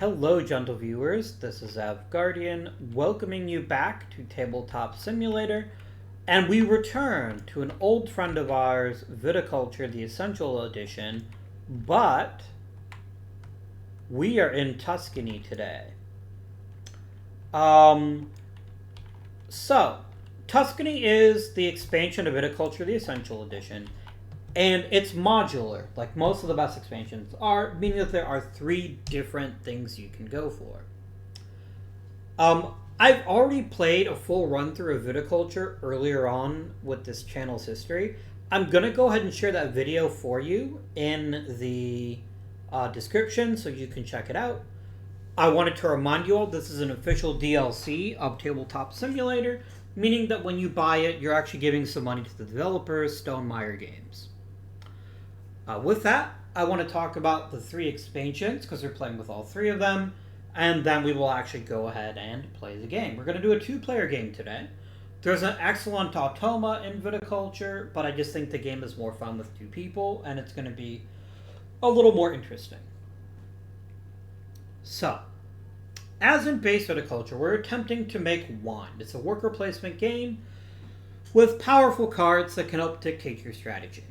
Hello, gentle viewers. This is Guardian, welcoming you back to Tabletop Simulator, and we return to an old friend of ours, Viticulture, the Essential Edition, but we are in Tuscany today. So, Tuscany is the expansion of Viticulture, the Essential Edition, and it's modular, like most of the best expansions are, meaning that there are 3 different things you can go for. I've already played a full run-through of Viticulture earlier on with this channel's history. I'm going to go ahead and share that video for you in the description so you can check it out. I wanted to remind you all this is an official DLC of Tabletop Simulator, meaning that when you buy it, you're actually giving some money to the developers, Stonemaier Games. With that, I want to talk about the 3 expansions, because we're playing with all 3 of them, and then we will actually go ahead and play the game. We're going to do a 2-player game today. There's an excellent automa in Viticulture, but I just think the game is more fun with 2 people, and it's going to be a little more interesting. So, as in base Viticulture, we're attempting to make wine. It's a worker placement game with powerful cards that can help dictate your strategy,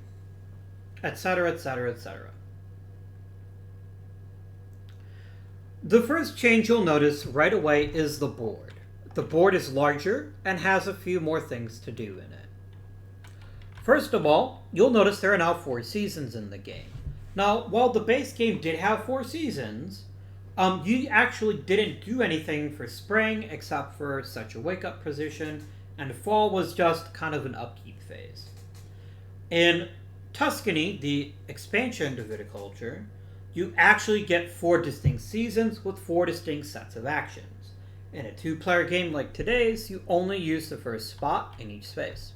etc., etc., etc. The first change you'll notice right away is the board. The board is larger and has a few more things to do in it. First of all, you'll notice there are now 4 seasons in the game. Now, while the base game did have 4 seasons, you actually didn't do anything for spring except for such a wake-up position, and fall was just kind of an upkeep phase. In Tuscany, the expansion to Viticulture, you actually get 4 distinct seasons with 4 distinct sets of actions. In a 2-player game like today's, you only use the first spot in each space.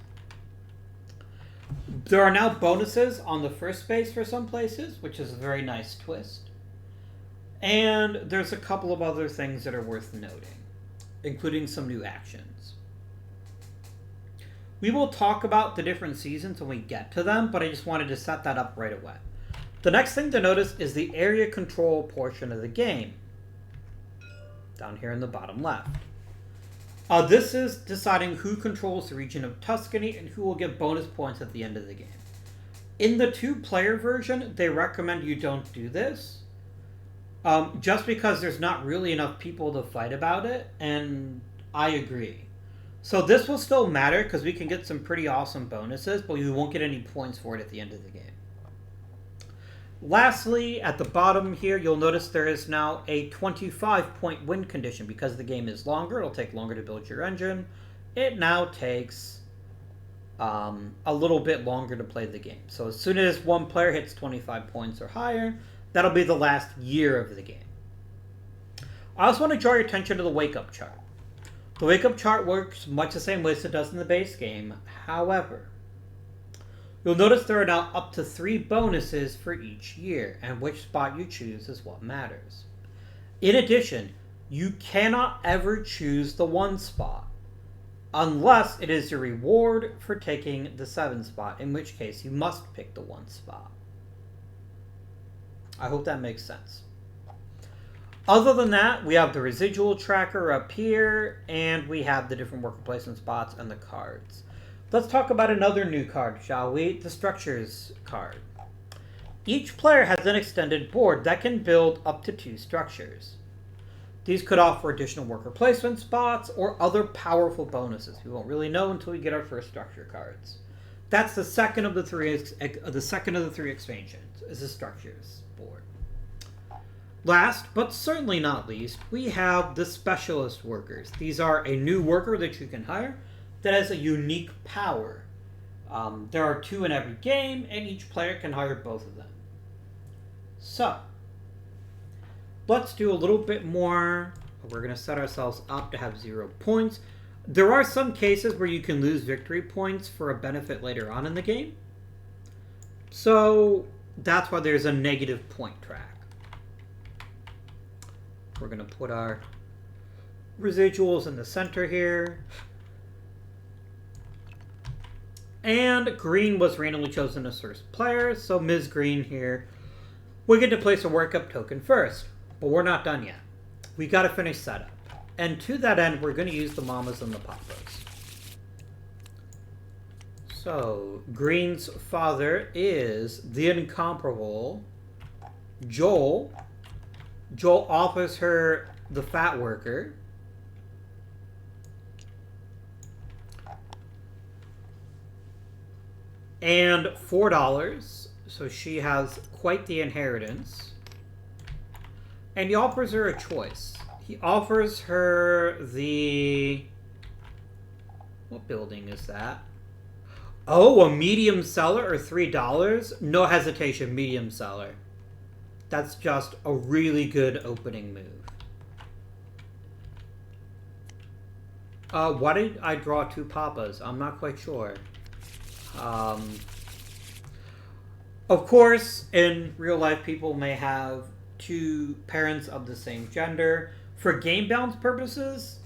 There are now bonuses on the first space for some places, which is a very nice twist. And there's a couple of other things that are worth noting, including some new actions. We will talk about the different seasons when we get to them, but I just wanted to set that up right away. The next thing to notice is the area control portion of the game, down here in the bottom left. This is deciding who controls the region of Tuscany and who will get bonus points at the end of the game. In the 2-player version, they recommend you don't do this, just because there's not really enough people to fight about it, and I agree. So this will still matter because we can get some pretty awesome bonuses, but we won't get any points for it at the end of the game. Lastly, at the bottom here, you'll notice there is now a 25-point win condition. Because the game is longer, it'll take longer to build your engine. It now takes a little bit longer to play the game. So as soon as one player hits 25 points or higher, that'll be the last year of the game. I also want to draw your attention to the wake-up chart. The wake-up chart works much the same way as it does in the base game. However, you'll notice there are now up to 3 bonuses for each year, and which spot you choose is what matters. In addition, you cannot ever choose the 1 spot, unless it is your reward for taking the 7 spot, in which case you must pick the 1 spot. I hope that makes sense. Other than that, we have the residual tracker up here, and we have the different worker placement spots and the cards. Let's talk about another new card, shall we? The structures card. Each player has an extended board that can build up to 2 structures. These could offer additional worker placement spots or other powerful bonuses. We won't really know until we get our first structure cards. That's the second of the 3 expansions, is the structures board. Last, but certainly not least, we have the specialist workers. These are a new worker that you can hire that has a unique power. There are 2 in every game, and each player can hire both of them. So, let's do a little bit more. We're going to set ourselves up to have 0 points. There are some cases where you can lose victory points for a benefit later on in the game. So, that's why there's a negative point track. We're going to put our residuals in the center here. And green was randomly chosen as first player, so Ms. Green here, we get to place a workup token first. But we're not done yet. We got to finish setup. And to that end, we're going to use the mamas and the papas. So, Green's father is the incomparable Joel. Joel offers her the fat worker. And $4. So she has quite the inheritance. And he offers her a choice. He offers her the... What building is that? Oh, a medium seller or $3? No hesitation, medium seller. That's just a really good opening move. Why did I draw 2 papas? I'm not quite sure. Of course, in real life, people may have 2 parents of the same gender. For game balance purposes,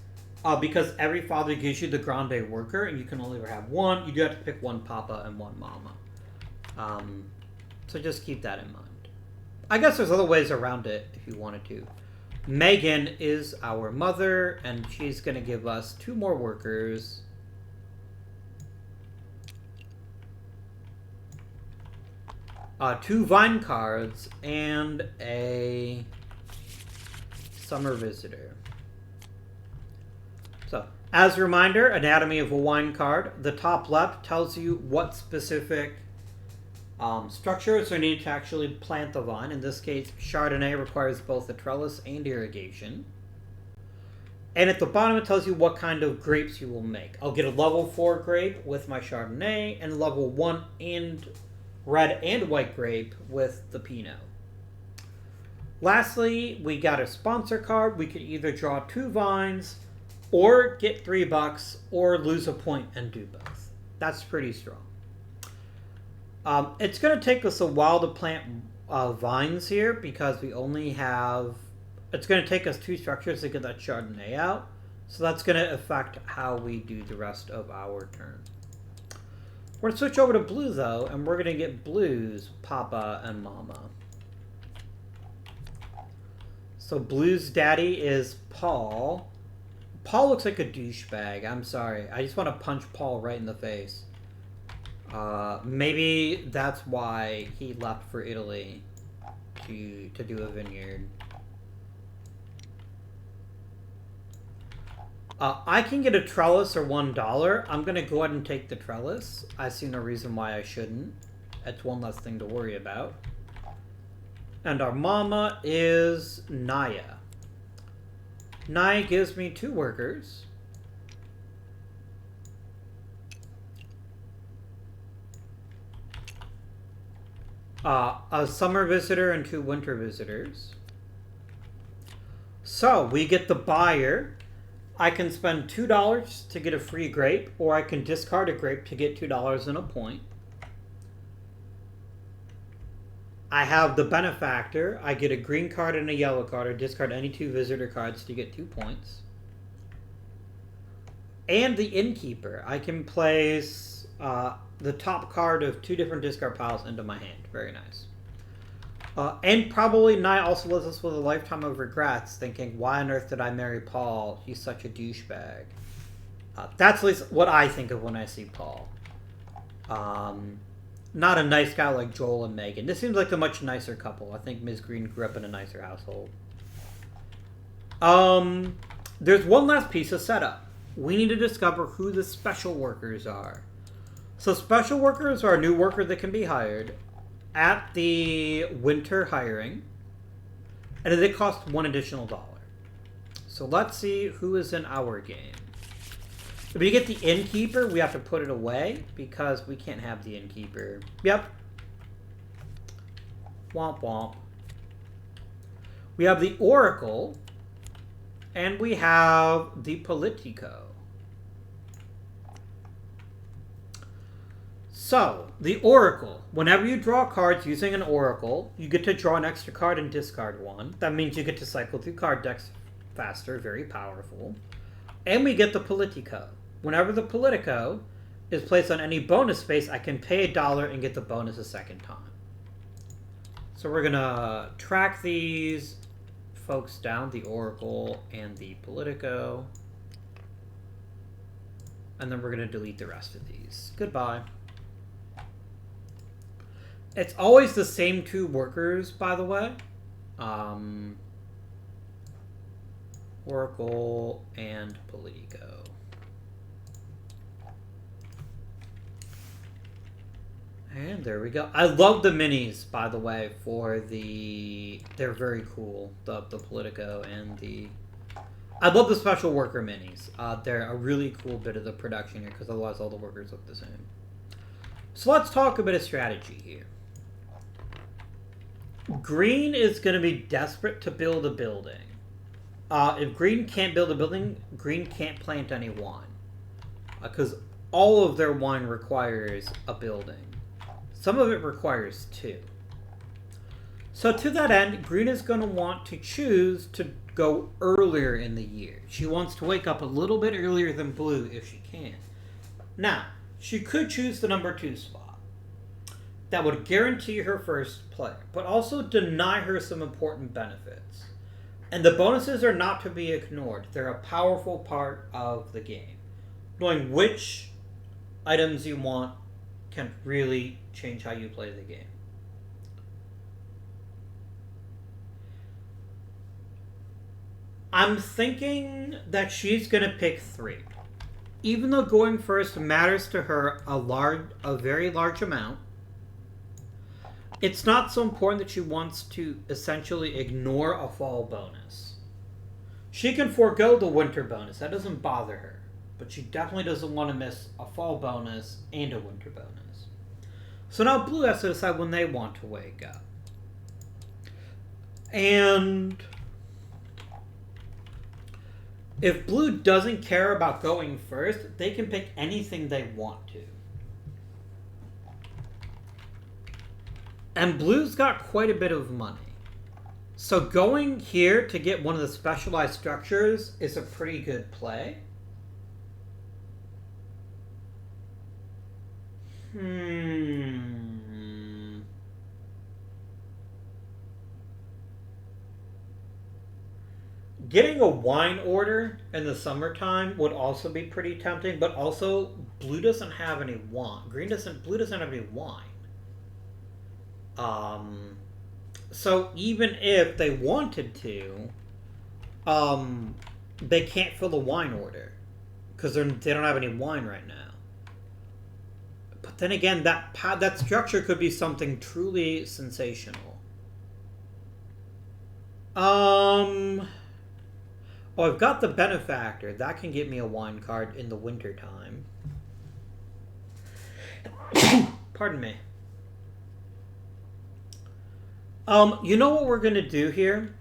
because every father gives you the grande worker and you can only ever have one, you do have to pick 1 papa and 1 mama. So just keep that in mind. I guess there's other ways around it if you wanted to. Megan is our mother, and she's going to give us 2 more workers. Two vine cards and a summer visitor. So, as a reminder, anatomy of a wine card. The top left tells you what specific structures are needed to actually plant the vine. In this case, Chardonnay requires both a trellis and irrigation. And at the bottom, it tells you what kind of grapes you will make. I'll get a level 4 grape with my Chardonnay, and level 1 and red and white grape with the Pinot. Lastly, we got a sponsor card. We could either draw 2 vines, or get $3, or lose a point and do both. That's pretty strong. It's going to take us a while to plant vines here, because we only have... It's going to take us 2 structures to get that Chardonnay out. So that's going to affect how we do the rest of our turn. We're going to switch over to blue, though, and we're going to get blues, Papa and Mama. So blue's daddy is Paul. Paul looks like a douchebag. I'm sorry. I just want to punch Paul right in the face. Maybe that's why he left for Italy to do a vineyard. I can get a trellis or $1. I'm going to go ahead and take the trellis. I see no reason why I shouldn't. That's one less thing to worry about. And our mama is Naya. Naya gives me 2 workers. A summer visitor and 2 winter visitors. So, we get the buyer. I can spend $2 to get a free grape, or I can discard a grape to get $2 and a point. I have the benefactor. I get a green card and a yellow card, or discard any 2 visitor cards to get 2 points. And the innkeeper. I can place the top card of 2 different discard piles into my hand. Very nice. And probably Nye also lives us with a lifetime of regrets, thinking, why on earth did I marry Paul? He's such a douchebag. That's at least what I think of when I see Paul. Not a nice guy like Joel and Megan. This seems like a much nicer couple. I think Ms. Green grew up in a nicer household. There's one last piece of setup. We need to discover who the special workers are. So special workers are a new worker that can be hired at the winter hiring, and they cost $1 additional dollar. So let's see who is in our game. If we get the innkeeper, we have to put it away because we can't have the innkeeper. Yep. Womp womp. We have the oracle, and we have the politico. So, the oracle. Whenever you draw cards using an oracle, you get to draw an extra card and discard one. That means you get to cycle through card decks faster, very powerful. And we get the politico. Whenever the politico is placed on any bonus space, I can pay $1 and get the bonus a second time. So we're going to track these folks down, the Oracle and the Politico. And then we're going to delete the rest of these. Goodbye. It's always the same two workers, by the way. Oracle and Politico. And there we go. I love the minis, by the way, for the... They're very cool. The Politico and the... I love the special worker minis. They're a really cool bit of the production here, because otherwise all the workers look the same. So let's talk a bit of strategy here. Green is going to be desperate to build a building. If green can't build a building, green can't plant any wine. Because all of their wine requires a building. Some of it requires two. So to that end, green is going to want to choose to go earlier in the year. She wants to wake up a little bit earlier than blue if she can. Now, she could choose the number 2 spot. That would guarantee her first player, but also deny her some important benefits. And the bonuses are not to be ignored. They're a powerful part of the game. Knowing which items you want can really change how you play the game. I'm thinking that she's going to pick 3. Even though going first matters to her a very large amount, it's not so important that she wants to essentially ignore a fall bonus. She can forego the winter bonus. That doesn't bother her. But she definitely doesn't want to miss a fall bonus and a winter bonus. So now blue has to decide when they want to wake up. And if blue doesn't care about going first, they can pick anything they want to. And blue's got quite a bit of money. So going here to get one of the specialized structures is a pretty good play. Getting a wine order in the summertime would also be pretty tempting, but also blue doesn't have any wine. Blue doesn't have any wine. So even if they wanted to, they can't fill the wine order because they don't have any wine right now. But then again, that structure could be something truly sensational. Oh, I've got the benefactor. That can get me a wine card in the winter time. Pardon me. You know what we're going to do here?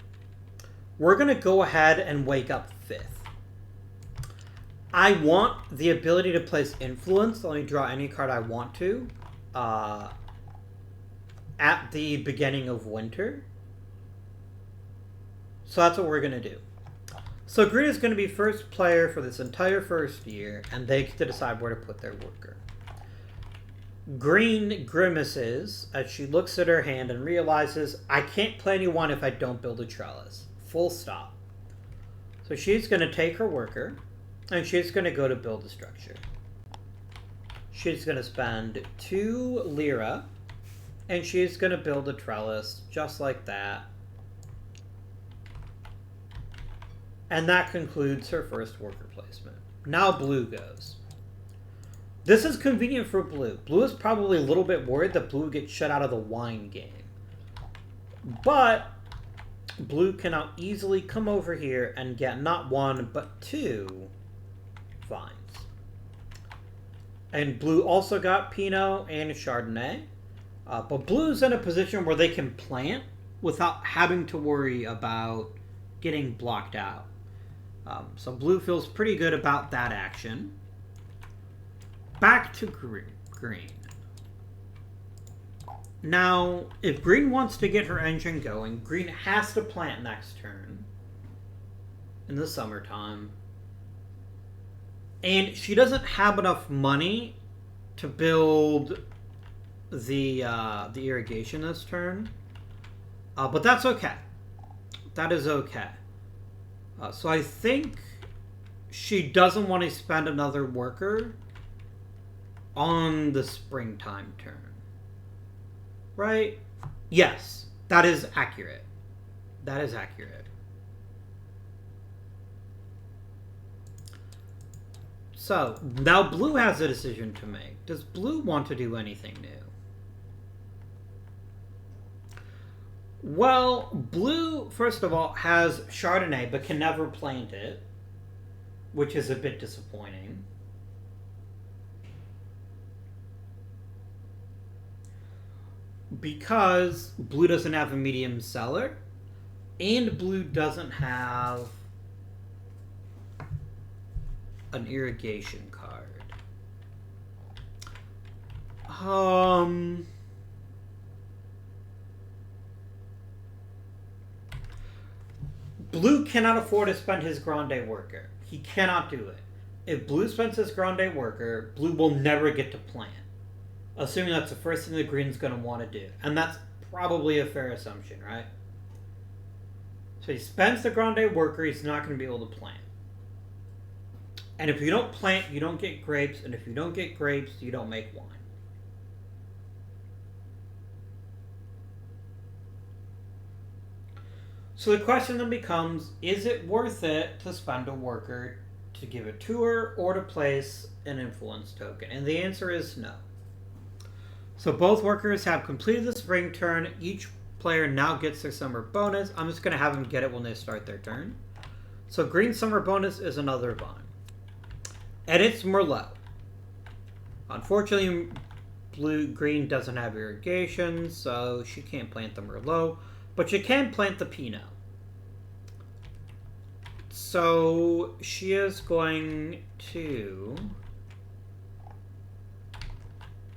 We're going to go ahead and wake up 5th. I want the ability to place influence. Let me draw any card I want to. At the beginning of winter. So that's what we're going to do. So green is going to be first player for this entire first year, and they get to decide where to put their worker. Green grimaces as she looks at her hand and realizes, I can't play anyone if I don't build a trellis. Full stop. So she's going to take her worker, and she's going to go to build a structure. She's going to spend 2 lira, and she's going to build a trellis just like that. And that concludes her first worker placement. Now blue goes. This is convenient for blue. Blue is probably a little bit worried that blue gets shut out of the wine game. But blue can now easily come over here and get not 1, but 2 vines. And blue also got Pinot and Chardonnay. But blue's in a position where they can plant without having to worry about getting blocked out. So blue feels pretty good about that action. Back to green. Now, if green wants to get her engine going, green has to plant next turn in the summertime. And she doesn't have enough money to build the irrigation this turn. But that's okay. That is okay. So I think she doesn't want to spend another worker on the springtime turn. Right? Yes, that is accurate. That is accurate. So, now blue has a decision to make. Does blue want to do anything new? Well, blue, first of all, has Chardonnay, but can never plant it, which is a bit disappointing. Because blue doesn't have a medium cellar, and blue doesn't have an irrigation card. Blue cannot afford to spend his Grande worker. He cannot do it. If blue spends his Grande worker, blue will never get to plant. Assuming that's the first thing the green's going to want to do. And that's probably a fair assumption, right? So he spends the Grande worker, he's not going to be able to plant. And if you don't plant, you don't get grapes. And if you don't get grapes, you don't make wine. So the question then becomes, is it worth it to spend a worker to give a tour or to place an influence token? And the answer is no. So both workers have completed the spring turn. Each player now gets their summer bonus. I'm just going to have them get it when they start their turn. So green summer bonus is another vine. And it's Merlot. Unfortunately, green doesn't have irrigation, so she can't plant the Merlot. But she can plant the Pinot. So she is going to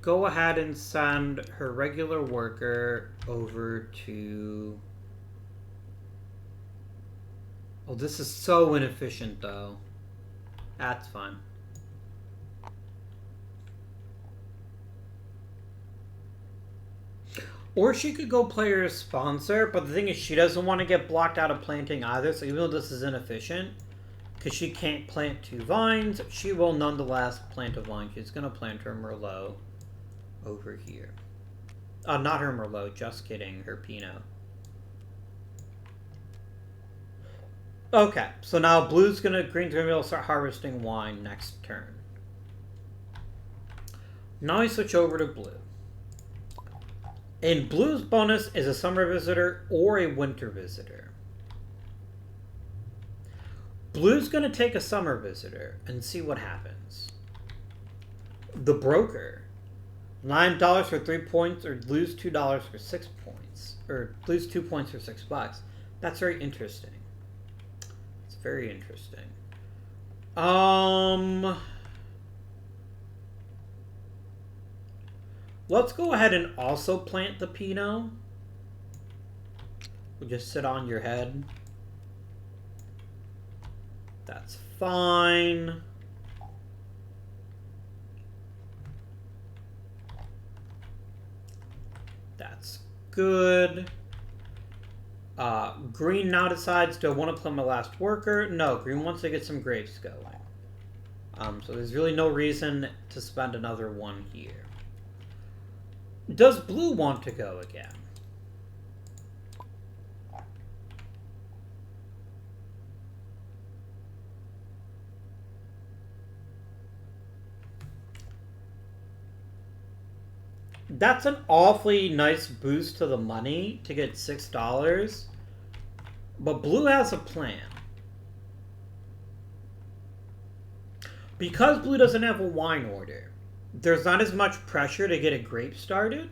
go ahead and send her regular worker over to... Oh, this is so inefficient, though. That's fine. Or she could go play her sponsor, but the thing is she doesn't want to get blocked out of planting either, so even though this is inefficient, because she can't plant 2 vines, she will nonetheless plant a vine. She's going to plant her Merlot over here. Not her Merlot, just kidding, her Pinot. Okay, so now green's gonna be able to start harvesting wine next turn. Now I switch over to blue. And blue's bonus is a summer visitor or a winter visitor. Blue's going to take a summer visitor and see what happens. The broker. $9 for 3 points or lose $2 for 6 points. Or lose 2 points for $6. That's very interesting. It's very interesting. Let's go ahead and also plant the Pinot. We'll just sit on your head. That's fine. That's good. Green now decides, do I want to plant my last worker? No, green wants to get some grapes going. So there's really no reason to spend another one here. Does blue want to go again? That's an awfully nice boost to the money to get $6. But blue has a plan. Because blue doesn't have a wine order, there's not as much pressure to get a grape started.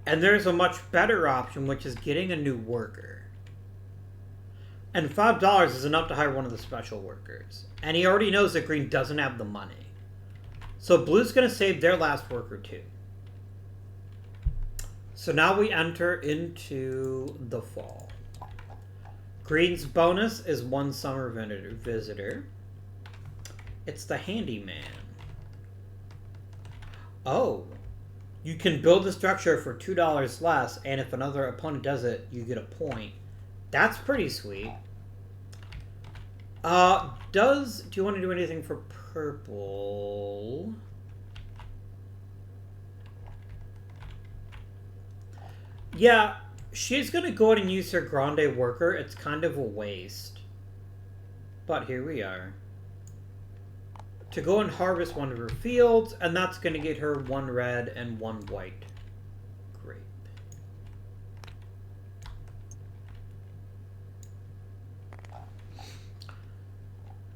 And there's a much better option, which is getting a new worker. And $5 is enough to hire one of the special workers. And he already knows that green doesn't have the money. So blue's going to save their last worker too. So now we enter into the fall. Green's bonus is 1 summer visitor. It's the handyman. Oh. You can build the structure for $2 less, and if another opponent does it, you get a point. That's pretty sweet. Do you want to do anything for purple? Yeah, she's gonna go ahead and use her Grande Worker. It's kind of a waste. But here we are. To go and harvest one of her fields, and that's gonna get her 1 red and 1 white grape.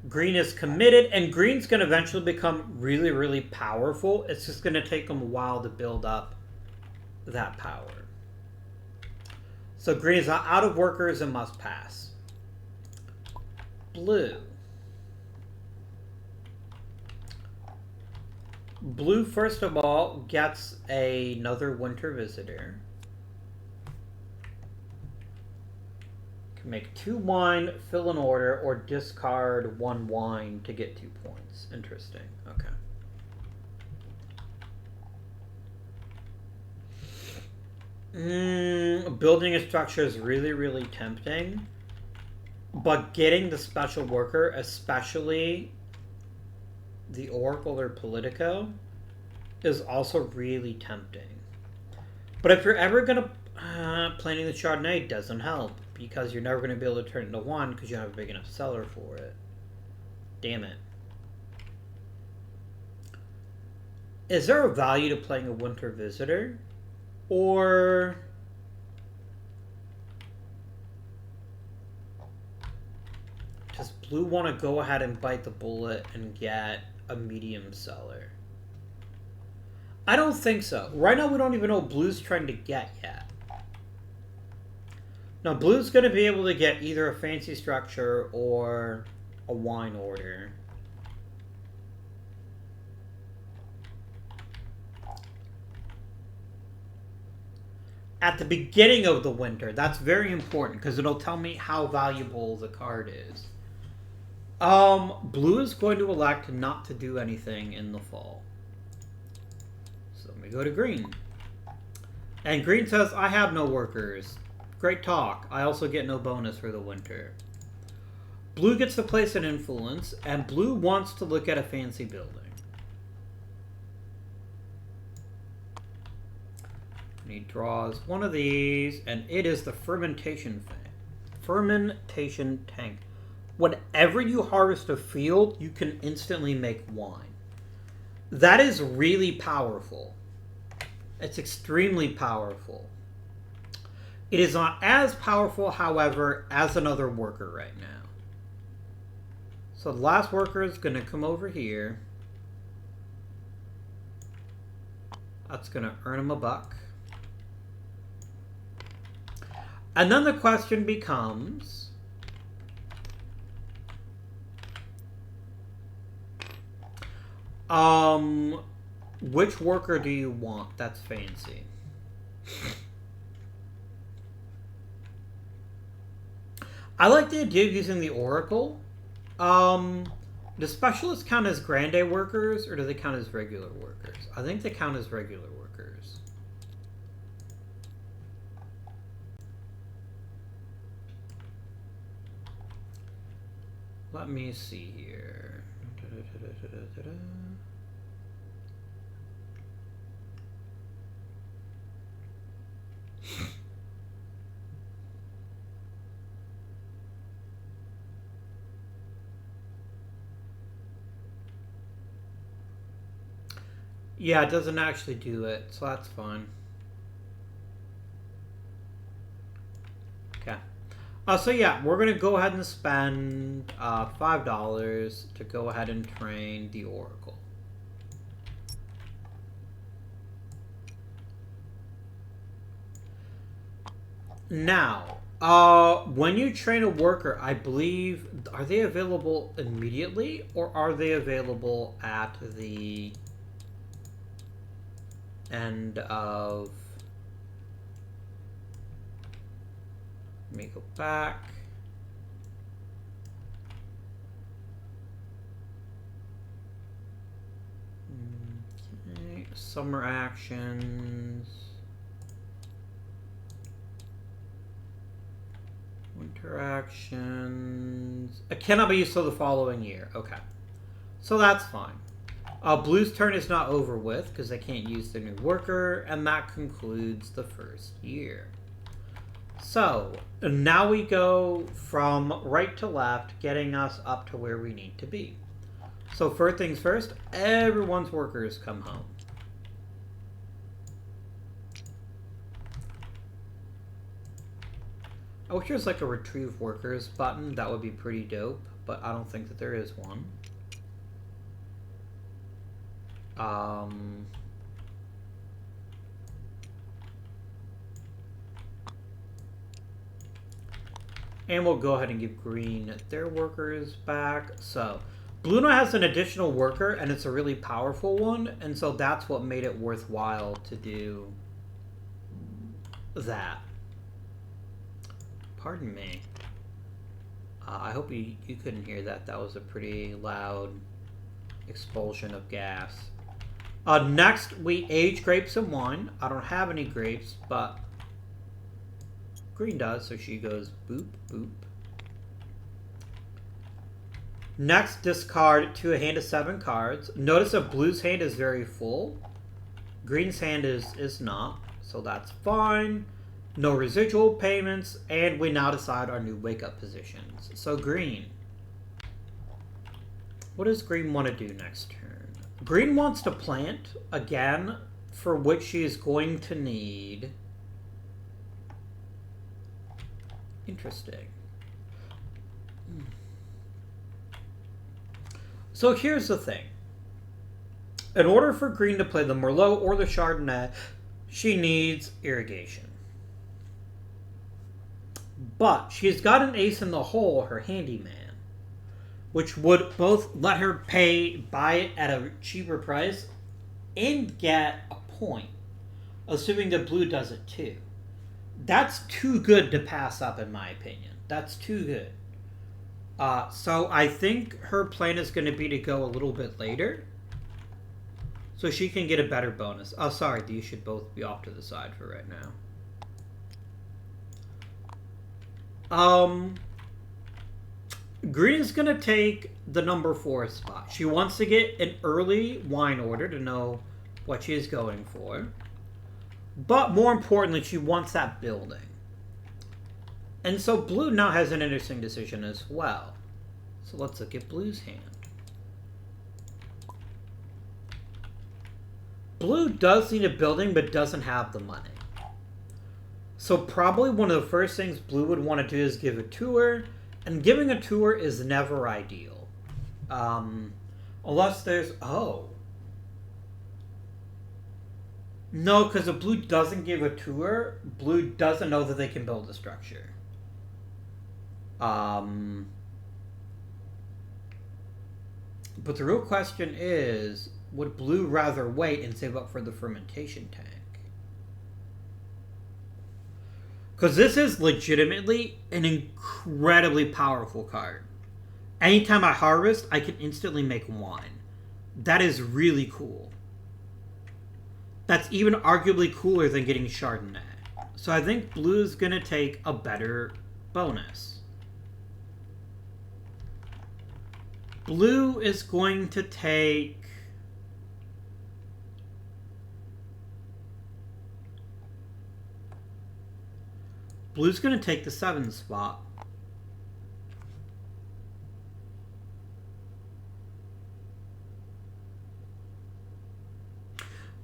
Green is committed, and green's gonna eventually become really, really powerful. It's just gonna take them a while to build up that power. So green is out of workers and must pass. Blue. Blue, first of all, gets another winter visitor. Can make 2 wine, fill an order, or discard 1 wine to get 2 points. Interesting. Okay. Building a structure is really, really tempting. But getting the special worker, especially the Oracle or Politico, is also really tempting. But if you're ever going to... planting the Chardonnay doesn't help, because you're never going to be able to turn it into 1 because you don't have a big enough cellar for it. Damn it. Is there a value to playing a winter visitor? Or... does blue want to go ahead and bite the bullet and get a medium cellar? I don't think so. Right now we don't even know what blue's trying to get yet. Now blue's going to be able to get either a fancy structure or a wine order. At the beginning of the winter. That's very important because it'll tell me how valuable the card is. Blue is going to elect not to do anything in the fall. So let me go to green. And green says, I have no workers. Great talk. I also get no bonus for the winter. Blue gets to place an influence, and blue wants to look at a fancy building. And he draws one of these, and it is the fermentation tank. Whenever you harvest a field, you can instantly make wine. That is really powerful. It's extremely powerful. It is not as powerful, however, as another worker right now. So the last worker is going to come over here. That's going to earn him a buck. And then the question becomes... which worker do you want? That's fancy. I like the idea of using the Oracle. Do specialists count as grande workers, or do they count as regular workers? I think they count as regular workers. Let me see here. Yeah, it doesn't actually do it, so that's fine. Okay. So yeah, we're going to go ahead and spend $5 to go ahead and train the Oracle. Now, when you train a worker, I believe, are they available immediately, or are they available at the end of... Let me go back. Okay, summer actions. Winter actions. It cannot be used till the following year. Okay. So that's fine. Blue's turn is not over with because they can't use their new worker, and that concludes the first year. So, now we go from right to left, getting us up to where we need to be. So first things first, everyone's workers come home. I wish there was like a retrieve workers button. That would be pretty dope, but I don't think that there is one. And we'll go ahead and give green their workers back. So blue now has an additional worker, and it's a really powerful one, and so that's what made it worthwhile to do that. Pardon me. I hope you couldn't hear that. That was a pretty loud expulsion of gas. Next, we age grapes and wine. I don't have any grapes, but green does, so she goes boop, boop. Next, discard to a hand of 7 cards. Notice that blue's hand is very full. Green's hand is not, so that's fine. No residual payments, and we now decide our new wake-up positions. So green. What does green want to do next turn? Green wants to plant, again, for which she is going to need... Interesting. So here's the thing. In order for green to play the Merlot or the Chardonnay, she needs irrigation. But she's got an ace in the hole, her handyman, which would both let her buy it at a cheaper price and get a point, assuming that blue does it too. That's too good to pass up, in my opinion. That's too good. So I think her plan is going to be to go a little bit later, so she can get a better bonus. Oh, sorry, these should both be off to the side for right now. Green is going to take the number 4 spot. She wants to get an early wine order to know what she is going for. But more importantly, she wants that building. And so blue now has an interesting decision as well. So let's look at blue's hand. Blue does need a building, but doesn't have the money. So probably one of the first things blue would want to do is give a tour. And giving a tour is never ideal. Unless there's... Oh. No, because if blue doesn't give a tour, blue doesn't know that they can build a structure. But the real question is, would blue rather wait and save up for the fermentation tank? Because this is legitimately an incredibly powerful card. Anytime I harvest, I can instantly make wine. That is really cool. That's even arguably cooler than getting Chardonnay. So I think blue is going to take a better bonus. Blue is going to take... Blue's going to take the 7 spot.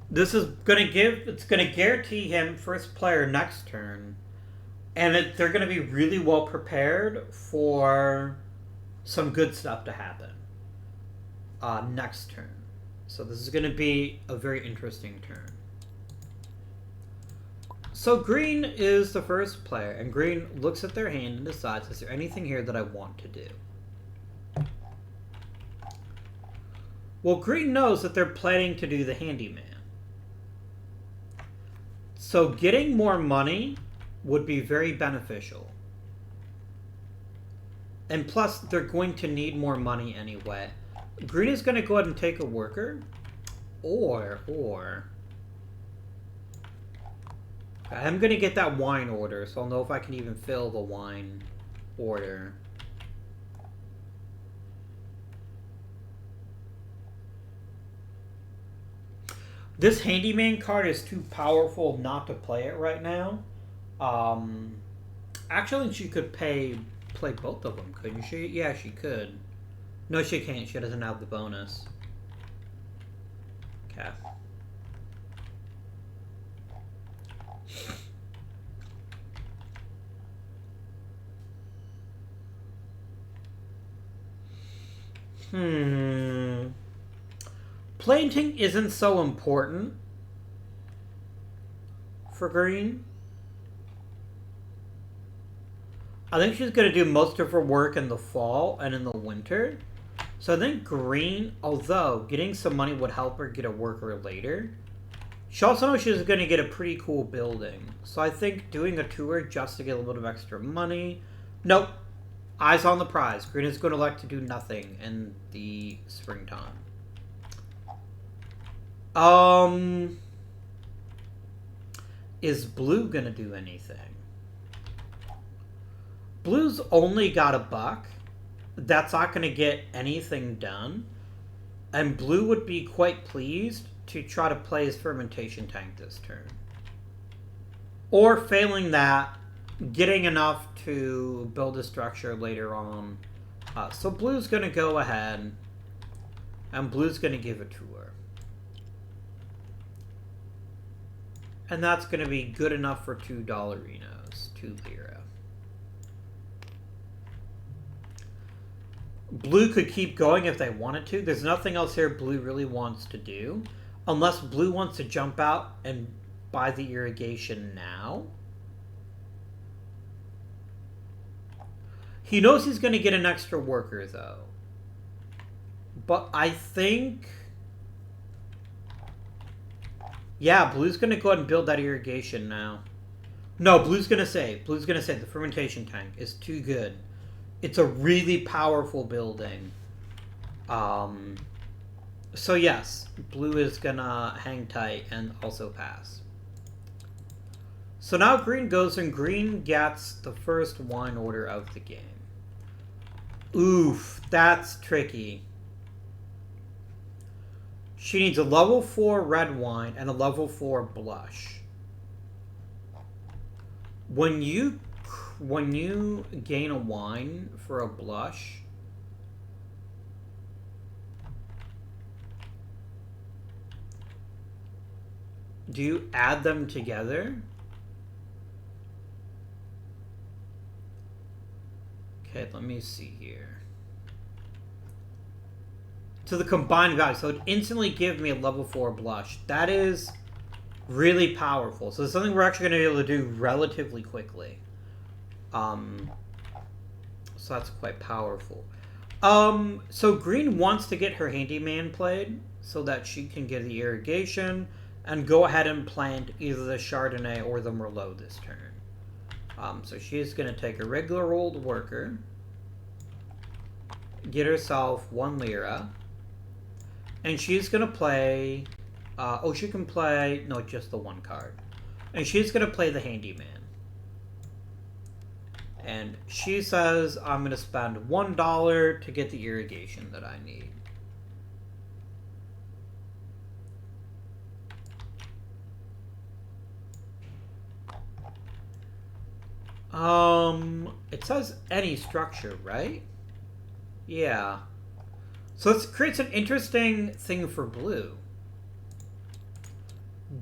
This is going to it's going to guarantee him first player next turn. And they're going to be really well prepared for some good stuff to happen next turn. So this is going to be a very interesting turn. So green is the first player, and green looks at their hand and decides, is there anything here that I want to do? Well, green knows that they're planning to do the handyman. So getting more money would be very beneficial. And plus, they're going to need more money anyway. Green is going to go ahead and take a worker. Or I'm gonna get that wine order, so I'll know if I can even fill the wine order. This handyman card is too powerful not to play it right now. Um, Actually, she could play both of them, couldn't she? Yeah, she could. No, she can't. She doesn't have the bonus. Okay. Planting isn't so important for green. I think she's going to do most of her work in the fall and in the winter. So I think green, although getting some money would help her get a worker later, she also knows she's going to get a pretty cool building. So I think doing a tour just to get a little bit of extra money. Nope. Eyes on the prize. Green is going to elect to do nothing in the springtime. Is blue going to do anything? Blue's only got a buck. That's not going to get anything done. And blue would be quite pleased to try to play his fermentation tank this turn. Or failing that, getting enough to build a structure later on. So blue's going to go ahead. And blue's going to give a tour. And that's going to be good enough for $2 dollarinos. 2 lira. Blue could keep going if they wanted to. There's nothing else here blue really wants to do. Unless blue wants to jump out and buy the irrigation now. He knows he's going to get an extra worker, though. But I think... yeah, blue's going to go ahead and build that irrigation now. No, blue's going to say. Blue's going to say the fermentation tank is too good. It's a really powerful building. So yes, blue is gonna hang tight and also pass. So now green goes and green gets the first wine order of the game. Oof, that's tricky. She needs a level 4 red wine and a level 4 blush. When you gain a wine for a blush, do you add them together? Okay, let me see here. To the combined value, so it instantly gives me a level 4 blush. That is really powerful. So it's something we're actually going to be able to do relatively quickly. So that's quite powerful. So green wants to get her handyman played so that she can get the irrigation and go ahead and plant either the Chardonnay or the Merlot this turn. So she's going to take a regular old worker, get herself 1 lira, and she's going to play... she can play... no, just the 1 card. And she's going to play the handyman. And she says, I'm going to spend $1 to get the irrigation that I need. It says any structure, right? Yeah. So this creates an interesting thing for blue.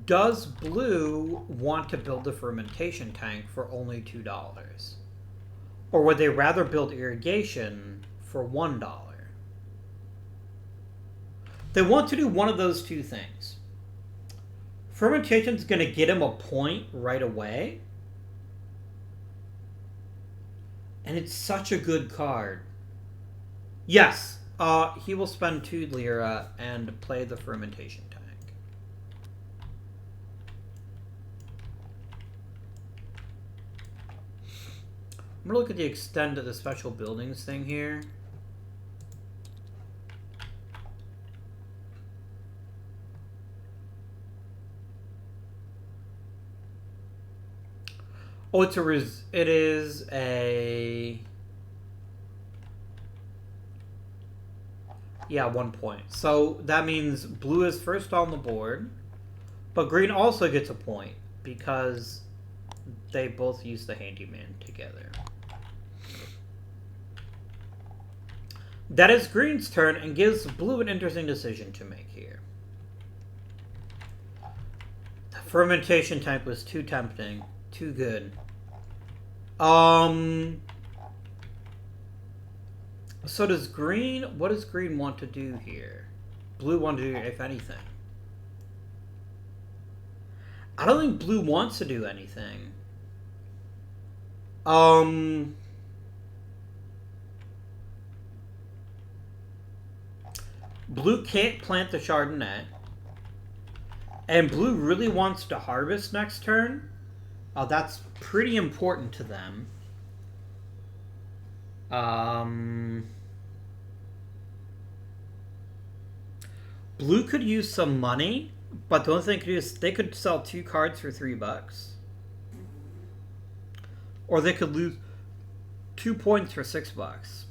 Does blue want to build a fermentation tank for only $2? Or would they rather build irrigation for $1? They want to do one of those two things. Fermentation's going to get him a point right away. And it's such a good card. Yes, he will spend 2 lira and play the fermentation tank. I'm going to look at the extent of the special buildings thing here. Oh, it is a... Yeah, 1 point. So that means blue is first on the board, but green also gets a point because they both use the handyman together. That is green's turn and gives blue an interesting decision to make here. The fermentation tank was too tempting. Too good. So does green... What does green want to do here? Blue want to do, if anything. I don't think blue wants to do anything. Blue can't plant the Chardonnay. And blue really wants to harvest next turn. That's pretty important to them. Blue could use some money, but the only thing they could do is they could sell 2 cards for $3. Or they could lose 2 points for $6.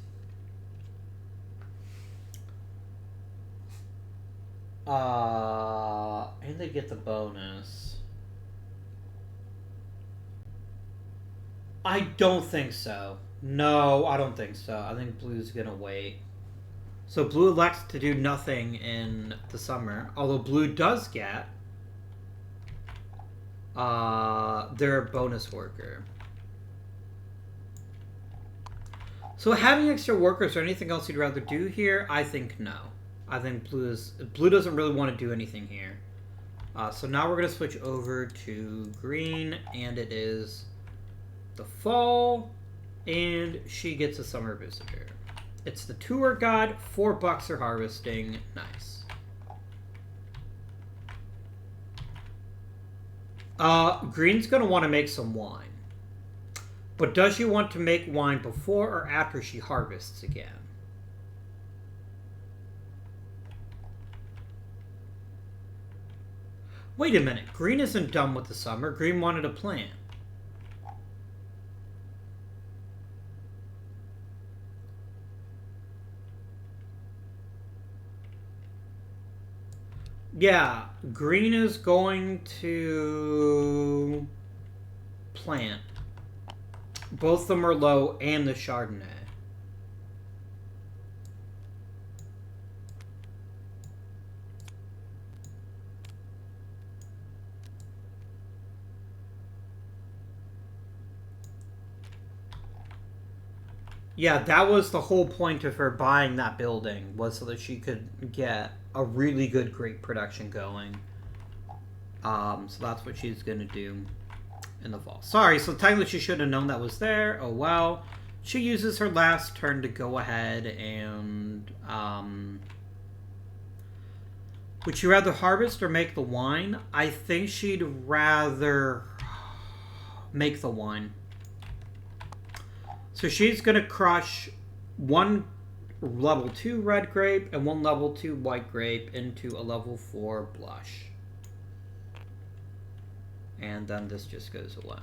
And they get the bonus. I don't think so. No, I don't think so. I think blue's gonna wait. So blue elects to do nothing in the summer. Although blue does get their bonus worker. So having extra workers or anything else you'd rather do here, I think no. I think blue doesn't really want to do anything here. So now we're going to switch over to green, and it is the fall, and she gets a summer visitor. It's the tour guide, $4 for harvesting. Nice. Green's going to want to make some wine. But does she want to make wine before or after she harvests again? Wait a minute. Green isn't done with the summer. Green wanted a plant. Yeah, green is going to plant both the Merlot and the Chardonnay. Yeah, that was the whole point of her buying that building, was so that she could get a really good grape production going. So that's what she's going to do in the fall. Sorry, so technically she should have known that was there. Oh well. She uses her last turn to go ahead and... would she rather harvest or make the wine? I think she'd rather make the wine. So she's going to crush 1 level 2 red grape and 1 level 2 white grape into a level 4 blush. And then this just goes away.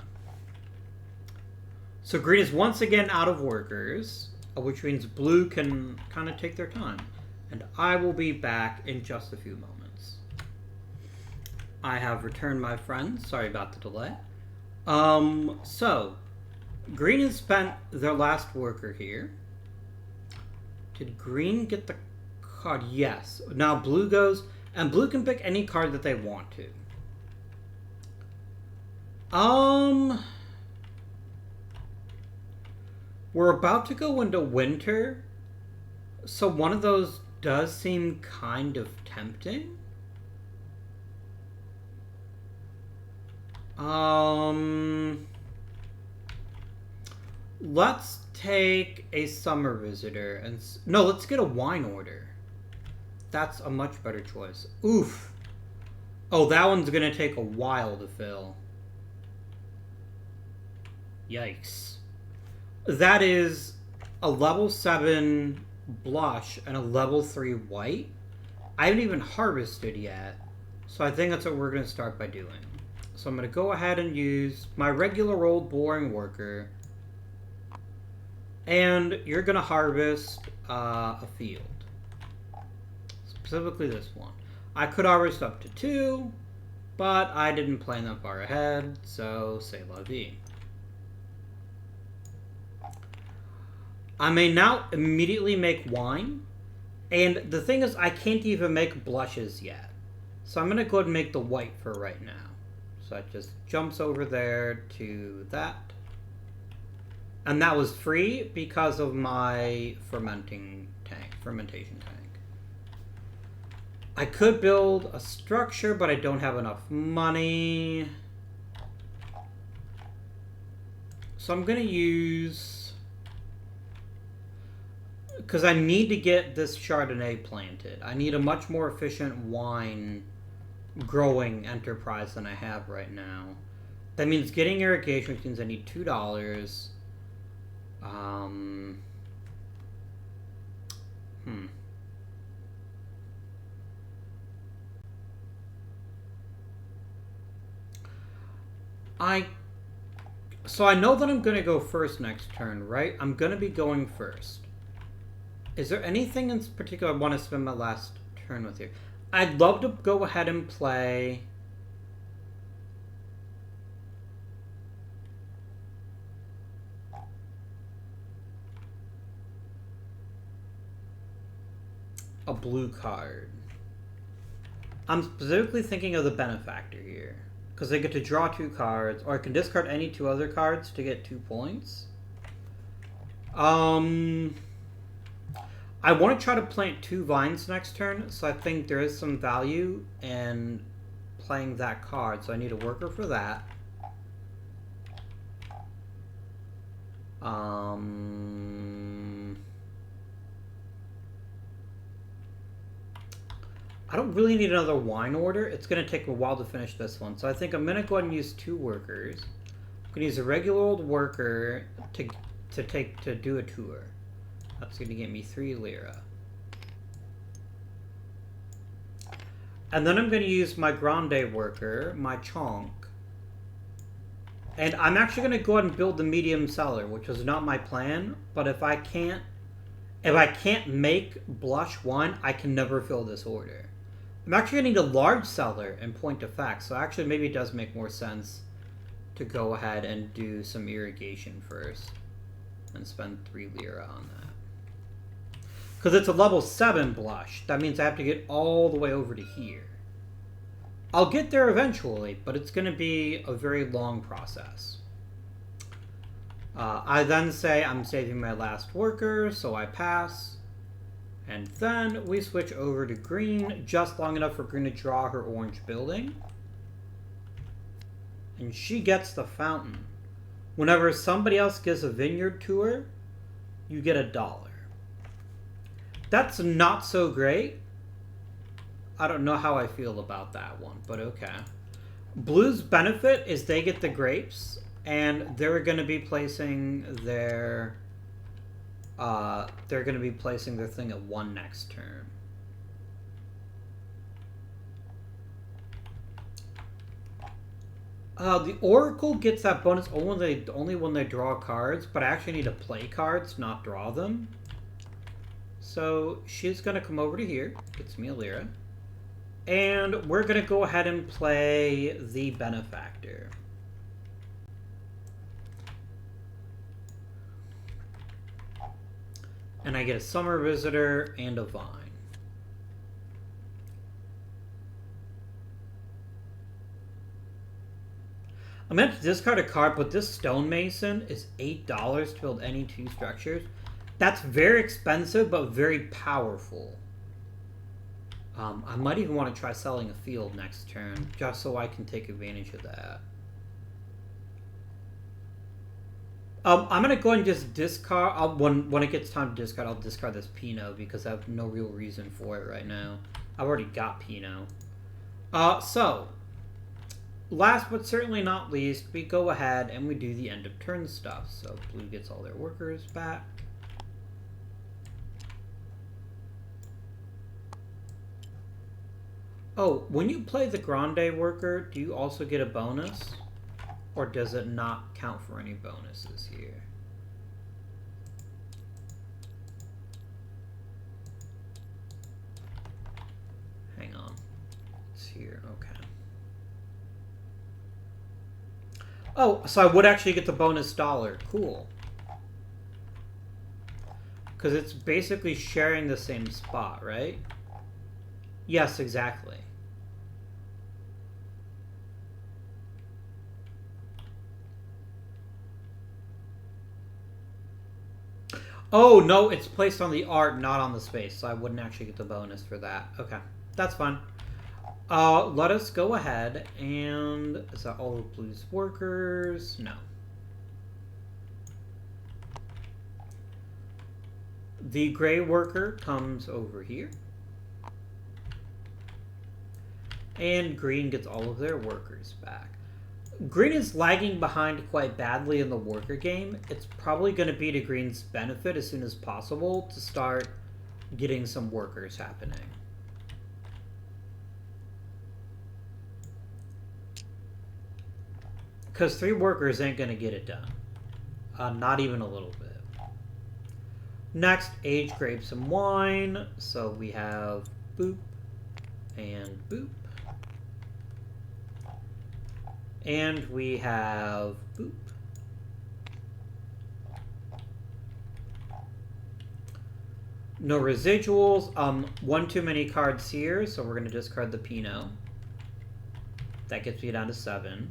So green is once again out of workers, which means blue can kind of take their time. And I will be back in just a few moments. I have returned, my friends. Sorry about the delay. So green has spent their last worker here. Did green get the card? Yes. Now blue goes, and blue can pick any card that they want to. We're about to go into winter, so one of those does seem kind of tempting. Let's take a summer visitor and... No, let's get a wine order. That's a much better choice. Oof. Oh, that one's going to take a while to fill. Yikes. That is a level 7 blush and a level 3 white. I haven't even harvested yet. So I think that's what we're going to start by doing. So I'm going to go ahead and use my regular old boring worker. And you're going to harvest a field. Specifically this one. I could harvest up to 2, but I didn't plan that far ahead, so c'est la vie. I may now immediately make wine. And the thing is, I can't even make blushes yet. So I'm going to go ahead and make the white for right now. So that just jumps over there to that. And that was free because of my fermentation tank. I could build a structure, but I don't have enough money. So I'm going to use... because I need to get this Chardonnay planted. I need a much more efficient wine growing enterprise than I have right now. That means getting irrigation, which means I need $2. So I know that I'm going to go first next turn, right? I'm going to be going first. Is there anything in particular I want to spend my last turn with here? I'd love to go ahead and play... a blue card. I'm specifically thinking of the Benefactor here. Because I get to draw 2 cards, or I can discard any 2 other cards to get 2 points. I want to try to plant 2 vines next turn, so I think there is some value in playing that card. So I need a worker for that. I don't really need another wine order. It's going to take a while to finish this one. So I think I'm going to go ahead and use 2 workers. I'm going to use a regular old worker to do a tour. That's going to get me 3 lira. And then I'm going to use my grande worker, my chonk. And I'm actually going to go ahead and build the medium cellar, which was not my plan. But if I can't make blush wine, I can never fill this order. I'm actually going to need a large cellar in point of fact. So actually maybe it does make more sense to go ahead and do some irrigation first. And spend 3 lira on that. Because it's a level 7 blush. That means I have to get all the way over to here. I'll get there eventually, but it's going to be a very long process. I then say I'm saving my last worker, so I pass. And then we switch over to green, just long enough for green to draw her orange building. And she gets the fountain. Whenever somebody else gives a vineyard to her, you get $1. That's not so great. I don't know how I feel about that one, but okay. Blue's benefit is they get the grapes, and they're going to be placing their thing at 1 next turn. The Oracle gets that bonus only when they draw cards, but I actually need to play cards, not draw them. So she's going to come over to here, gets me a lira. And we're going to go ahead and play the Benefactor. And I get a Summer Visitor and a Vine. I'm going to discard a card, but this Stonemason is $8 to build any 2 structures. That's very expensive, but very powerful. I might even want to try selling a field next turn, just so I can take advantage of that. I'm going to go ahead and just discard... when it gets time to discard, I'll discard this Pinot, because I have no real reason for it right now. I've already got Pinot. So, last but certainly not least, we go ahead and we do the end of turn stuff. So, blue gets all their workers back. Oh, when you play the Grande worker, do you also get a bonus? Or does it not count for any bonuses here? Hang on. It's here, okay. Oh, so I would actually get the bonus dollar. Cool. Because it's basically sharing the same spot, right? Yes, exactly. Oh, no, it's placed on the art, not on the space, so I wouldn't actually get the bonus for that. Okay, that's fine. Let us go ahead and... Is that all of Blue's workers? No. The gray worker comes over here. And green gets all of their workers back. Green is lagging behind quite badly in the worker game. It's probably going to be to green's benefit as soon as possible to start getting some workers happening. Because 3 workers ain't going to get it done. Not even a little bit. Next, age grapes and wine. So we have boop and boop. And we have boop. No residuals. One too many cards here, so we're going to discard the Pinot. That gets me down to 7.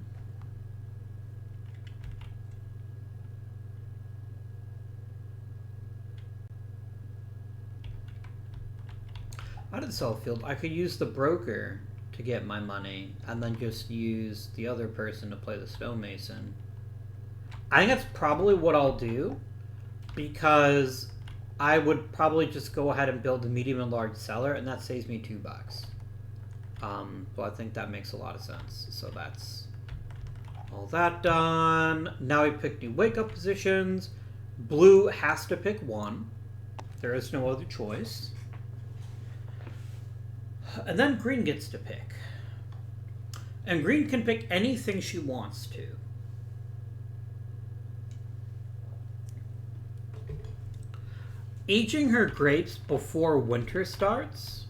Out of the sell field, I could use the broker to get my money, and then just use the other person to play the stonemason. I think that's probably what I'll do, because I would probably just go ahead and build a medium and large cellar, and that saves me $2. Well, I think that makes a lot of sense. So that's all that done. Now we pick new wake-up positions. Blue has to pick 1. There is no other choice. And then green gets to pick. And green can pick anything she wants to. Aging her grapes before winter starts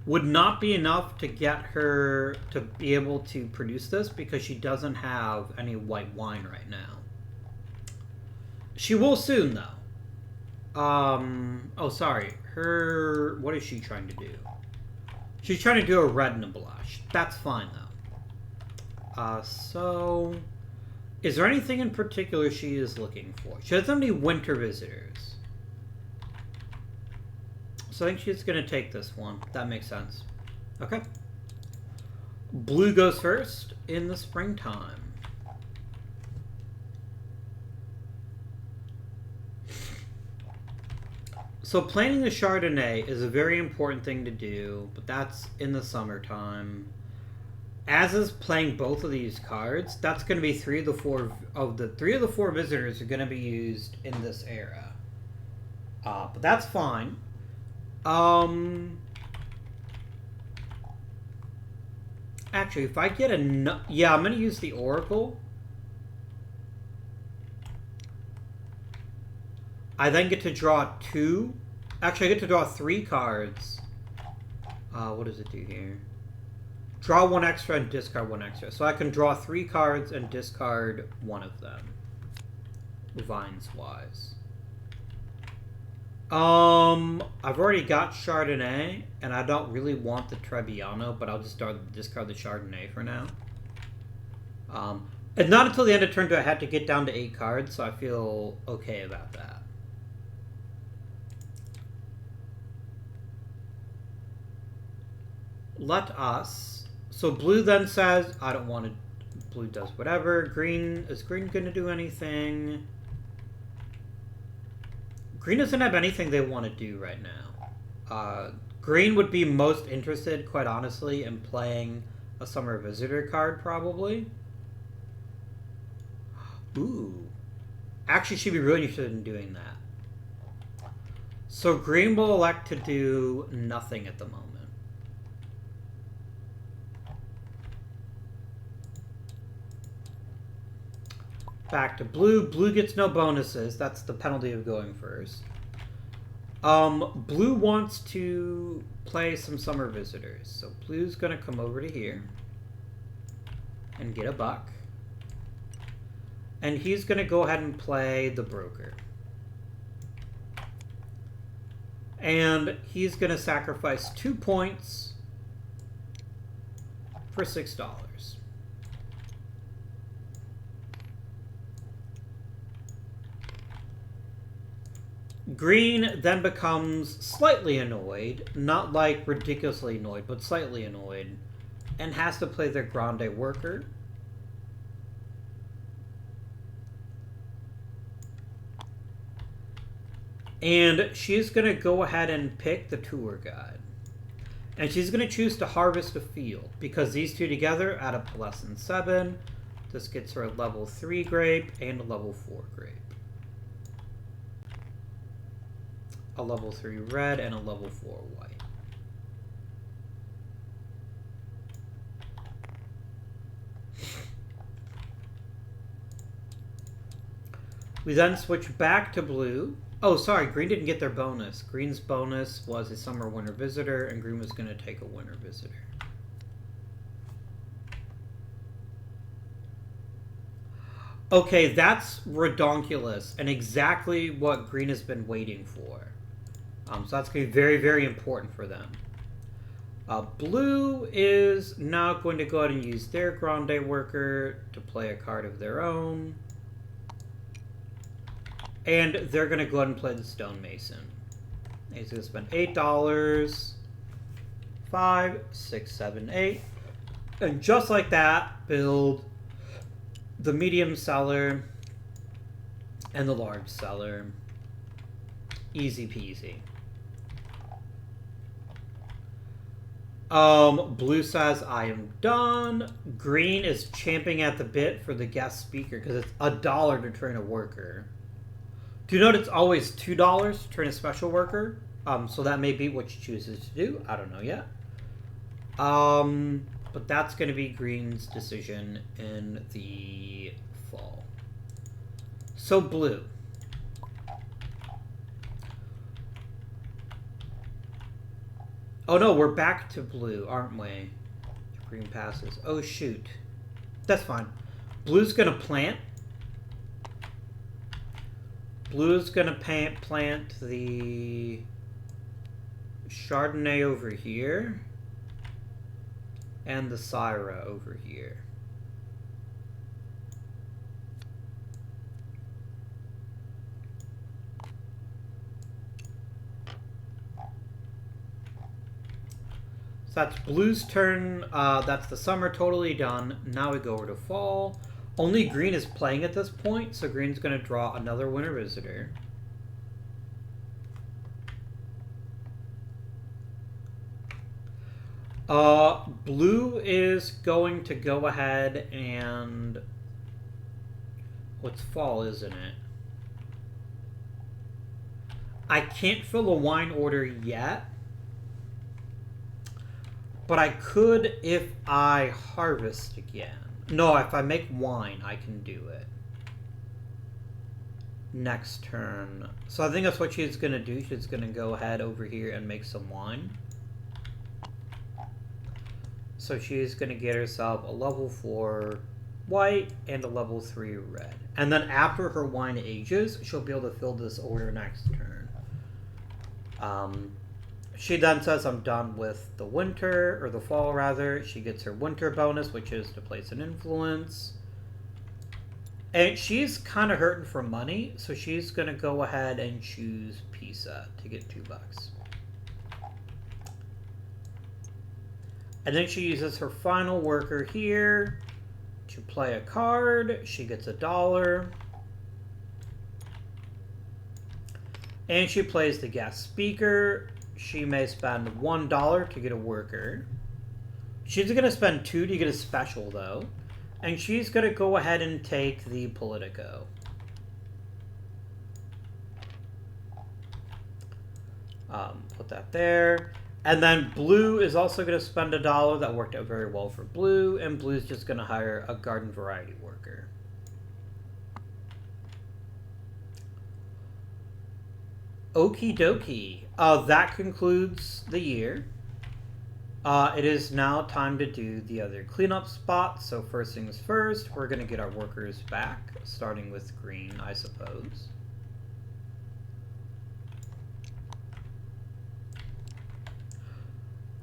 would not be enough to get her to be able to produce this because she doesn't have any white wine right now. She will soon, though. Oh, sorry. What is she trying to do? She's trying to do a red and a blush. That's fine, though. So... Is there anything in particular she is looking for? She doesn't have any winter visitors. So I think she's going to take this one. That makes sense. Okay. Blue goes first in the springtime. So planting the Chardonnay is a very important thing to do, but that's in the summertime. As is playing both of these cards, that's going to be 3 of the 4 visitors are going to be used in this era. But that's fine. Actually, if I get yeah, I'm going to use the Oracle. I then get to draw 2. Actually, I get to draw 3 cards. What does it do here? Draw 1 extra and discard 1 extra. So I can draw 3 cards and discard 1 of them. Vines-wise. I've already got Chardonnay, and I don't really want the Trebbiano, but I'll just discard the Chardonnay for now. And not until the end of turn do I have to get down to 8 cards, so I feel okay about that. Let us... So blue then says, I don't want to... Blue does whatever. Green... Is green going to do anything? Green doesn't have anything they want to do right now. Green would be most interested, quite honestly, in playing a Summer Visitor card, probably. Ooh. Actually, she'd be really interested in doing that. So green will elect to do nothing at the moment. Back to blue. Blue gets no bonuses. That's the penalty of going first. Blue wants to play some summer visitors. So blue's going to come over to here and get a buck. And he's going to go ahead and play the broker. And he's going to sacrifice 2 points for $6. Green then becomes slightly annoyed, not like ridiculously annoyed, but slightly annoyed, and has to play their Grande Worker. And she's going to go ahead and pick the tour guide. And she's going to choose to harvest a field, because these two together add up to less than 7. This gets her a level 3 grape and a level 4 grape. A level 3 red and a level 4 white. We then switch back to blue. Oh, sorry, green didn't get their bonus. Green's bonus was a summer winter visitor, and green was going to take a winter visitor. Okay, that's redonkulous, and exactly what green has been waiting for. So that's going to be very, very important for them. Blue is now going to go ahead and use their Grande Worker to play a card of their own. And they're going to go ahead and play the Stonemason. He's going to spend $8. 5, 6, 7, 8. And just like that, build the medium cellar and the large cellar. Easy peasy. Blue says, I am done. Green is champing at the bit for the guest speaker because it's $1 to train a worker. Do you note it's always $2 to train a special worker? So that may be what she chooses to do. I don't know yet. But that's going to be Green's decision in the fall. So blue. Oh no, we're back to blue, aren't we? Green passes. Oh shoot. That's fine. Blue's gonna plant. Blue's gonna plant the Chardonnay over here. And the Syrah over here. So that's blue's turn. That's the summer totally done. Now we go over to fall. Only green is playing at this point, so green's going to draw another winter visitor. Blue is going to go ahead and... What's fall, isn't it? I can't fill a wine order yet. But I could if I harvest again. No, if I make wine, I can do it. Next turn. So I think that's what she's going to do. She's going to go ahead over here and make some wine. So she's going to get herself a level 4 white and a level 3 red. And then after her wine ages, she'll be able to fill this order next turn. She then says, I'm done with the winter, or the fall rather. She gets her winter bonus, which is to place an influence. And she's kind of hurting for money, so she's going to go ahead and choose Pisa to get $2. And then she uses her final worker here to play a card. She gets $1. And she plays the guest speaker. She may spend $1 to get a worker. She's going to spend $2 to get a special, though. And she's going to go ahead and take the Politico. Put that there. And then blue is also going to spend $1. That worked out very well for blue. And blue's just going to hire a garden variety worker. Okie dokie. That concludes the year. It is now time to do the other cleanup spots. So first things first, we're going to get our workers back, starting with green, I suppose.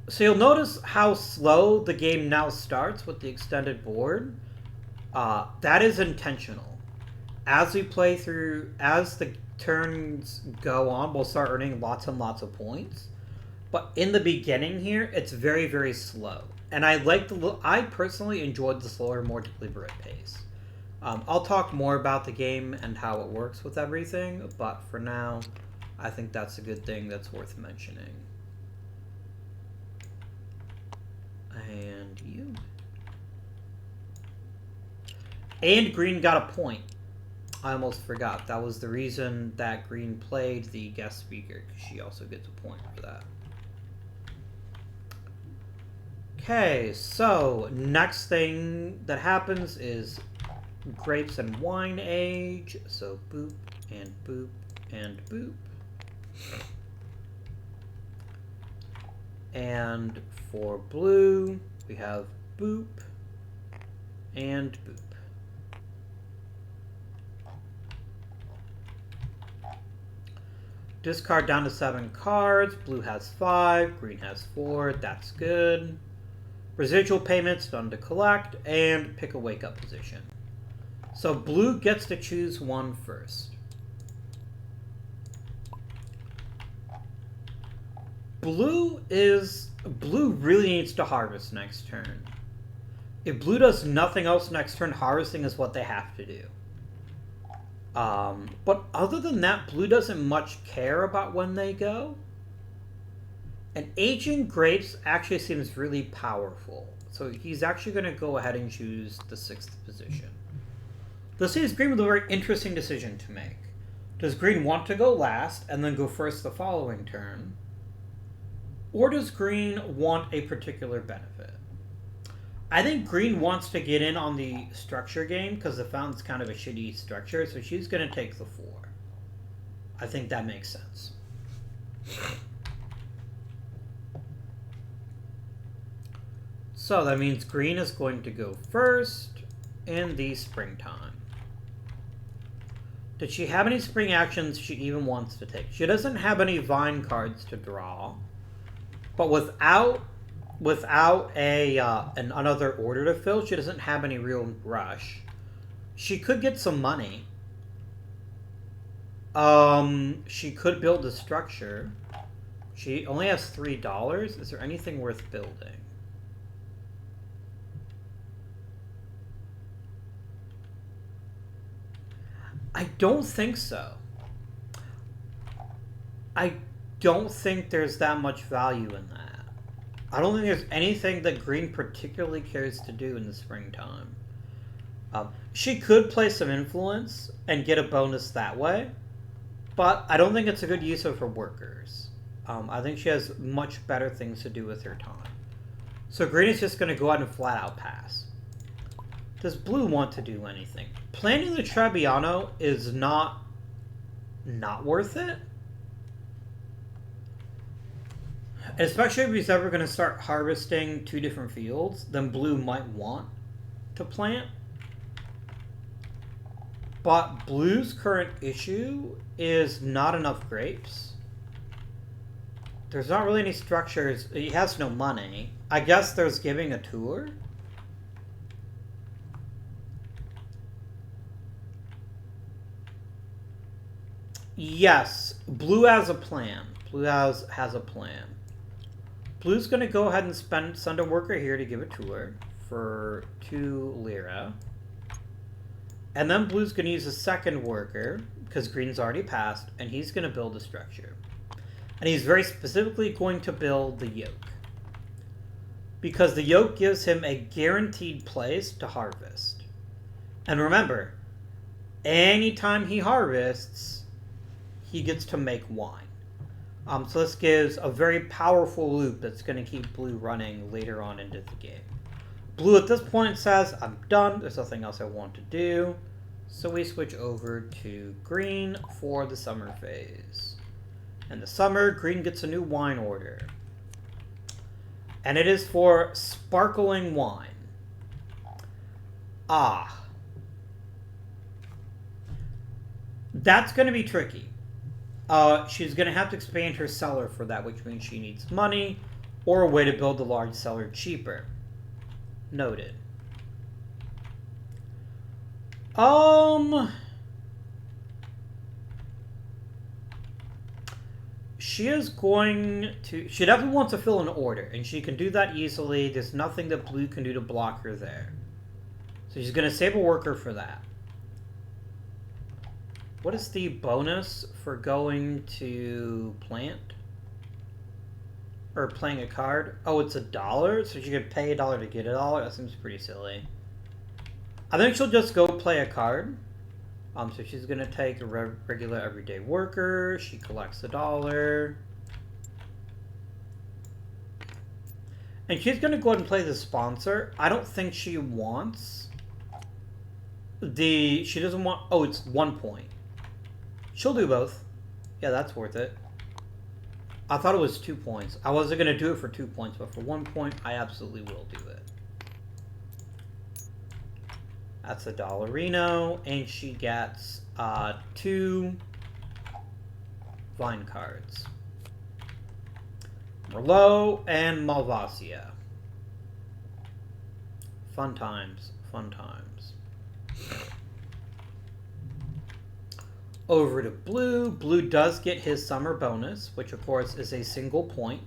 So you'll notice how slow the game now starts with the extended board. That is intentional. As we play through, as the turns go on, we'll start earning lots and lots of points. But in the beginning here, it's very, very slow. And I personally enjoyed the slower, more deliberate pace. I'll talk more about the game and how it works with everything, but for now, I think that's a good thing that's worth mentioning. And you. And green got a point. I almost forgot. That was the reason that green played the guest speaker, because she also gets a point for that. Okay, so next thing that happens is grapes and wine age. So boop and boop and boop. And for blue, we have boop and boop. Discard down to 7 cards. Blue has 5, green has 4. That's good. Residual payments done to collect, and pick a wake-up position. So blue gets to choose one first. Blue really needs to harvest next turn. If blue does nothing else next turn, harvesting is what they have to do. But other than that, blue doesn't much care about when they go. And aging grapes actually seems really powerful. So he's actually going to go ahead and choose the 6th position. This leaves green with a very interesting decision to make. Does green want to go last and then go first the following turn? Or does green want a particular benefit? I think green wants to get in on the structure game because the fountain's kind of a shitty structure, so she's going to take the 4. I think that makes sense. So that means green is going to go first in the springtime. Did she have any spring actions she even wants to take? She doesn't have any vine cards to draw. But without another order to fill, she doesn't have any real rush. She could get some money. She could build a structure. She only has $3. Is there anything worth building? I don't think so. I don't think there's that much value in that. I don't think there's anything that green particularly cares to do in the springtime. She could play some influence and get a bonus that way, but I don't think it's a good use of her workers. I think she has much better things to do with her time. So green is just going to go ahead and flat out pass. Does blue want to do anything? Planting the Trebbiano is not worth it. Especially if he's ever going to start harvesting 2 different fields, then blue might want to plant. But blue's current issue is not enough grapes. There's not really any structures. He has no money. I guess there's giving a tour. Yes, blue has a plan. Blue has a plan. Blue's going to go ahead and send a worker here to give a tour for 2 lira. And then blue's going to use a second worker, because green's already passed, and he's going to build a structure. And he's very specifically going to build the yoke. Because the yoke gives him a guaranteed place to harvest. And remember, anytime he harvests, he gets to make wine. So this gives a very powerful loop that's going to keep blue running later on into the game. Blue at this point says, I'm done. There's nothing else I want to do. So we switch over to green for the summer phase. In the summer, green gets a new wine order. And it is for sparkling wine. Ah. That's going to be tricky. She's going to have to expand her cellar for that, which means she needs money or a way to build the large cellar cheaper. Noted. She is going to... She definitely wants to fill an order, and she can do that easily. There's nothing that blue can do to block her there. So she's going to save a worker for that. What is the bonus for going to plant? Or playing a card? Oh, it's $1? So she could pay $1 to get $1? That seems pretty silly. I think she'll just go play a card. So she's going to take a regular everyday worker. She collects $1. And she's going to go ahead and play the sponsor. I don't think she wants the... She doesn't want... Oh, it's 1 point. She'll do both. Yeah, that's worth it. I thought it was 2 points. I wasn't going to do it for 2 points, but for 1 point, I absolutely will do it. That's a $1, and she gets 2 vine cards. Merlot and Malvasia. Fun times, fun times. Over to blue. Blue does get his summer bonus, which of course is a single point.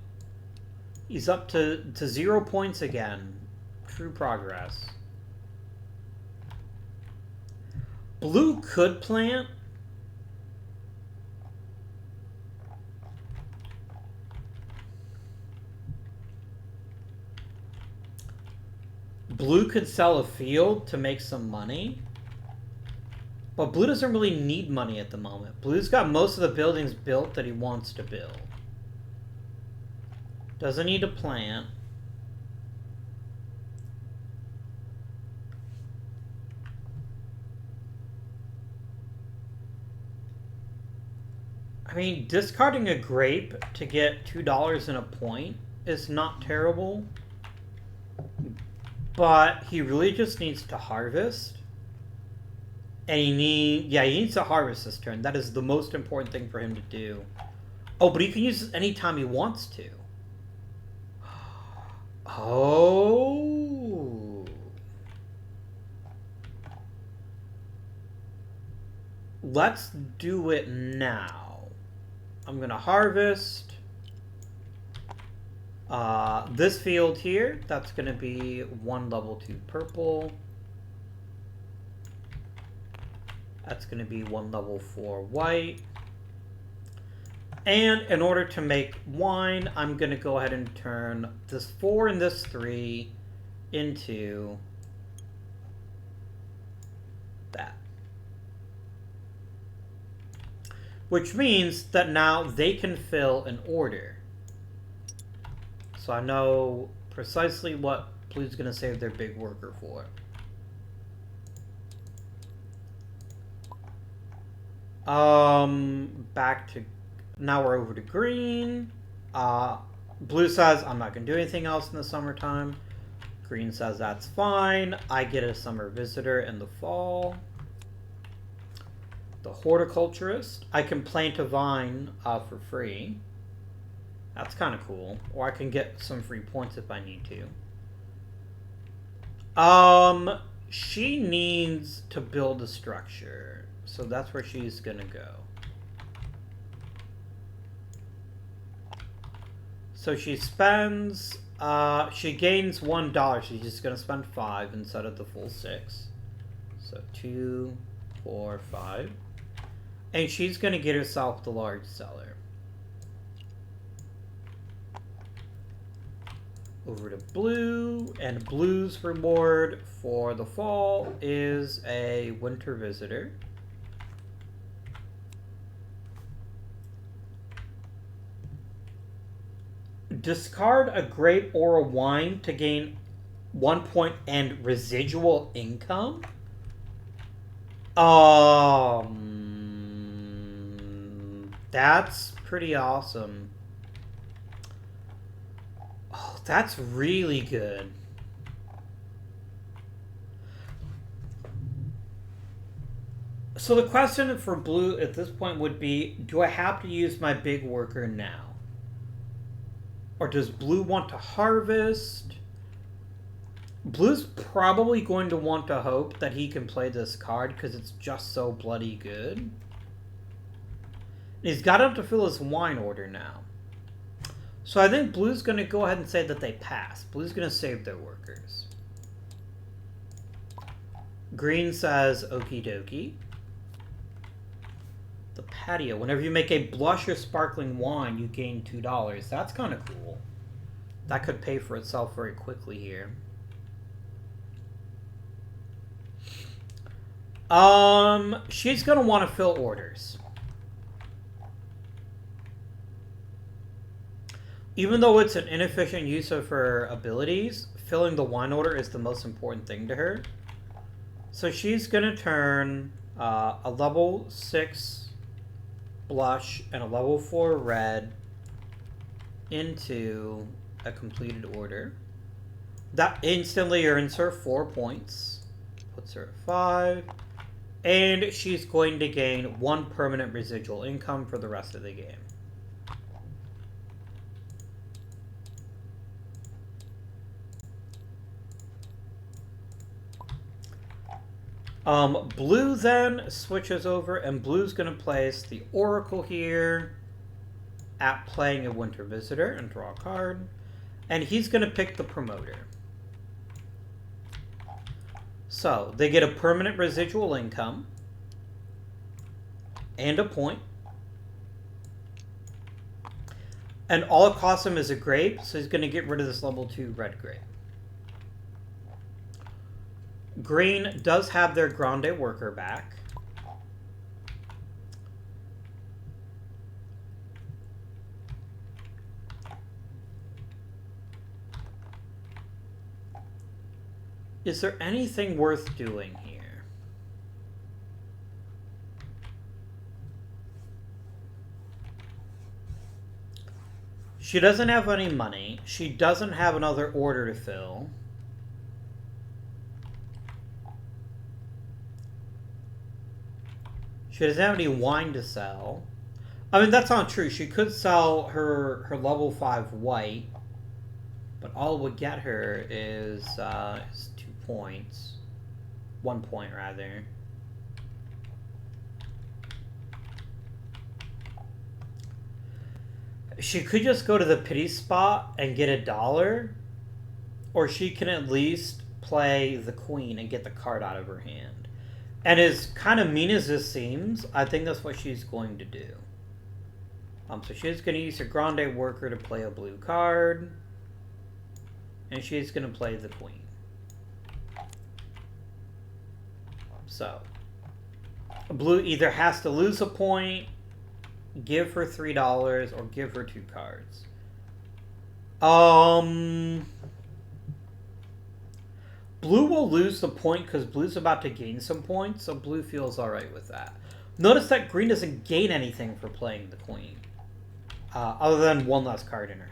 He's up to 0 points again. True progress. Blue could plant. Blue could sell a field to make some money. But blue doesn't really need money at the moment. Blue's got most of the buildings built that he wants to build. Doesn't need to plant. I mean, discarding a grape to get $2 in a point is not terrible. But he really just needs to harvest. And he needs to harvest this turn. That is the most important thing for him to do. Oh, but he can use this anytime he wants to. Oh. Let's do it now. I'm going to harvest this field here. That's going to be 1 level 2 purple. That's going to be 1 level 4 white. And in order to make wine, I'm going to go ahead and turn this 4 and this 3 into that. Which means that now they can fill an order. So I know precisely what blue's going to save their big worker for. Back to... Now we're over to green. Blue says, I'm not going to do anything else in the summertime. Green says, that's fine. I get a summer visitor in the fall. The horticulturist. I can plant a vine for free. That's kind of cool. Or I can get some free points if I need to. She needs to build a structure. So that's where she's going to go. So she spends... she gains $1. She's just going to spend 5 instead of the full 6. So 2, 4, 5. And she's going to get herself the large cellar. Over to blue. And blue's reward for the fall is a winter visitor. Discard a grape or a wine to gain 1 point and residual income? That's pretty awesome. Oh, that's really good. So the question for blue at this point would be, do I have to use my big worker now? Or does blue want to harvest? Blue's probably going to want to hope that he can play this card because it's just so bloody good. And he's got enough to fill his wine order now. So I think blue's going to go ahead and say that they pass. Blue's going to save their workers. Green says, okie dokie. The patio. Whenever you make a blush or sparkling wine, you gain $2. That's kind of cool. That could pay for itself very quickly here. She's going to want to fill orders. Even though it's an inefficient use of her abilities, filling the wine order is the most important thing to her. So she's going to turn a level 6 blush and a level 4 red into a completed order. That instantly earns her 4 points. Puts her at 5. And she's going to gain 1 permanent residual income for the rest of the game. Blue then switches over, and blue's going to place the Oracle here at playing a Winter Visitor and draw a card. And he's going to pick the Promoter. So, they get a permanent residual income and a point. And all it costs him is a grape, so he's going to get rid of this level 2 red grape. Green does have their Grande worker back. Is there anything worth doing here? She doesn't have any money. She doesn't have another order to fill. She doesn't have any wine to sell. I mean, that's not true. She could sell her level 5 white, but all it would get her is 2 points. 1 point, rather. She could just go to the pity spot and get $1, or she can at least play the queen and get the card out of her hand. And as kind of mean as this seems, I think that's what she's going to do. So she's going to use her Grande worker to play a blue card. And she's going to play the queen. So, blue either has to lose a point, give her $3, or give her 2 cards. Blue will lose the point because blue's about to gain some points, so blue feels alright with that. Notice that green doesn't gain anything for playing the queen, other than 1 less card in her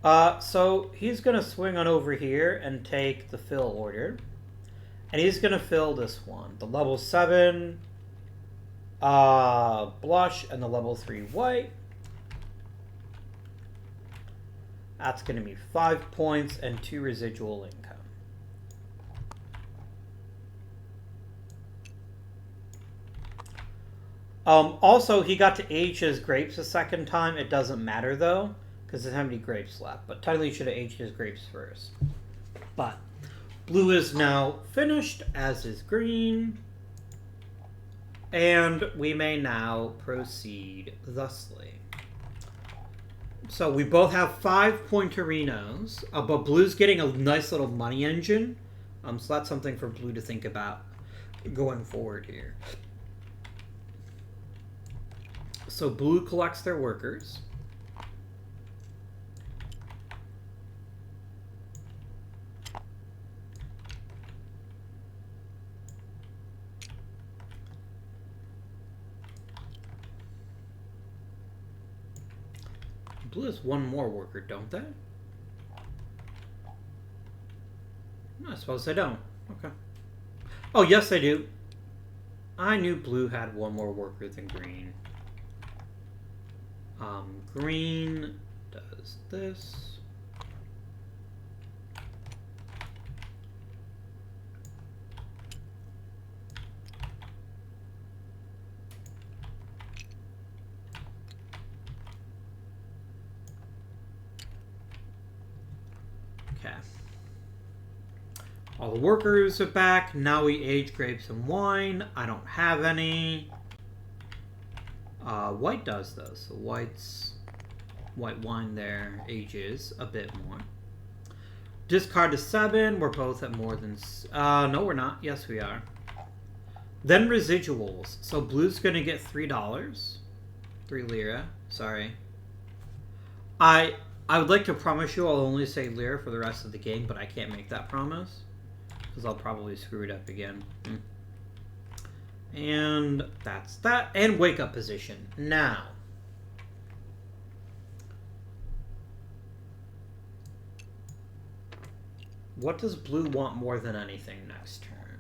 hand. So he's going to swing on over here and take the fill order. And he's going to fill this one. The level 7... blush and the level 3 white. That's going to be 5 points and 2 residual income. Also, he got to age his grapes a second time. It doesn't matter, though, because there's how many grapes left. But technically, he should have aged his grapes first. But blue is now finished, as is green. And we may now proceed thusly. So we both have 5 Pointerinos, but blue's getting a nice little money engine. So that's something for blue to think about going forward here. So blue collects their workers. Blue has one more worker, don't they? I suppose they don't. Okay. Oh, yes, they do. I knew blue had one more worker than green. Green does this. Okay. All the workers are back. Now we age grapes and wine. I don't have any. White does though. So white wine there ages a bit more. Discard to 7. We're both at more than... no, we're not. Yes, we are. Then residuals. So blue's going to get $3. 3 lira. Sorry. I would like to promise you I'll only say lira for the rest of the game, but I can't make that promise. Because I'll probably screw it up again. And that's that. And wake up position. Now. What does blue want more than anything next turn?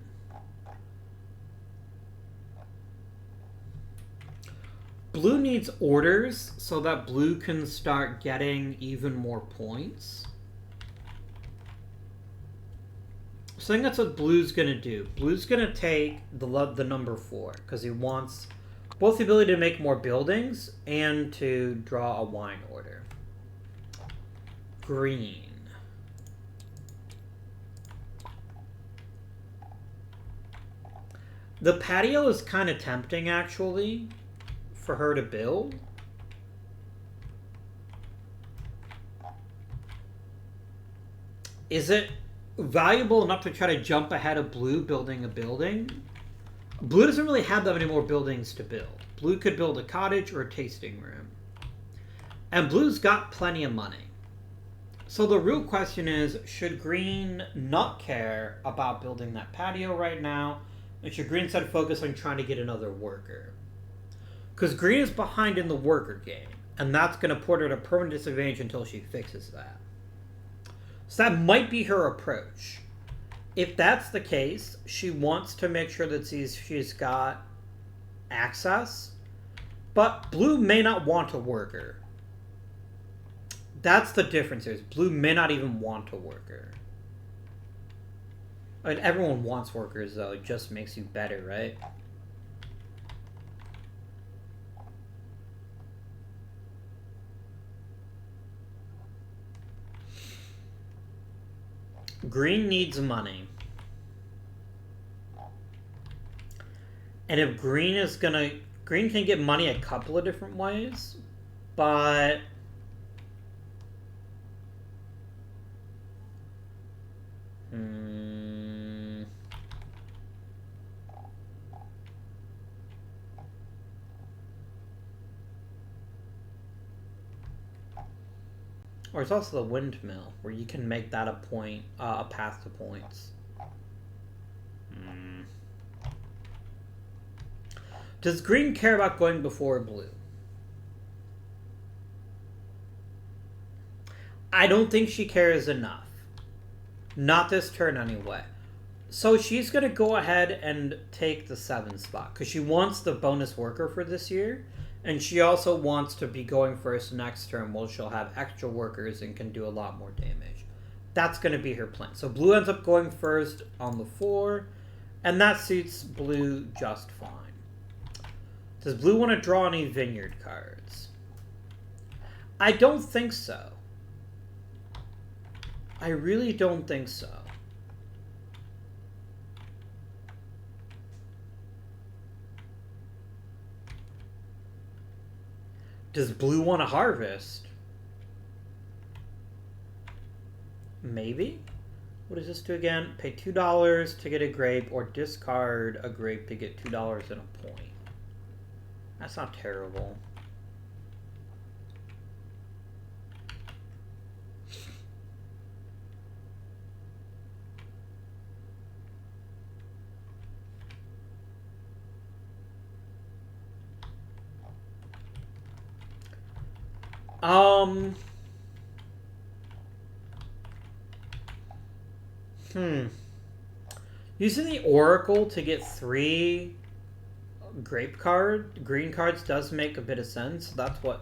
Blue needs orders so that blue can start getting even more points. So I think that's what blue's going to do. Blue's going to take the number 4 because he wants both the ability to make more buildings and to draw a wine order. Green. The patio is kind of tempting, actually, for her to build. Is it valuable enough to try to jump ahead of blue building a building? Blue doesn't really have that many more buildings to build. Blue could build a cottage or a tasting room. And blue's got plenty of money. So the real question is, should green not care about building that patio right now? And should green instead focus on trying to get another worker? Because green is behind in the worker game. And that's going to put her at a permanent disadvantage until she fixes that. So that might be her approach. If that's the case, she wants to make sure that she's got access. But blue may not want a worker. That's the difference here. Blue may not even want a worker. I mean, everyone wants workers, though. It just makes you better, right? Green needs money. And if green is gonna... Green can get money a couple of different ways, but... Or it's also the windmill, where you can make that a point, a path to points. Does green care about going before blue? I don't think she cares enough. Not this turn, anyway. So she's going to go ahead and take the 7 spot, because she wants the bonus worker for this year. And she also wants to be going first next turn, while she'll have extra workers and can do a lot more damage. That's going to be her plan. So blue ends up going first on the 4, and that suits blue just fine. Does blue want to draw any vineyard cards? I don't think so. I really don't think so. Does blue want to harvest? Maybe? What does this do again? Pay $2 to get a grape, or discard a grape to get $2 and a point. That's not terrible. Um. Using the Oracle to get 3 green cards does make a bit of sense. That's what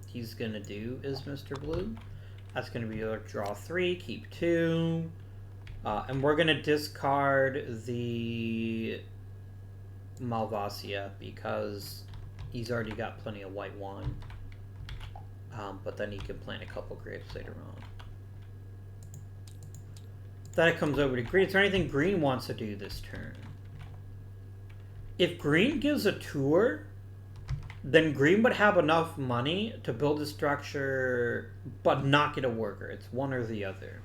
he's gonna do, is Mr. Blue. That's gonna be a draw 3, keep 2. And we're gonna discard the Malvasia because he's already got plenty of white wine. But then he can plant a couple grapes later on. Then it comes over to green. Is there anything green wants to do this turn? If green gives a tour, then green would have enough money to build a structure but not get a worker. It's one or the other.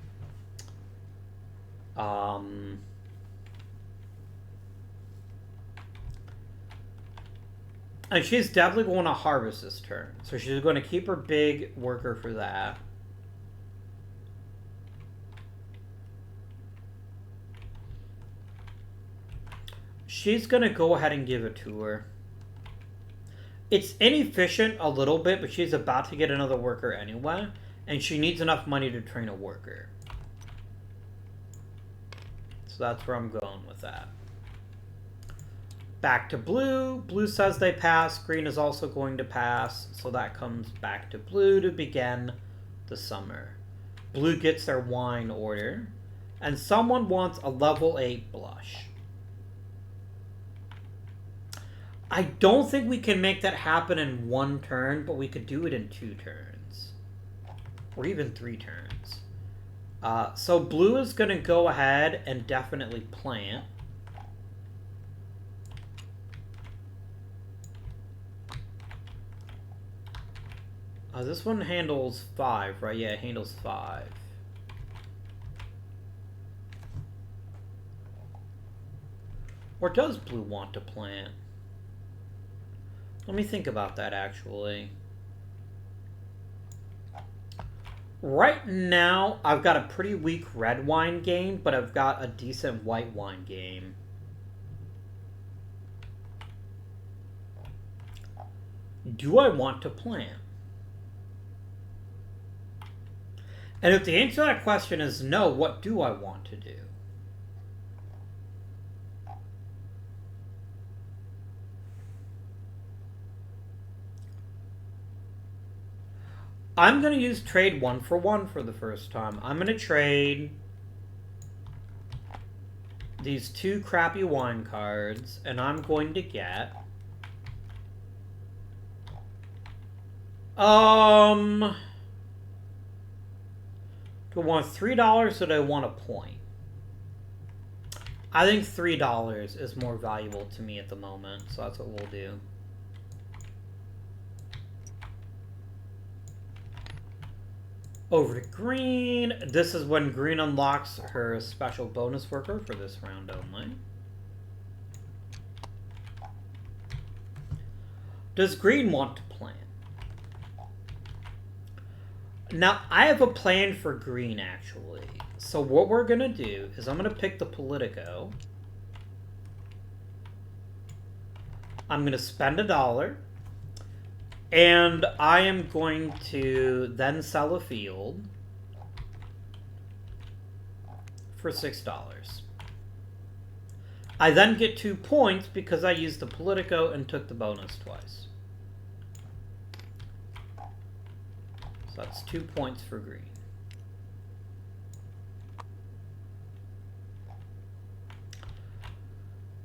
And she's definitely going to harvest this turn. So she's going to keep her big worker for that. She's going to go ahead and give a tour. It's inefficient a little bit, but she's about to get another worker anyway. And she needs enough money to train a worker. So that's where I'm going with that. Back to blue. Blue says they pass. Green is also going to pass. So that comes back to blue to begin the summer. Blue gets their wine order. And someone wants a level 8 blush. I don't think we can make that happen in 1 turn, but we could do it in 2 turns. Or even 3 turns. So blue is going to go ahead and definitely plant. This one handles 5, right? Yeah, it handles 5. Or does blue want to plant? Let me think about that, actually. Right now, I've got a pretty weak red wine game, but I've got a decent white wine game. Do I want to plant? And if the answer to that question is no, what do I want to do? I'm going to use trade 1 for 1 for the first time. I'm going to trade these 2 crappy wine cards, and I'm going to get... Do I want $3 or do I want a point? I think $3 is more valuable to me at the moment, so that's what we'll do. Over to green. This is when green unlocks her special bonus worker for this round only. Does green want to plant? Now, I have a plan for green, actually. So what we're going to do is I'm going to pick the Politico. I'm going to spend $1. And I am going to then sell a field for $6. I then get 2 points because I used the Politico and took the bonus twice. So that's 2 points for green.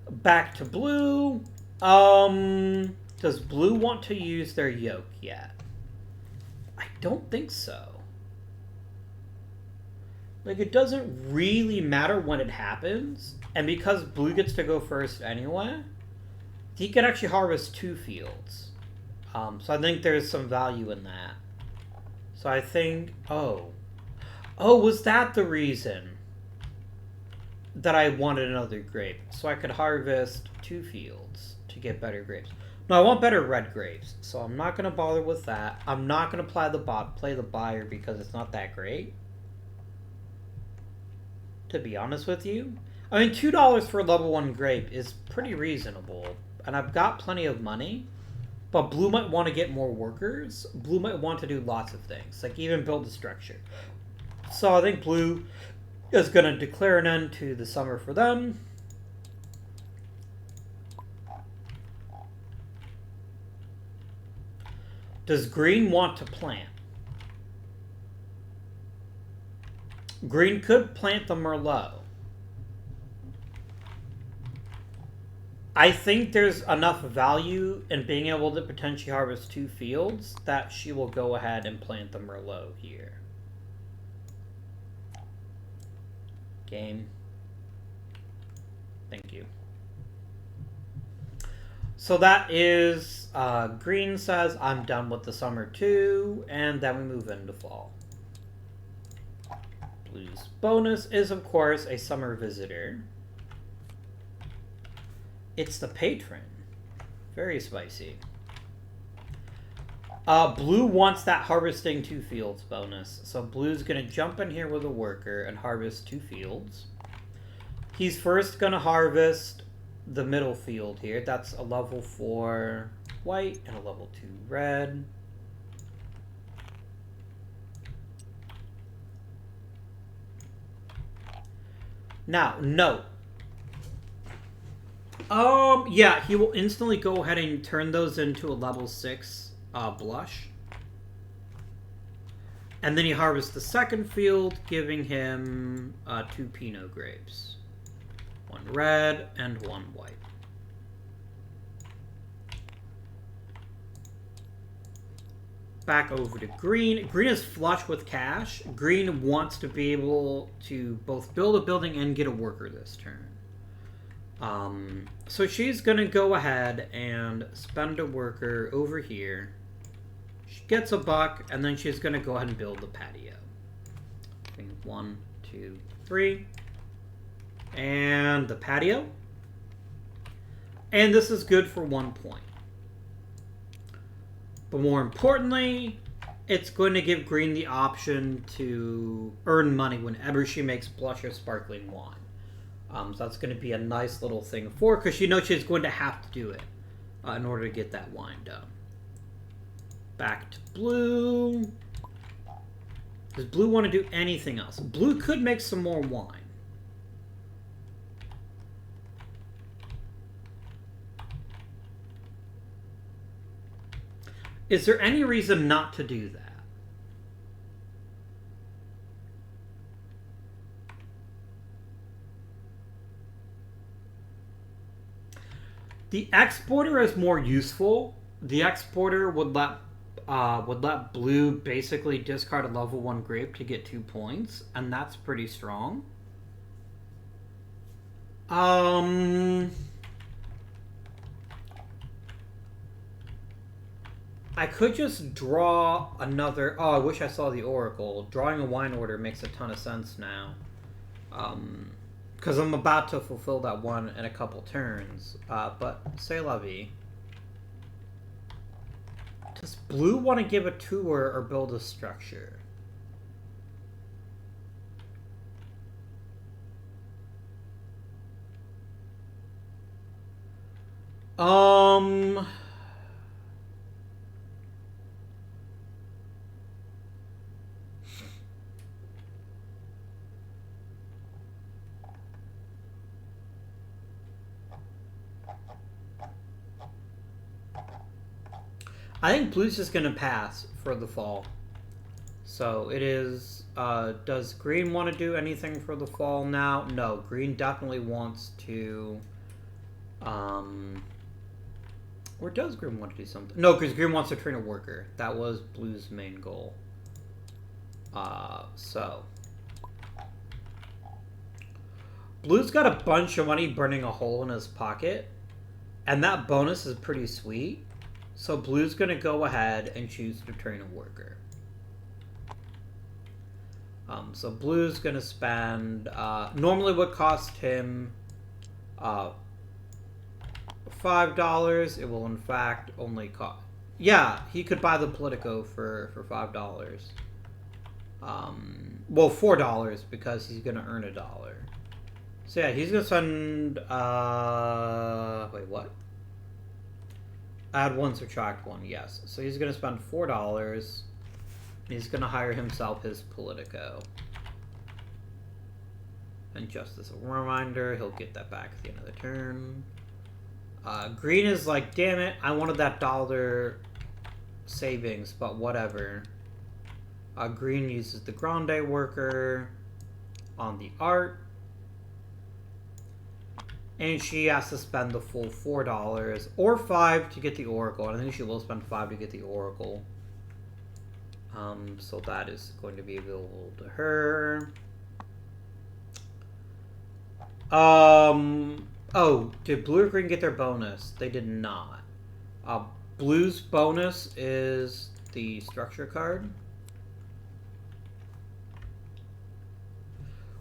Back to blue. Does blue want to use their yoke yet? I don't think so. Like, it doesn't really matter when it happens. And because blue gets to go first anyway, he can actually harvest 2 fields. So I think there's some value in that. So I think... Oh, was that the reason that I wanted another grape? So I could harvest 2 fields to get better grapes. No, I want better red grapes, so I'm not going to bother with that. I'm not going to play the buyer because it's not that great. To be honest with you. I mean, $2 for a level 1 grape is pretty reasonable. And I've got plenty of money. But blue might want to get more workers. Blue might want to do lots of things, like even build a structure. So I think blue is going to declare an end to the summer for them. Does green want to plant? Green could plant the Merlot. I think there's enough value in being able to potentially harvest 2 fields that she will go ahead and plant the Merlot here. Game. Thank you. So that is, green says, I'm done with the summer too, and then we move into fall. Blue's bonus is, of course, a summer visitor. It's the patron. Very spicy. Blue wants that harvesting 2 fields bonus. So blue's going to jump in here with a worker and harvest 2 fields. He's first going to harvest the middle field here. That's a level 4 white and a level 2 red. Now, note. Yeah, he will instantly go ahead and turn those into a level 6 blush. And then he harvests the second field, giving him 2 Pinot grapes. 1 red and 1 white. Back over to green. Green is flush with cash. Green wants to be able to both build a building and get a worker this turn. So she's going to go ahead and spend a worker over here. She gets a buck, and then she's going to go ahead and build the patio. I think 1, 2, 3. And the patio. And this is good for 1 point. But more importantly, it's going to give green the option to earn money whenever she makes blush or sparkling wine. So that's going to be a nice little thing for her, because she knows she's going to have to do it in order to get that wine done. Back to blue. Does blue want to do anything else? Blue could make some more wine. Is there any reason not to do that? The exporter is more useful. The exporter would let blue basically discard a level 1 grape to get 2 points, and that's pretty strong. I could just draw another... Oh, I wish I saw the Oracle. Drawing a wine order makes a ton of sense now. Because I'm about to fulfill that one in a couple turns. But, c'est la vie. Does blue want to give a tour or build a structure? I think blue's just going to pass for the fall. So it is... does green want to do anything for the fall now? No, green definitely wants to... or does green want to do something? No, because green wants to train a worker. That was blue's main goal. So... Blue's got a bunch of money burning a hole in his pocket. And that bonus is pretty sweet. So blue's going to go ahead and choose to train a worker. So blue's going to spend... normally would cost him $5. It will in fact only cost... Yeah, he could buy the Politico for $5. Well, $4 because he's going to earn $1. So yeah, he's going to spend... wait, what? Add one, subtract one, yes. So he's going to spend $4. He's going to hire himself his Politico. And just as a reminder, he'll get that back at the end of the turn. Green is like, damn it, I wanted that dollar savings, but whatever. Green uses the Grande worker on the art. And she has to spend the full $4 or $5 to get the Oracle. And I think she will spend $5 to get the Oracle. So that is going to be available to her. Oh, did blue or green get their bonus? They did not. Blue's bonus is the structure card.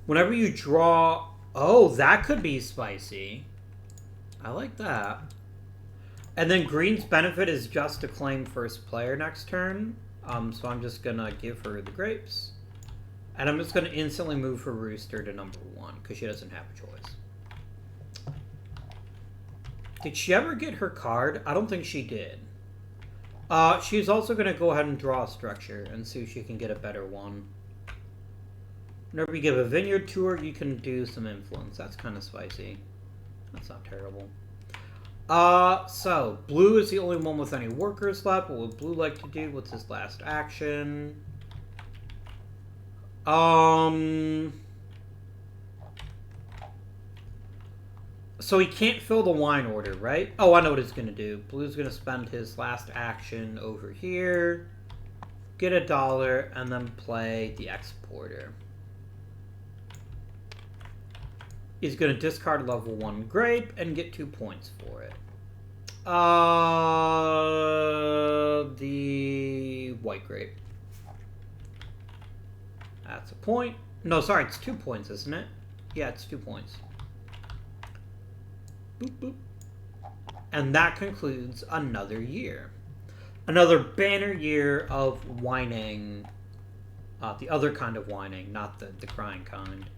Whenever you draw... Oh, that could be spicy. I like that. And then green's benefit is just to claim first player next turn. So I'm just going to give her the grapes. And I'm just going to instantly move her rooster to number 1 because she doesn't have a choice. Did she ever get her card? I don't think she did. She's also going to go ahead and draw a structure and see if she can get a better one. Whenever you give a vineyard tour, you can do some influence. That's kind of spicy. That's not terrible. So, blue is the only one with any workers left. What would blue like to do? What's his last action? So he can't fill the wine order, right? Oh, I know what he's going to do. Blue's going to spend his last action over here, get $1, and then play the exporter. He's going to discard level 1 grape and get 2 points for it. The white grape. That's a point. No, sorry, it's 2 points, isn't it? Yeah, it's 2 points. Boop, boop. And that concludes another year. Another banner year of whining. The other kind of whining, not the crying kind.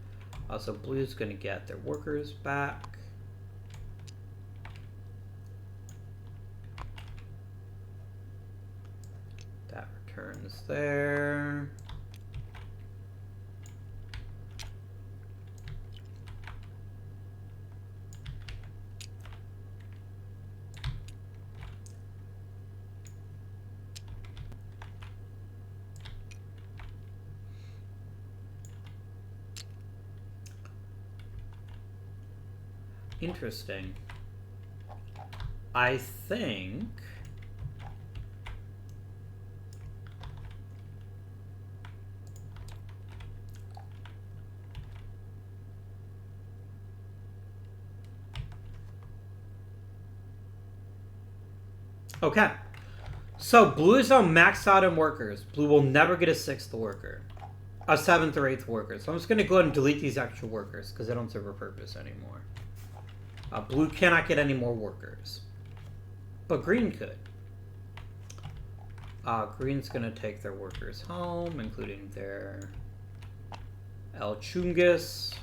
So blue's going to get their workers back. That returns there. Interesting. I think... Okay. So blue is now maxed out in workers. Blue will never get a 6th worker. A 7th or 8th worker. So I'm just going to go ahead and delete these extra workers because they don't serve a purpose anymore. Blue cannot get any more workers. But green could. Green's going to take their workers home, including their El Chungus.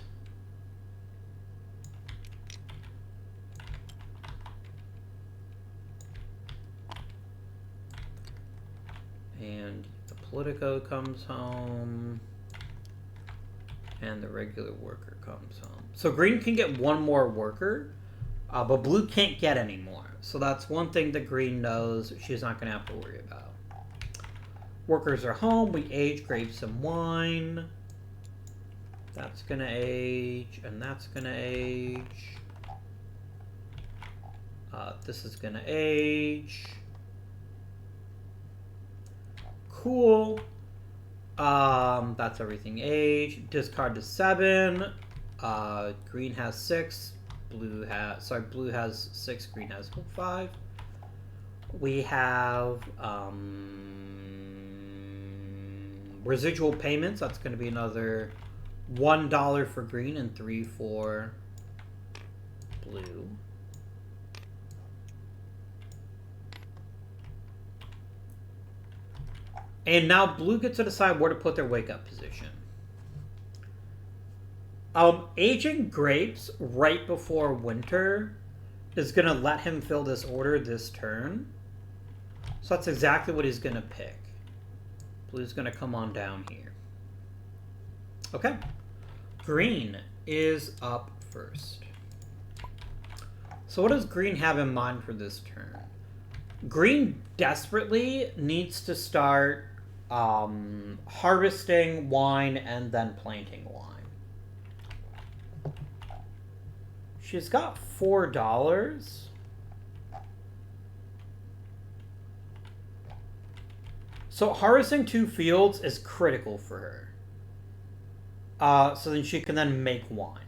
And the Politico comes home. And the regular worker comes home. So green can get one more worker, but blue can't get any more. So that's one thing that green knows she's not going to have to worry about. Workers are home. We age grapes and wine. That's going to age, and that's going to age. This is going to age. Cool. That's everything age. Discard to 7. Green has 6. Blue has 6. Green has 5. We have residual payments. That's going to be another $1 for green and 3 for blue. And now blue gets to decide where to put their wake-up position. Aging grapes right before winter is going to let him fill this order this turn. So that's exactly what he's going to pick. Blue's going to come on down here. Okay. Green is up first. So what does green have in mind for this turn? Green desperately needs to start harvesting wine and then planting wine. She's got $4. So harvesting 2 fields is critical for her. So then she can then make wine.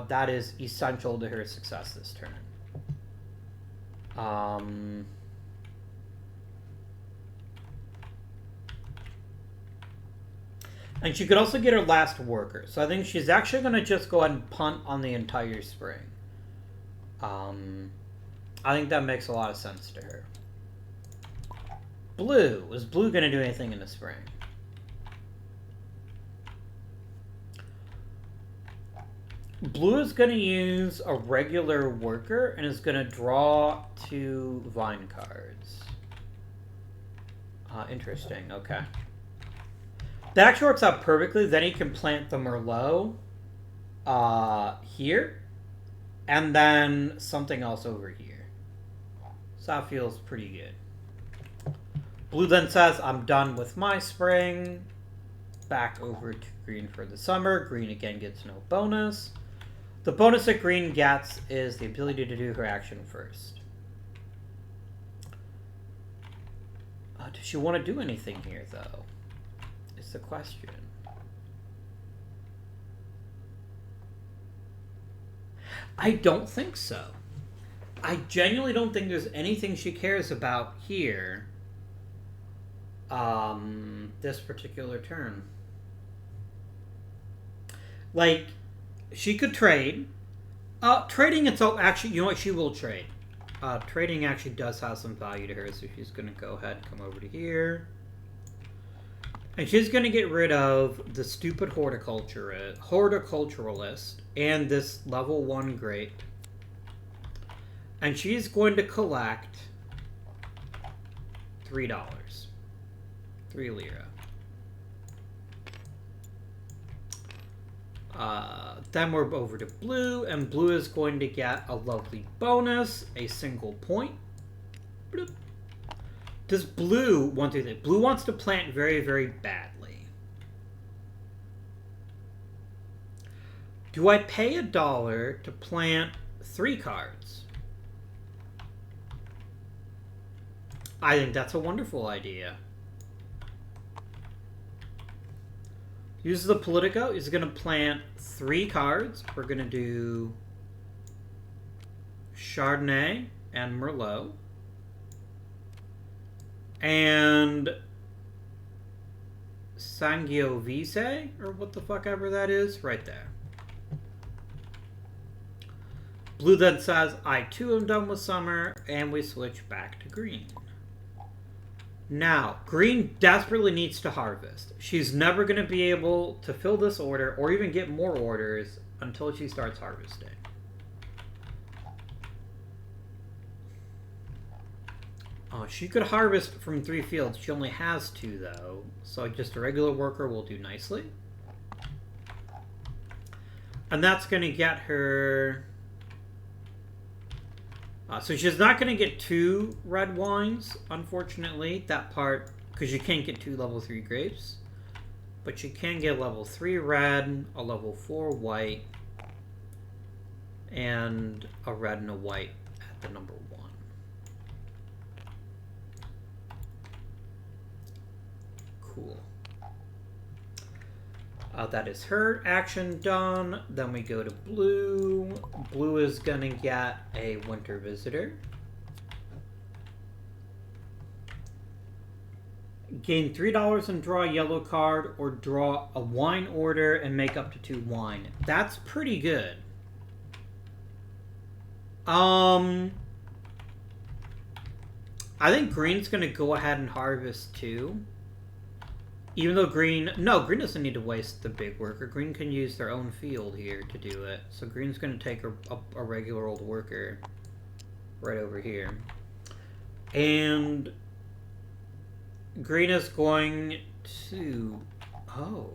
That is essential to her success this turn. And she could also get her last worker. So I think she's actually going to just go ahead and punt on the entire spring. I think that makes a lot of sense to her. Blue. Is blue going to do anything in the spring? Blue is going to use a regular worker and is going to draw 2 vine cards. Interesting. Okay. That actually works out perfectly. Then he can plant the Merlot here. And then something else over here. So that feels pretty good. Blue then says, I'm done with my spring. Back over to green for the summer. Green again gets no bonus. The bonus that green gets is the ability to do her action first. Does she want to do anything here, though? Is the question. I don't think so. I genuinely don't think there's anything she cares about here. This particular turn. Like, she could trade. Trading itself, actually, you know what? She will trade. Trading actually does have some value to her, so she's going to go ahead and come over to here. And she's going to get rid of the stupid horticulturalist and this level 1 grape. And she's going to collect $3. 3 lira. Then we're over to blue, and blue is going to get a lovely bonus, a single point. Bloop. Does blue want to do that? Blue wants to plant very, very badly. Do I pay $1 to plant 3 cards? I think that's a wonderful idea. Use the Politico. He's going to plant 3 cards. We're going to do Chardonnay and Merlot. And Sangiovese, or what the fuck ever that is, right there. Blue then says, I too am done with summer, and we switch back to green. Now, green desperately needs to harvest. She's never going to be able to fill this order, or even get more orders, until she starts harvesting. She could harvest from 3 fields. She only has 2, though. So just a regular worker will do nicely. And that's going to get her... so she's not going to get 2 red wines, unfortunately. That part, because you can't get 2 level 3 grapes. But you can get level 3 red, a level 4 white, and a red and a white at the number 1. Cool. That is her action done. Then we go to blue. Blue is going to get a winter visitor. Gain $3 and draw a yellow card, or draw a wine order and make up to 2 wine. That's pretty good. I think green's going to go ahead and harvest 2. Even though green... No, green doesn't need to waste the big worker. Green can use their own field here to do it. So green's going to take a regular old worker right over here. And Green is going to... Oh.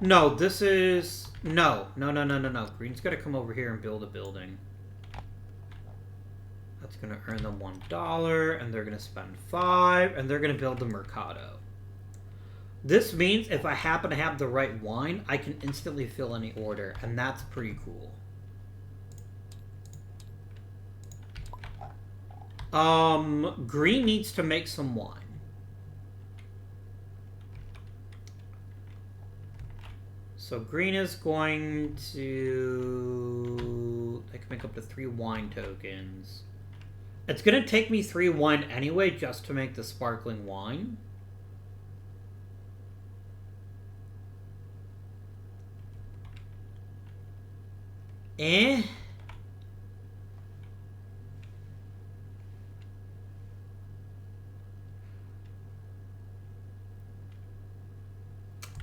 No, this is... No. No. Green's got to come over here and build a building. That's going to earn them $1, and they're going to spend $5, and they're going to build the Mercado. This means if I happen to have the right wine, I can instantly fill any order, and that's pretty cool. Green needs to make some wine. So green is going to... I can make up to 3 wine tokens. It's going to take me 3 wine anyway just to make the sparkling wine.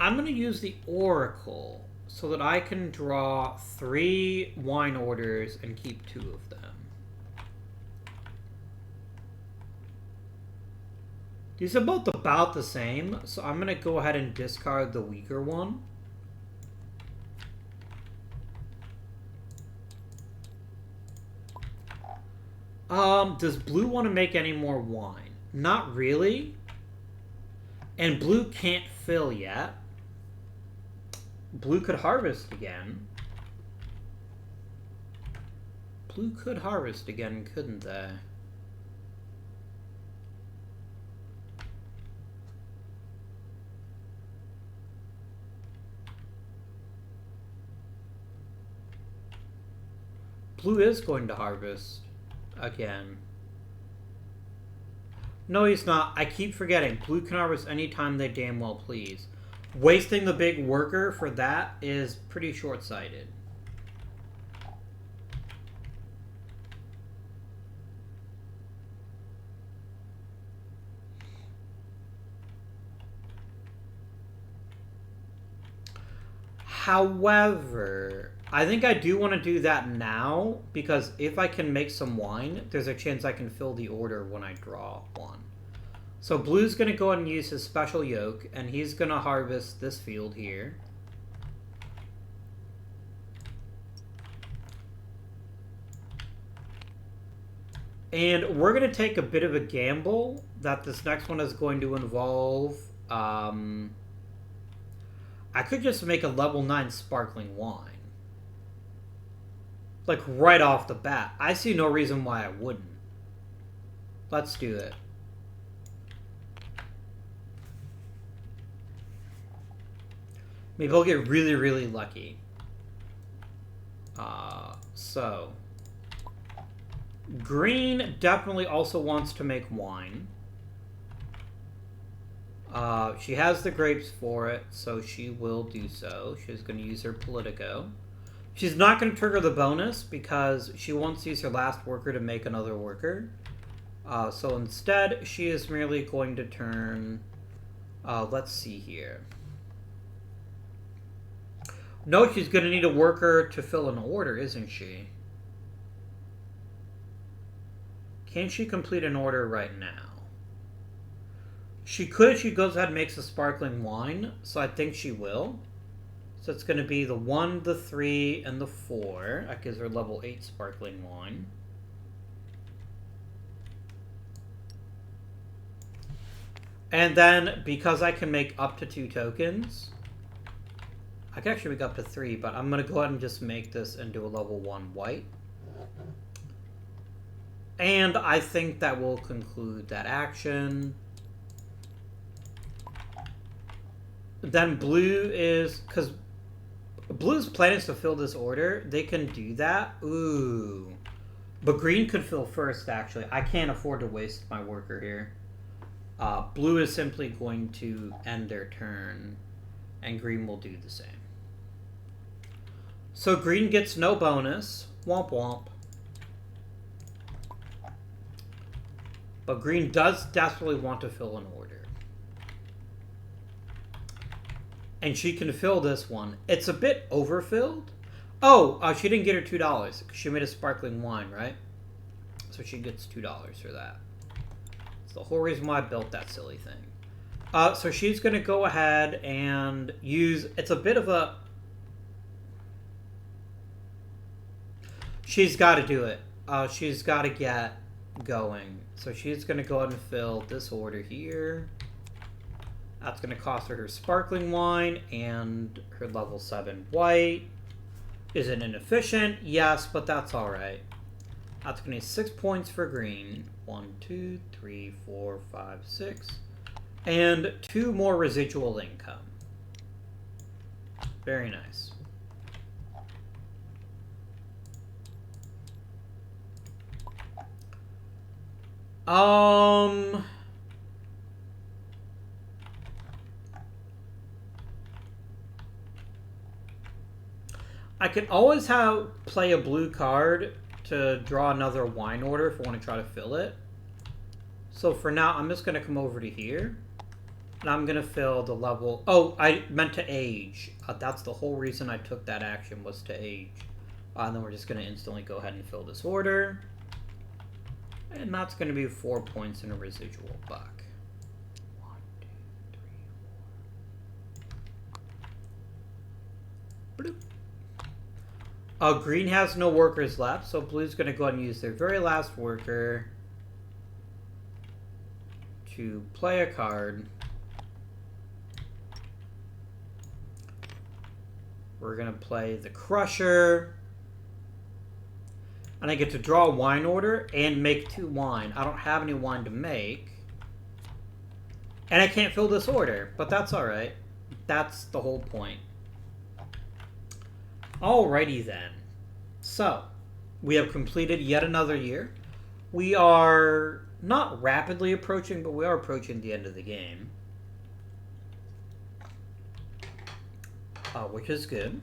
I'm going to use the Oracle so that I can draw 3 wine orders and keep 2 of them. These are both about the same, so I'm going to go ahead and discard the weaker one. Does blue want to make any more wine? Not really. And blue can't fill yet. Blue could harvest again. Blue could harvest again, couldn't they? Blue is going to harvest again. No, he's not. I keep forgetting. Blue can harvest anytime they damn well please. Wasting the big worker for that is pretty short-sighted. However, I think I do want to do that now, because if I can make some wine, there's a chance I can fill the order when I draw one. So blue's going to go ahead and use his special yoke, and he's going to harvest this field here. And we're going to take a bit of a gamble that this next one is going to involve... I could just make a level 9 sparkling wine. Like, right off the bat. I see no reason why I wouldn't. Let's do it. Maybe I'll get really, really lucky. So... Green definitely also wants to make wine. She has the grapes for it, so she will do so. She's going to use her Politico. She's not going to trigger the bonus because she wants to use her last worker to make another worker. So instead, she is merely going to turn... let's see here. No, she's going to need a worker to fill an order, isn't she? Can she complete an order right now? She could if she goes ahead and makes a sparkling wine, so I think she will. So it's going to be the 1, the 3, and the 4. That gives her level 8 sparkling wine. And then, because I can make up to 2 tokens, I can actually make up to 3, but I'm going to go ahead and just make this into a level 1 white. And I think that will conclude that action. Then blue is... because blue's plan is to fill this order. They can do that. Ooh. But green could fill first, actually. I can't afford to waste my worker here. Blue is simply going to end their turn. And green will do the same. So green gets no bonus. Womp womp. But green does desperately want to fill an order. And she can fill this one. It's a bit overfilled. Oh, she didn't get her $2. She made a sparkling wine, right? So she gets $2 for that. It's the whole reason why I built that silly thing. So she's going to go ahead and use... It's a bit of a... She's got to do it. She's got to get going. So she's going to go ahead and fill this order here. That's going to cost her sparkling wine and her level 7 white. Is it inefficient? Yes, but that's alright. That's going to be 6 points for green. 1, 2, 3, 4, 5, 6. And 2 more residual income. Very nice. I can always play a blue card to draw another wine order if I want to try to fill it. So for now, I'm just going to come over to here. And I'm going to fill the level... Oh, I meant to age. That's the whole reason I took that action, was to age. And then we're just going to instantly go ahead and fill this order. And that's going to be 4 points in a residual buck. 1, 2, 3, 4. Bloop. Green has no workers left, so blue's going to go ahead and use their very last worker to play a card. We're going to play the Crusher. And I get to draw a wine order and make 2 wine. I don't have any wine to make. And I can't fill this order, but that's alright. That's the whole point. Alrighty then. So, we have completed yet another year. We are not rapidly approaching, but we are approaching the end of the game. Which is good.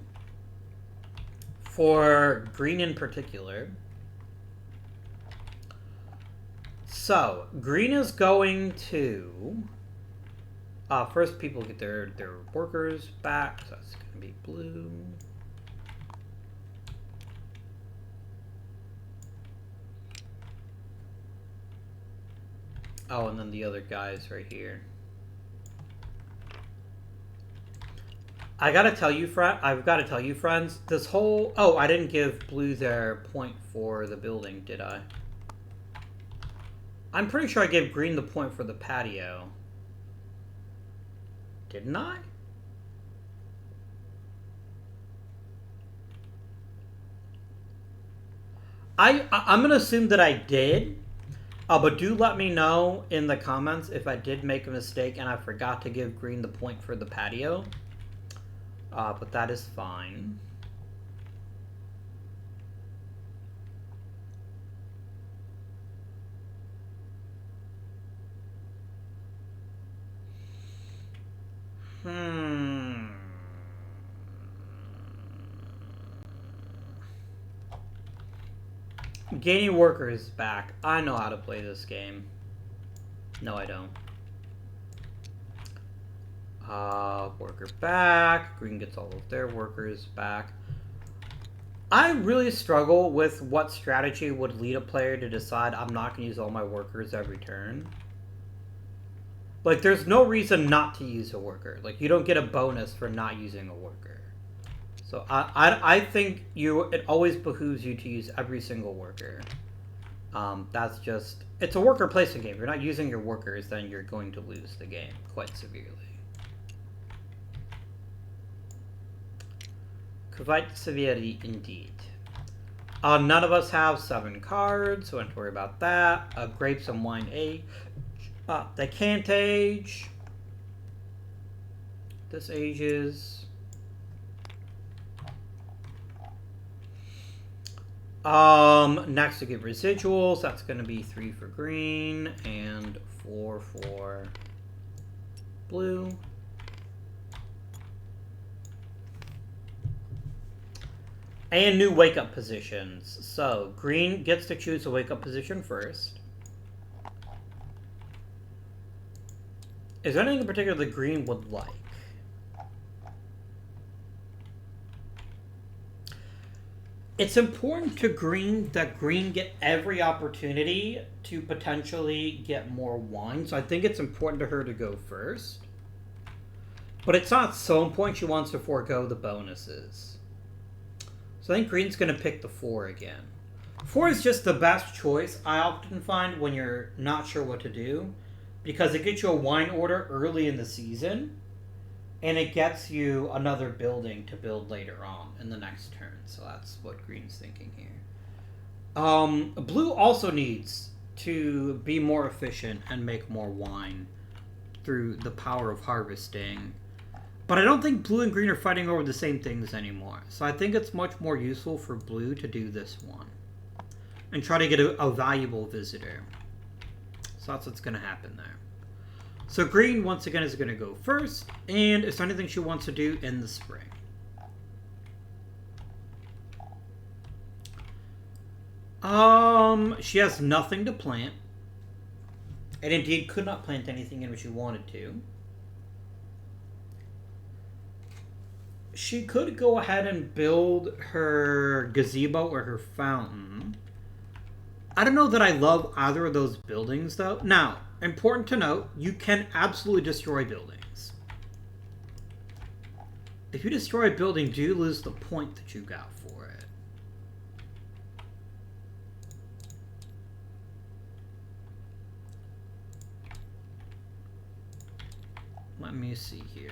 For green in particular. So, green is going to... first people get their workers back. So that's going to be blue. Oh, and then the other guys right here. I've got to tell you, friends, this whole... Oh, I didn't give blue their point for the building, did I? I'm pretty sure I gave green the point for the patio. Didn't I? I'm going to assume that I did. But do let me know in the comments if I did make a mistake and I forgot to give green the point for the patio. But that is fine. Gaining workers back. I know how to play this game. No, I don't. Worker back. Green gets all of their workers back. I really struggle with what strategy would lead a player to decide I'm not going to use all my workers every turn. Like, there's no reason not to use a worker. Like, you don't get a bonus for not using a worker. So I think it always behooves you to use every single worker. That's just... It's a worker placement game. If you're not using your workers, then you're going to lose the game quite severely. Quite severely indeed. None of us have 7 cards, so I don't have to worry about that. Grapes and wine age. They can't age. This ages. Next to get residuals, that's going to be 3 for green and 4 for blue. And new wake-up positions. So, green gets to choose a wake-up position first. Is there anything in particular that green would like? It's important to green that green get every opportunity to potentially get more wine. So I think it's important to her to go first. But it's not so important she wants to forego the bonuses. So I think green's going to pick the 4 again. 4 is just the best choice I often find when you're not sure what to do. Because it gets you a wine order early in the season. And it gets you another building to build later on in the next turn. So that's what green's thinking here. Blue also needs to be more efficient and make more wine through the power of harvesting. But I don't think blue and green are fighting over the same things anymore. So I think it's much more useful for blue to do this one. And try to get a valuable visitor. So that's what's going to happen there. So green, once again, is going to go first. And is there anything she wants to do in the spring? She has nothing to plant. And indeed could not plant anything in which she wanted to. She could go ahead and build her gazebo or her fountain. I don't know that I love either of those buildings, though. Now, important to note, you can absolutely destroy buildings. If you destroy a building, do you lose the point that you got for it? Let me see here.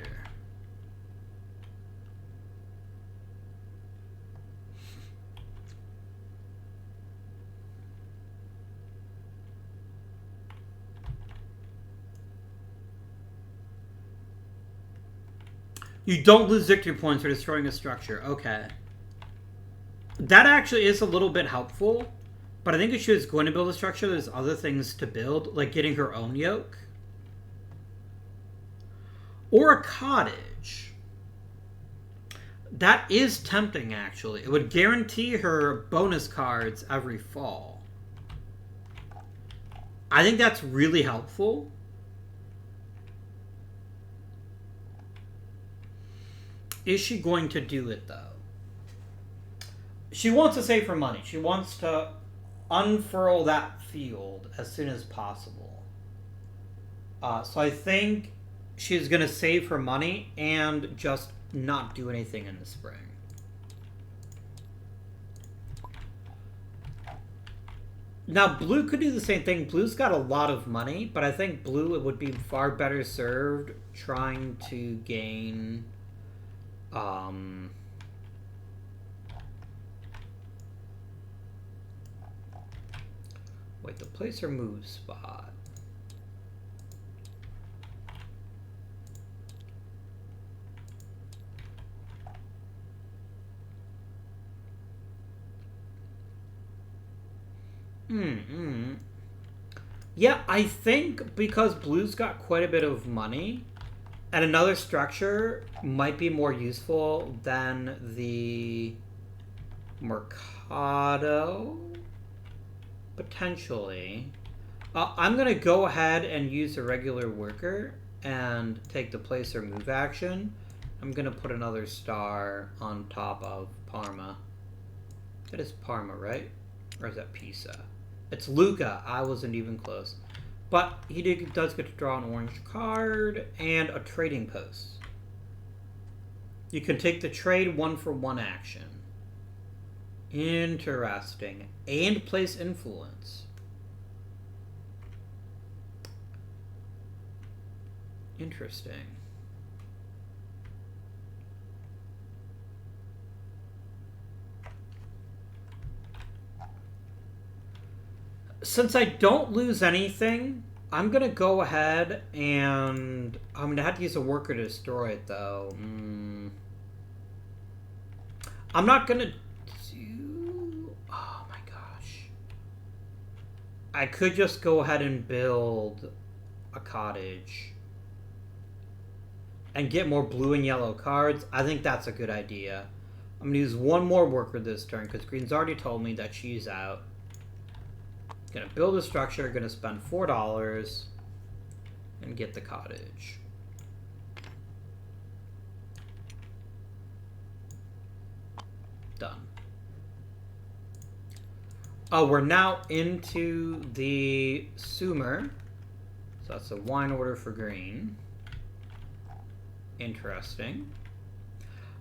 You don't lose victory points for destroying a structure. Okay. That actually is a little bit helpful. But I think if she was going to build a structure, there's other things to build. Like getting her own yoke. Or a cottage. That is tempting, actually. It would guarantee her bonus cards every fall. I think that's really helpful. Is she going to do it, though? She wants to save her money. She wants to unfurl that field as soon as possible. So I think she's going to save her money and just not do anything in the spring. Now, blue could do the same thing. Blue's got a lot of money, but I think blue would be far better served trying to gain... Wait, the place or move spot? Yeah, I think because blue's got quite a bit of money, and another structure might be more useful than the Mercado, potentially. I'm going to go ahead and use a regular worker and take the place or move action. I'm going to put another star on top of Parma. That is Parma, right? Or is that Pisa? It's Lucca. I wasn't even close. But he does get to draw an orange card and a trading post. You can take the trade 1-for-1 action. Interesting. And place influence. Interesting. Since I don't lose anything, I'm going to go ahead and... I'm going to have to use a worker to destroy it, though. I'm not going to do... Oh, my gosh. I could just go ahead and build a cottage. And get more blue and yellow cards. I think that's a good idea. I'm going to use one more worker this turn, because Green's already told me that she's out. Gonna build a structure, gonna spend $4 and get the cottage. Done. Oh, we're now into the Sumer. So that's a wine order for green. Interesting.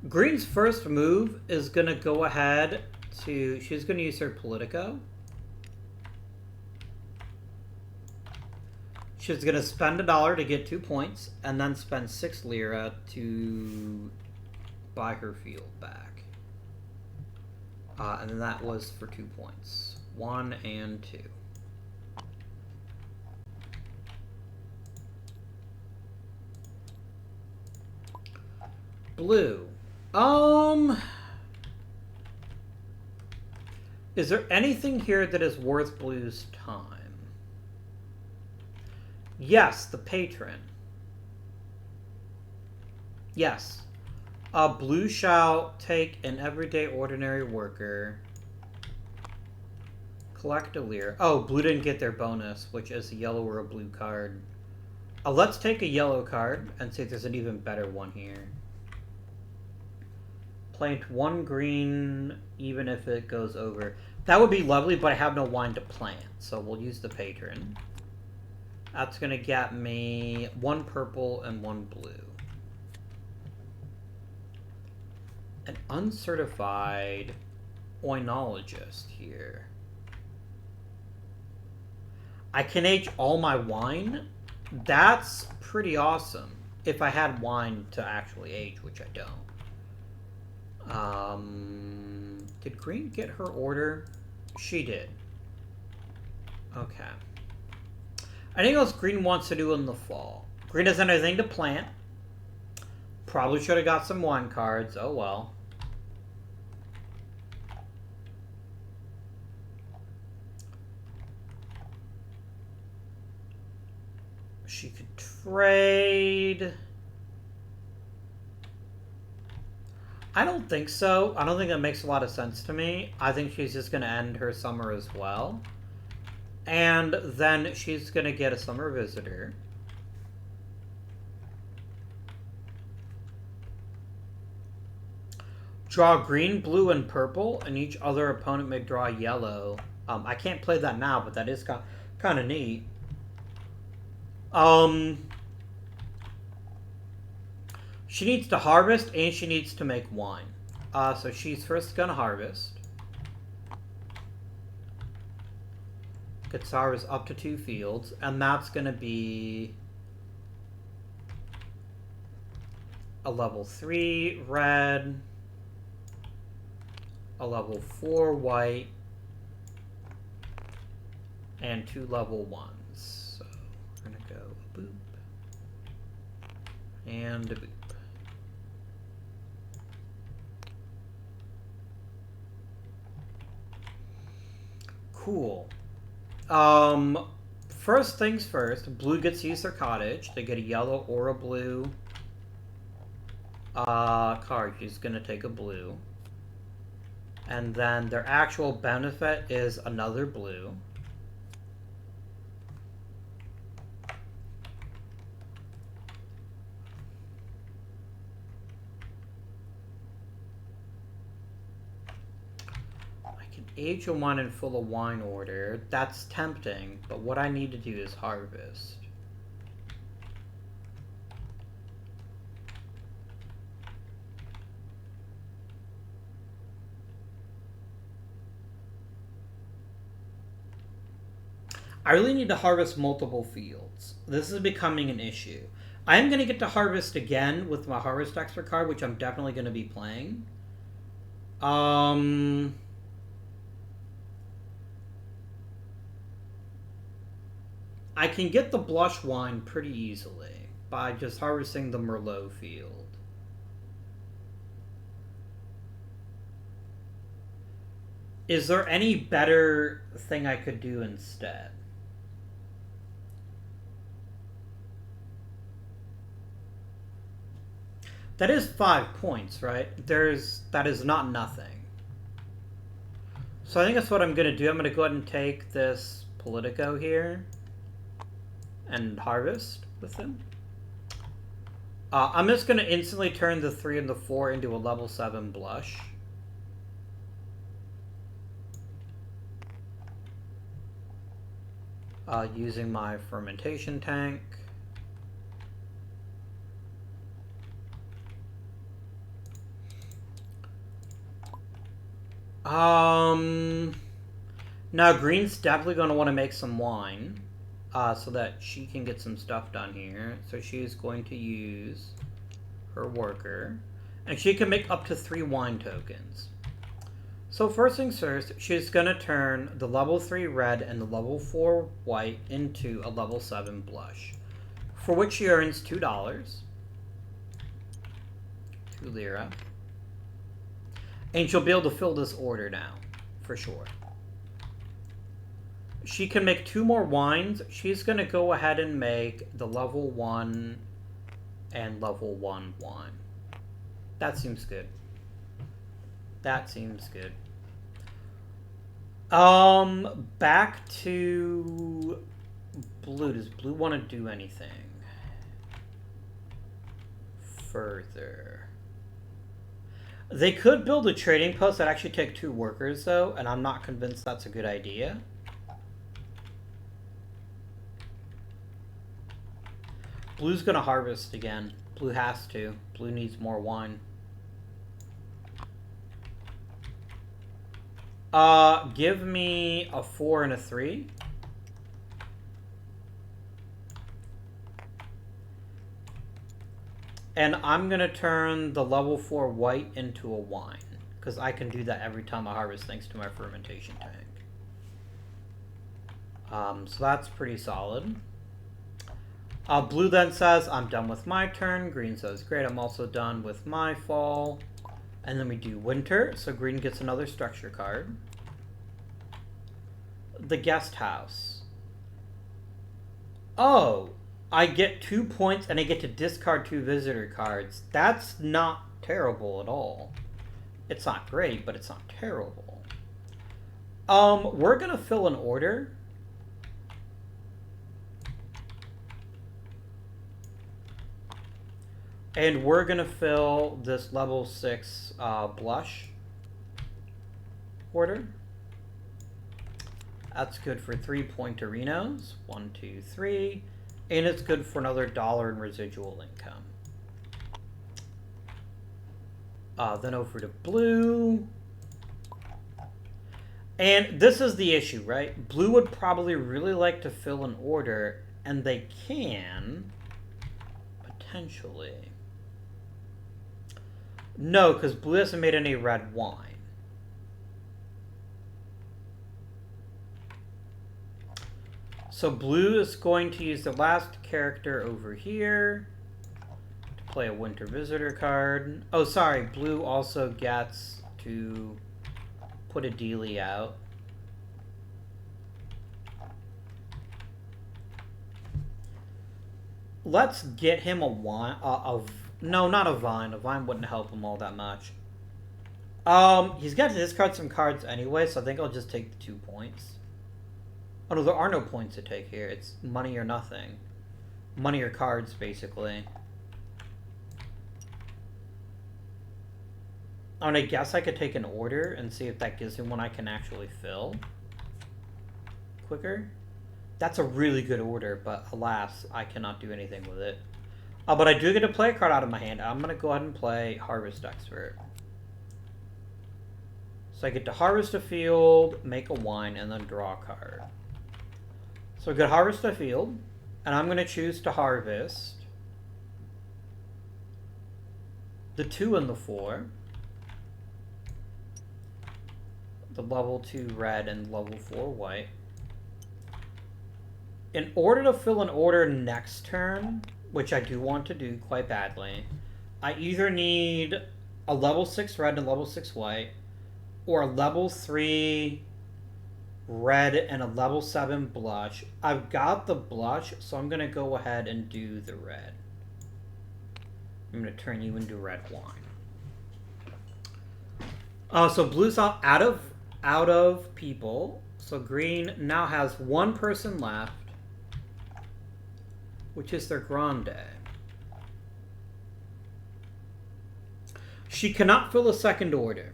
Green's first move is going to go ahead to... She's going to use her Politico. She's going to spend $1 to get 2 points, and then spend 6 lira to buy her field back. And then that was for 2 points. 1 and 2. Blue. Is there anything here that is worth blue's time? Yes, the patron. Yes. Blue shall take an everyday ordinary worker. Collect a lira. Oh, blue didn't get their bonus, which is a yellow or a blue card. Let's take a yellow card and see if there's an even better one here. Plant 1 green, even if it goes over. That would be lovely, but I have no wine to plant, so we'll use the patron. That's going to get me 1 purple and 1 blue. An uncertified oenologist here. I can age all my wine? That's pretty awesome. If I had wine to actually age, which I don't. Did green get her order? She did. Okay. Anything else green wants to do in the fall? Green doesn't have anything to plant. Probably should have got some wine cards. Oh well. She could trade. I don't think so. I don't think that makes a lot of sense to me. I think she's just going to end her summer as well. And then she's going to get a summer visitor. Draw green, blue, and purple, and each other opponent may draw yellow. I can't play that now, but that is kind of neat. She needs to harvest, and she needs to make wine. So she's first going to harvest. Gets to harvest up to 2 fields, and that's going to be a level 3 red, a level 4 white, and 2 level 1s. So we're going to go a boop and a boop. Cool. First things first, blue gets to use their cottage. They get a yellow or a blue card. She's going to take a blue. And then their actual benefit is another blue. Age a wine in full of wine order. That's tempting, but what I need to do is harvest. I really need to harvest multiple fields. This is becoming an issue. I am going to get to harvest again with my Harvest Extra card, which I'm definitely going to be playing. I can get the blush wine pretty easily by just harvesting the Merlot field. Is there any better thing I could do instead? That is 5 points, right? That is not nothing. So I think that's what I'm going to do. I'm going to go ahead and take this Politico here and harvest with him. I'm just going to instantly turn the 3 and the 4 into a level 7 blush. Using my fermentation tank. Now Green's definitely going to want to make some wine, so that she can get some stuff done here. So she's going to use her worker, and she can make up to 3 wine tokens. So first things first, she's going to turn the level 3 red and the level 4 white into a level 7 blush, for which she earns $2. 2 lira. And she'll be able to fill this order now, for sure. She can make 2 more wines. She's going to go ahead and make the level 1 and level 1 wine. That seems good. That seems good. Back to Blue. Does Blue want to do anything further? They could build a trading post that actually take 2 workers, though, and I'm not convinced that's a good idea. Blue's gonna harvest again. Blue has to. Blue needs more wine. Give me a 4 and a 3. And I'm going to turn the level 4 white into a wine, because I can do that every time I harvest thanks to my fermentation tank. So that's pretty solid. Blue then says, I'm done with my turn. Green says, great, I'm also done with my fall. And then we do winter, so Green gets another structure card. The guest house. Oh, I get 2 points and I get to discard 2 visitor cards. That's not terrible at all. It's not great, but it's not terrible. We're gonna fill an order. And we're going to fill this level 6 blush order. That's good for 3 pointerinos. 1, 2, 3. And it's good for another $1 in residual income. Then over to Blue. And this is the issue, right? Blue would probably really like to fill an order, and they can, potentially. No, because Blue hasn't made any red wine. So Blue is going to use the last character over here to play a winter visitor card. Oh, sorry, Blue also gets to put a dealie out. Let's get him a wine, no, not a vine. A vine wouldn't help him all that much. He's got to discard some cards anyway, so I think I'll just take the 2 points. Oh no, there are no points to take here. It's money or nothing. Money or cards, basically. Oh, and I guess I could take an order and see if that gives him one I can actually fill quicker. That's a really good order, but alas, I cannot do anything with it. But I do get to play a card out of my hand. I'm going to go ahead and play Harvest Expert. So I get to harvest a field, make a wine, and then draw a card. So I get harvest a field, and I'm going to choose to harvest the 2 and the 4. The level 2 red and level 4 white. In order to fill an order next turn, which I do want to do quite badly, I either need a level 6 red and a level 6 white, or a level 3 red and a level 7 blush. I've got the blush, so I'm going to go ahead and do the red. I'm going to turn you into red wine. So Blue's out of people. So Green now has 1 person left, which is their Grande. She cannot fill a second order.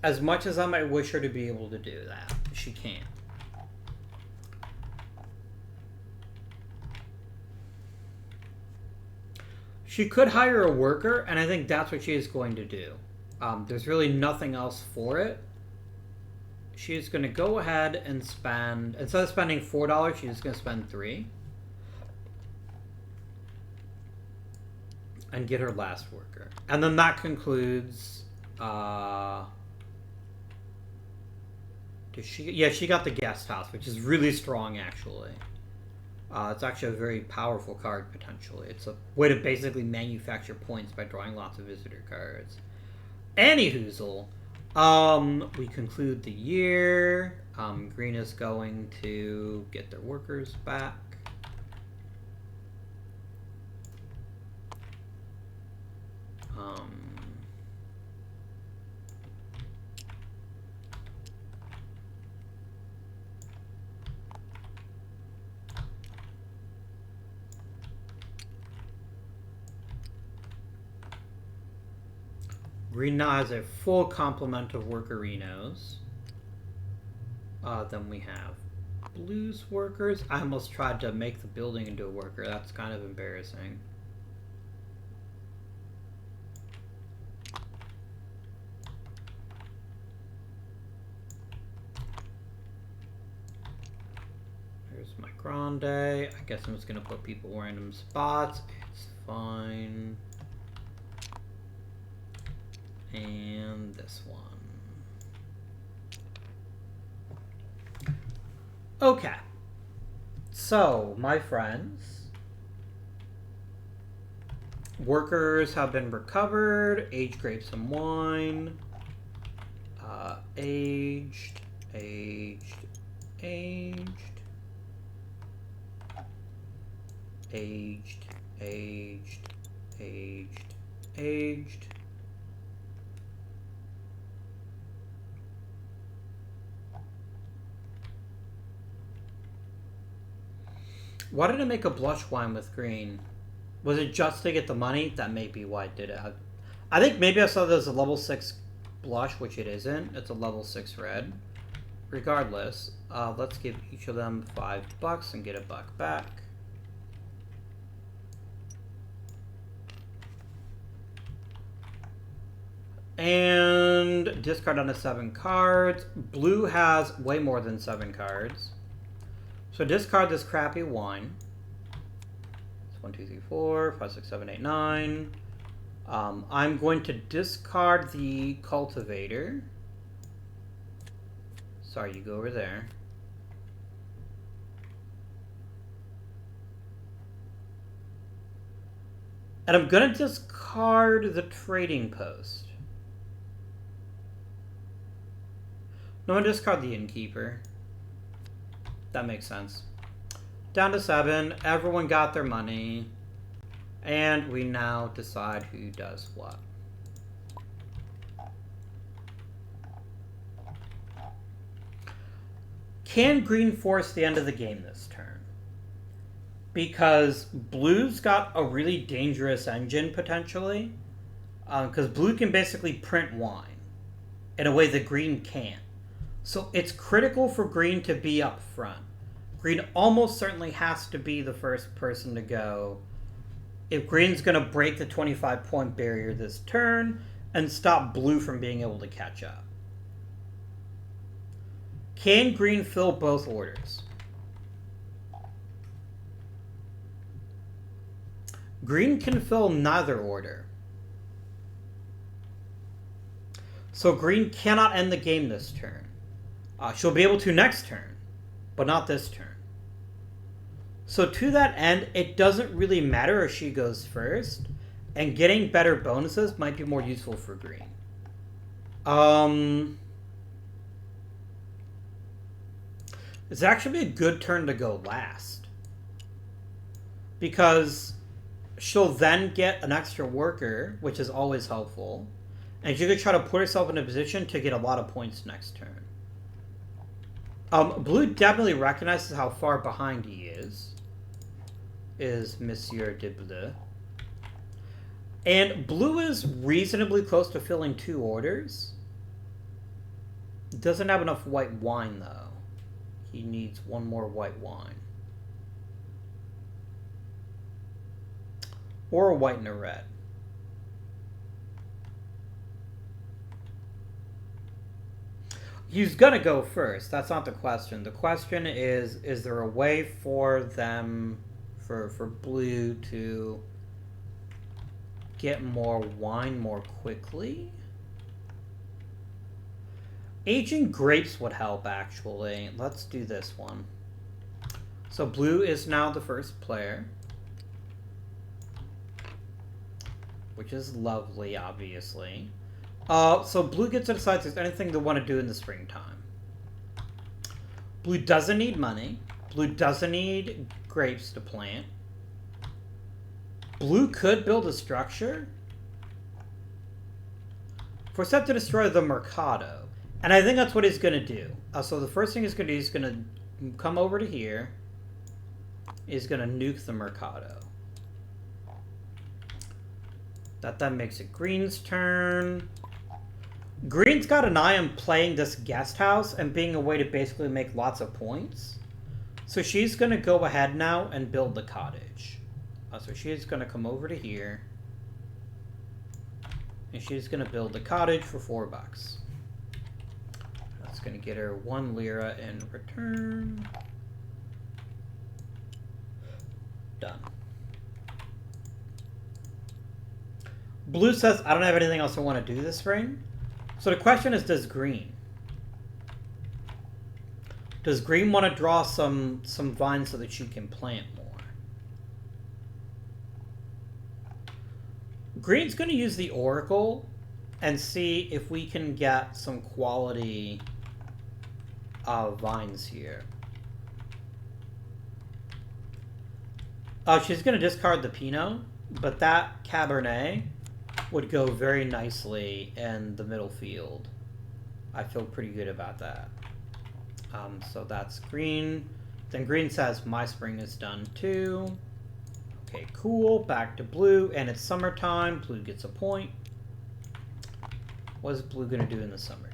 As much as I might wish her to be able to do that, she can't. She could hire a worker, and I think that's what she is going to do. There's really nothing else for it. She's going to go ahead and spend, instead of spending $4, she's going to spend $3. And get her last worker. And then that concludes... she got the guest house, which is really strong, actually. It's actually a very powerful card, potentially. It's a way to basically manufacture points by drawing lots of visitor cards. Anyhoozle, we conclude the year. Green is going to get their workers back. Green now has a full complement of workerinos. Then we have Blue's workers. I almost tried to make the building into a worker. That's kind of embarrassing. There's my Grande. I guess I'm just going to put people in random spots. It's fine. And this one. Okay. So, my friends, workers have been recovered. Aged grapes and wine. Aged. Aged. Aged. Aged. Aged. Aged. Aged. Why did I make a blush wine with green? Was it just to get the money? That may be why I did it. I think maybe I saw there's a level 6 blush, which it isn't. It's a level 6 red. Regardless, let's give each of them $5 and get $1 back. And discard on to 7 cards. Blue has way more than 7 cards. So discard this crappy wine. It's 1, 2, 3, 4, 5, 6, 7, 8, 9. I'm going to discard the cultivator. Sorry, you go over there. And I'm going to discard the trading post. No, I'm going to discard the innkeeper. That makes sense. Down to 7. Everyone got their money. And we now decide who does what. Can green force the end of the game this turn? Because blue's got a really dangerous engine, potentially. Because blue can basically print wine in a way that green can't. So it's critical for green to be up front. Green almost certainly has to be the first person to go if green's going to break the 25-point barrier this turn and stop blue from being able to catch up. Can green fill both orders? Green can fill neither order. So green cannot end the game this turn. She'll be able to next turn, but not this turn. So to that end, it doesn't really matter if she goes first, and getting better bonuses might be more useful for green. It's actually a good turn to go last, because she'll then get an extra worker, which is always helpful, and she could try to put herself in a position to get a lot of points next turn. Blue definitely recognizes how far behind he is Monsieur de Bleu. And blue is reasonably close to filling 2 orders. Doesn't have enough white wine, though. He needs 1 more white wine. Or a white and a red. He's gonna go first. That's not the question. The question is there a way for them, for blue to get more wine more quickly? Aging grapes would help, actually. Let's do this one. So blue is now the first player, which is lovely, obviously. So blue gets to decide if there's anything they want to do in the springtime. Blue doesn't need money. Blue doesn't need grapes to plant. Blue could build a structure. For set to destroy the Mercado. And I think that's what he's going to do. So the first thing he's going to do is going to come over to here. He's going to nuke the Mercado. That then makes it green's turn. Green's got an eye on playing this guest house and being a way to basically make lots of points. So she's going to go ahead now and build the cottage. So she's going to come over to here. And she's going to build the cottage for $4. That's going to get her 1 lira in return. Done. Blue says, I don't have anything else I want to do this spring. So the question is, does green? Does green want to draw some vines so that she can plant more? Green's going to use the Oracle and see if we can get some quality vines here. She's going to discard the Pinot, but that Cabernet would go very nicely in the middle field. I feel pretty good about that. So that's green. Then green says, my spring is done too. Okay, cool. Back to blue, and it's summertime. Blue gets a point. What is blue going to do in the summertime?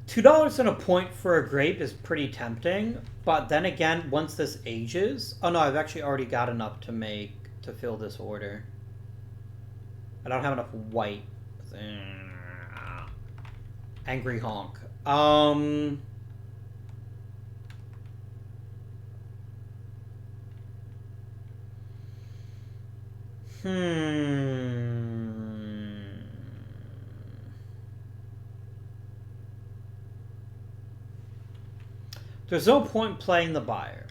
$2 and a point for a grape is pretty tempting, but then again, once this ages... Oh no, I've actually already got enough to fill this order. I don't have enough white. Angry honk. There's no point playing the buyer.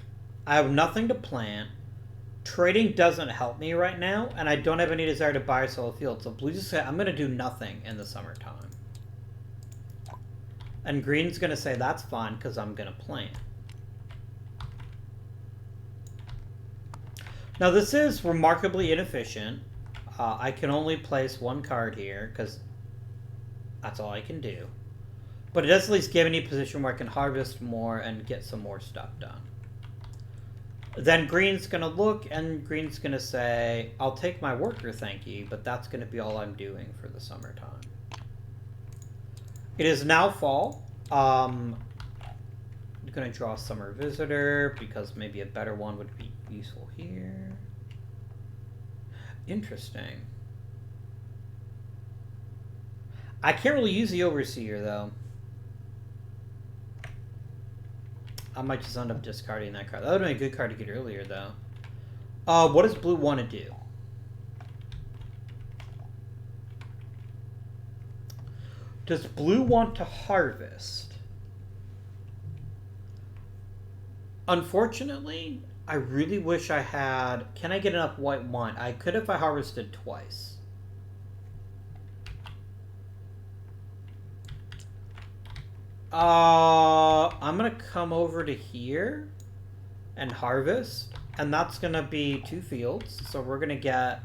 I have nothing to plant. Trading doesn't help me right now, and I don't have any desire to buy or sell a field. So blue just said, I'm going to do nothing in the summertime. And green's going to say, that's fine, because I'm going to plant. Now this is remarkably inefficient. I can only place 1 card here, because that's all I can do. But it does at least give me a position where I can harvest more and get some more stuff done. Then green's going to look, and green's going to say, I'll take my worker, thank you, but that's going to be all I'm doing for the summertime. It is now fall. I'm going to draw a summer visitor, because maybe a better one would be useful here. Interesting. I can't really use the overseer, though. I might just end up discarding that card. That would have been a good card to get earlier, though. What does blue want to do? Does blue want to harvest? Unfortunately, I really wish I had... Can I get enough white wine? I could if I harvested twice. I'm going to come over to here and harvest. And that's going to be 2 fields. So we're going to get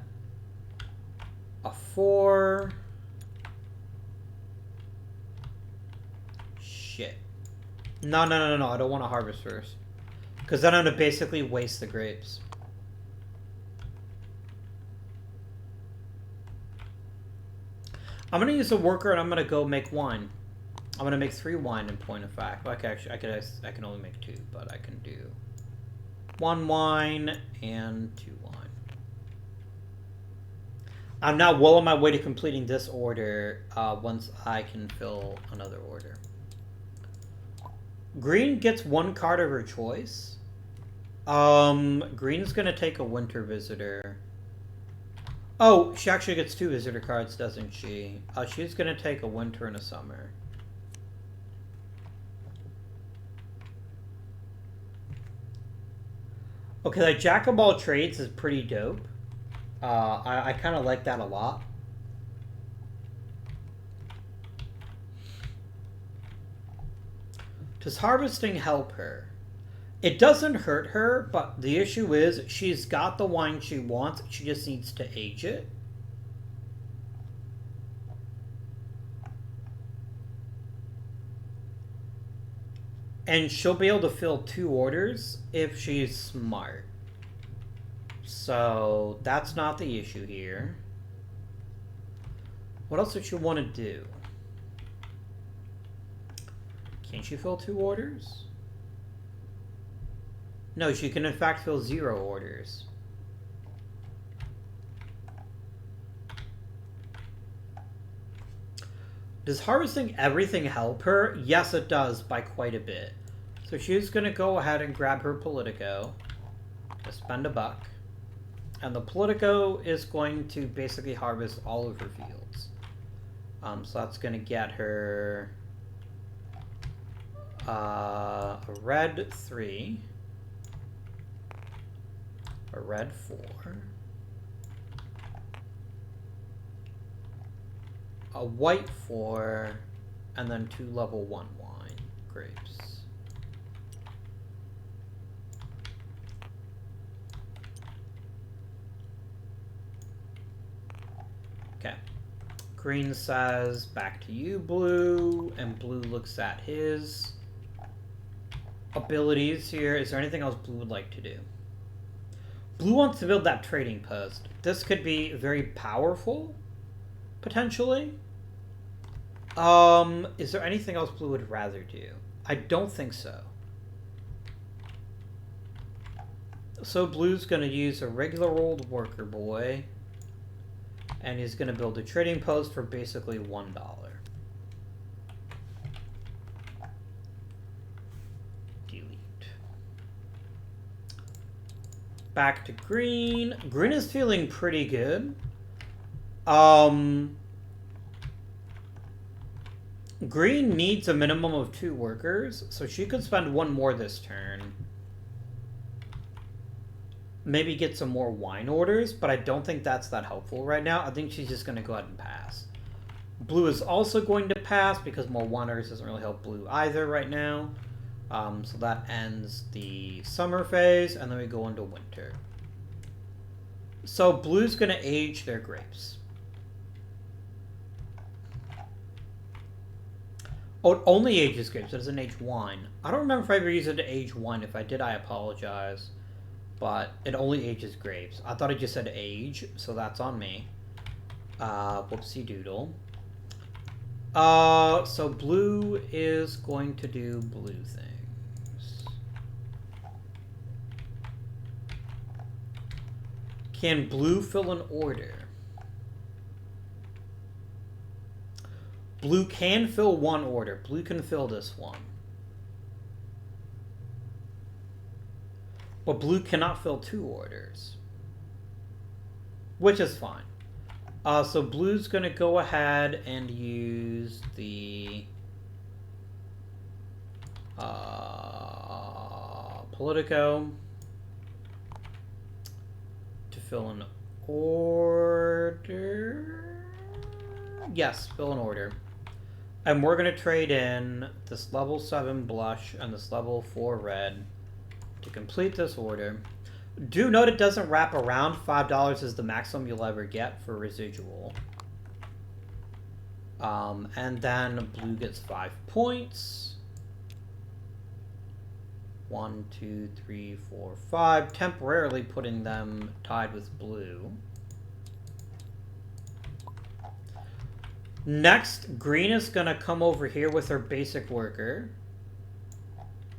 a 4. Shit. No. I don't want to harvest first. Because then I'm going to basically waste the grapes. I'm going to use a worker and I'm going to go make wine. I'm gonna make 3 wine in point of fact. Like actually, I can only make 2, but I can do 1 wine and 2 wine. I'm now well on my way to completing this order. Once I can fill another order. Green gets 1 card of her choice. Green's gonna take a winter visitor. Oh, she actually gets 2 visitor cards, doesn't she? She's gonna take a winter and a summer. Okay, that Jack of all trades is pretty dope. I kind of like that a lot. Does harvesting help her? It doesn't hurt her, but the issue is she's got the wine she wants. She just needs to age it. And she'll be able to fill 2 orders if she's smart. So that's not the issue here. What else does she want to do? Can she fill 2 orders? No, she can in fact fill 0 orders. Does harvesting everything help her? Yes, it does, by quite a bit. So she's going to go ahead and grab her Politico. Just spend a buck. And the Politico is going to basically harvest all of her fields. So that's going to get her a red 3, a red 4, a white 4, and then 2 level 1 wine grapes. Okay. Green says, back to you, Blue, and Blue looks at his abilities here. Is there anything else Blue would like to do? Blue wants to build that trading post. This could be very powerful, potentially. Is there anything else Blue would rather do? I don't think so. So Blue's going to use a regular old worker boy, and he's going to build a trading post for basically $1. Delete. Back to Green. Green is feeling pretty good. Green needs a minimum of 2 workers, so she could spend 1 more this turn. Maybe get some more wine orders, but I don't think that's that helpful right now. I think she's just going to go ahead and pass. Blue is also going to pass because more wine orders doesn't really help Blue either right now. So that ends the summer phase, and then we go into winter. So Blue's going to age their grapes. Oh, it only ages grapes. It doesn't age wine. I don't remember if I ever used it to age wine. If I did, I apologize. But it only ages grapes. I thought it just said age, so that's on me. Whoopsie doodle. So Blue is going to do blue things. Can Blue fill an order? Blue can fill 1 order. Blue can fill this one. But Blue cannot fill 2 orders. Which is fine. So Blue's going to go ahead and use the Politico to fill an order. Yes, fill an order. And we're going to trade in this level 7 blush and this level 4 red to complete this order. Do note it doesn't wrap around. $5 is the maximum you'll ever get for residual. And then Blue gets 5 points. 1, 2, 3, 4, 5. Temporarily putting them tied with Blue. Next, green is going to come over here with her basic worker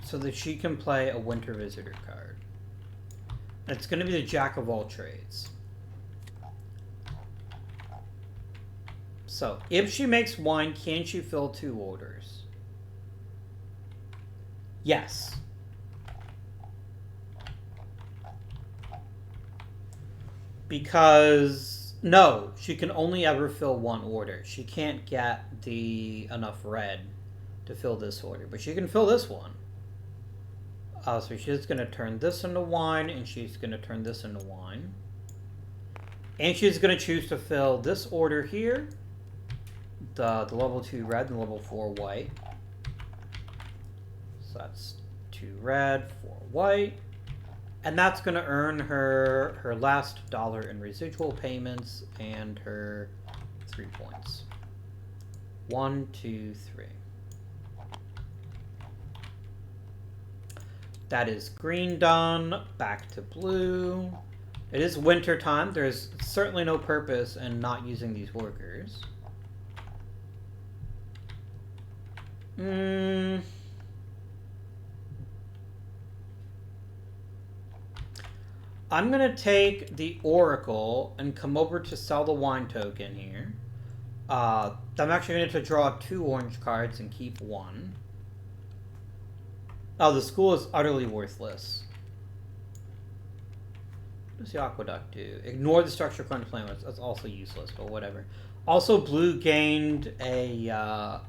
so that she can play a winter visitor card. And it's going to be the jack of all trades. So, if she makes wine, can she fill 2 orders? Yes. Because, no, she can only ever fill 1 order. She can't get enough red to fill this order, but she can fill this one. So she's going to turn this into wine, and she's going to turn this into wine. And she's going to choose to fill this order here, the level 2 red and level 4 white. So that's 2 red, 4 white. And that's going to earn her last dollar in residual payments and her 3 points. 1, 2, 3. That is green done. Back to blue. It is winter time. There's certainly no purpose in not using these workers. I'm going to take the Oracle and come over to sell the wine token here. I'm actually going to draw 2 orange cards and keep 1. Oh, the school is utterly worthless. What does the aqueduct do? Ignore the structure current plan. That's also useless, but whatever. Also, blue gained a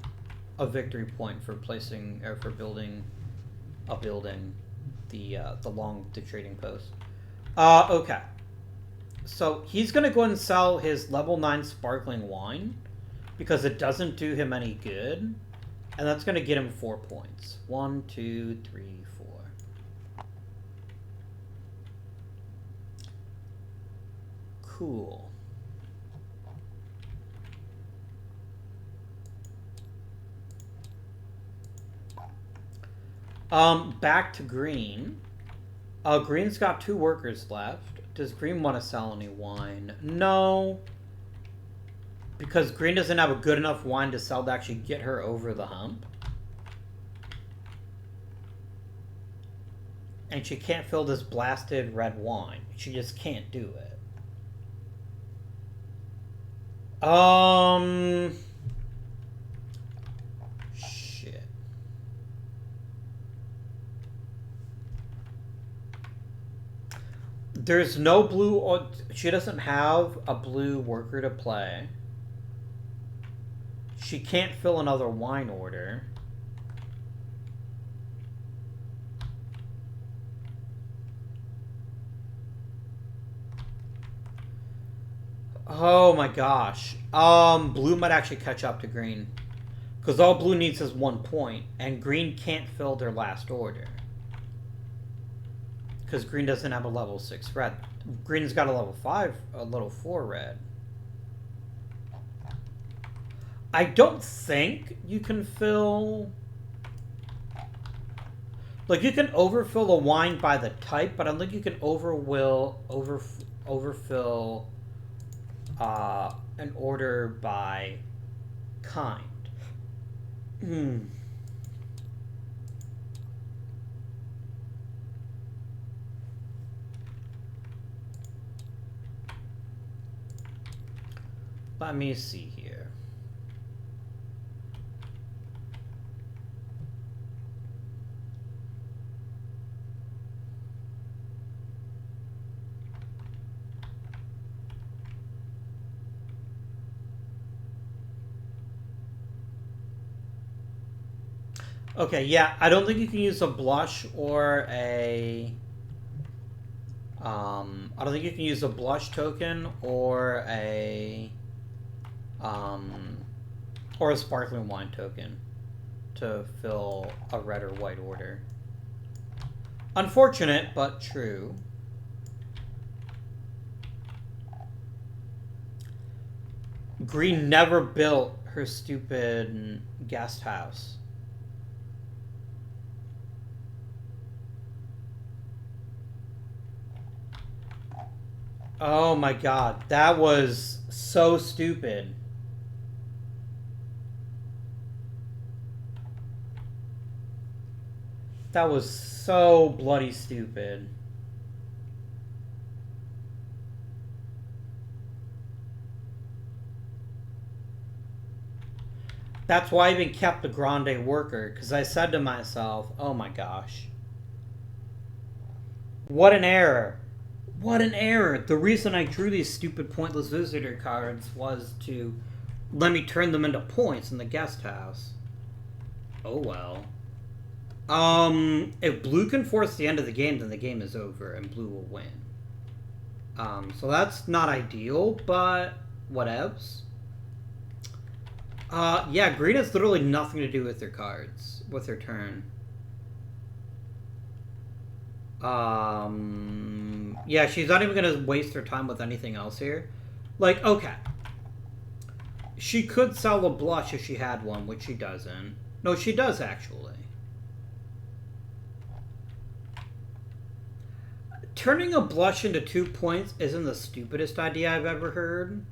victory point for placing or for building a building, the trading post. Okay. So he's gonna go and sell his level 9 sparkling wine because it doesn't do him any good. And that's going to get him 4 points. 1, 2, 3, 4. Cool. Back to green. Green's got 2 workers left. Does green want to sell any wine? No. Because green doesn't have a good enough wine to sell to actually get her over the hump. And she can't fill this blasted red wine. She just can't do it. Shit. There's no blue... She doesn't have a blue worker to play. She can't fill another wine order. Oh my gosh. Blue might actually catch up to green. Because all blue needs is 1 point, and green can't fill their last order. Because green doesn't have a level 6 red. Green's got a level 5, a level 4 red. I don't think you can fill... Like, you can overfill a wine by the type, but I don't think you can overfill an order by kind. Let me see here. Okay, yeah, I don't think you can use a blush or a... I don't think you can use a blush token or a sparkling wine token to fill a red or white order. Unfortunate, but true. Green never built her stupid guest house. Oh my god, that was so stupid. That was so bloody stupid. That's why I even kept the Grande worker, because I said to myself, oh my gosh. What an error. What an error. The reason I drew these stupid pointless visitor cards was to let me turn them into points in the guest house. Oh well. If blue can force the end of the game, then the game is over and blue will win. So that's not ideal, but whatevs. Yeah, green has literally nothing to do with their cards, with their turn. Yeah, she's not even gonna waste her time with anything else here. Like, okay. She could sell a blush if she had one, which she doesn't. No, she does, actually. Turning a blush into 2 points isn't the stupidest idea I've ever heard.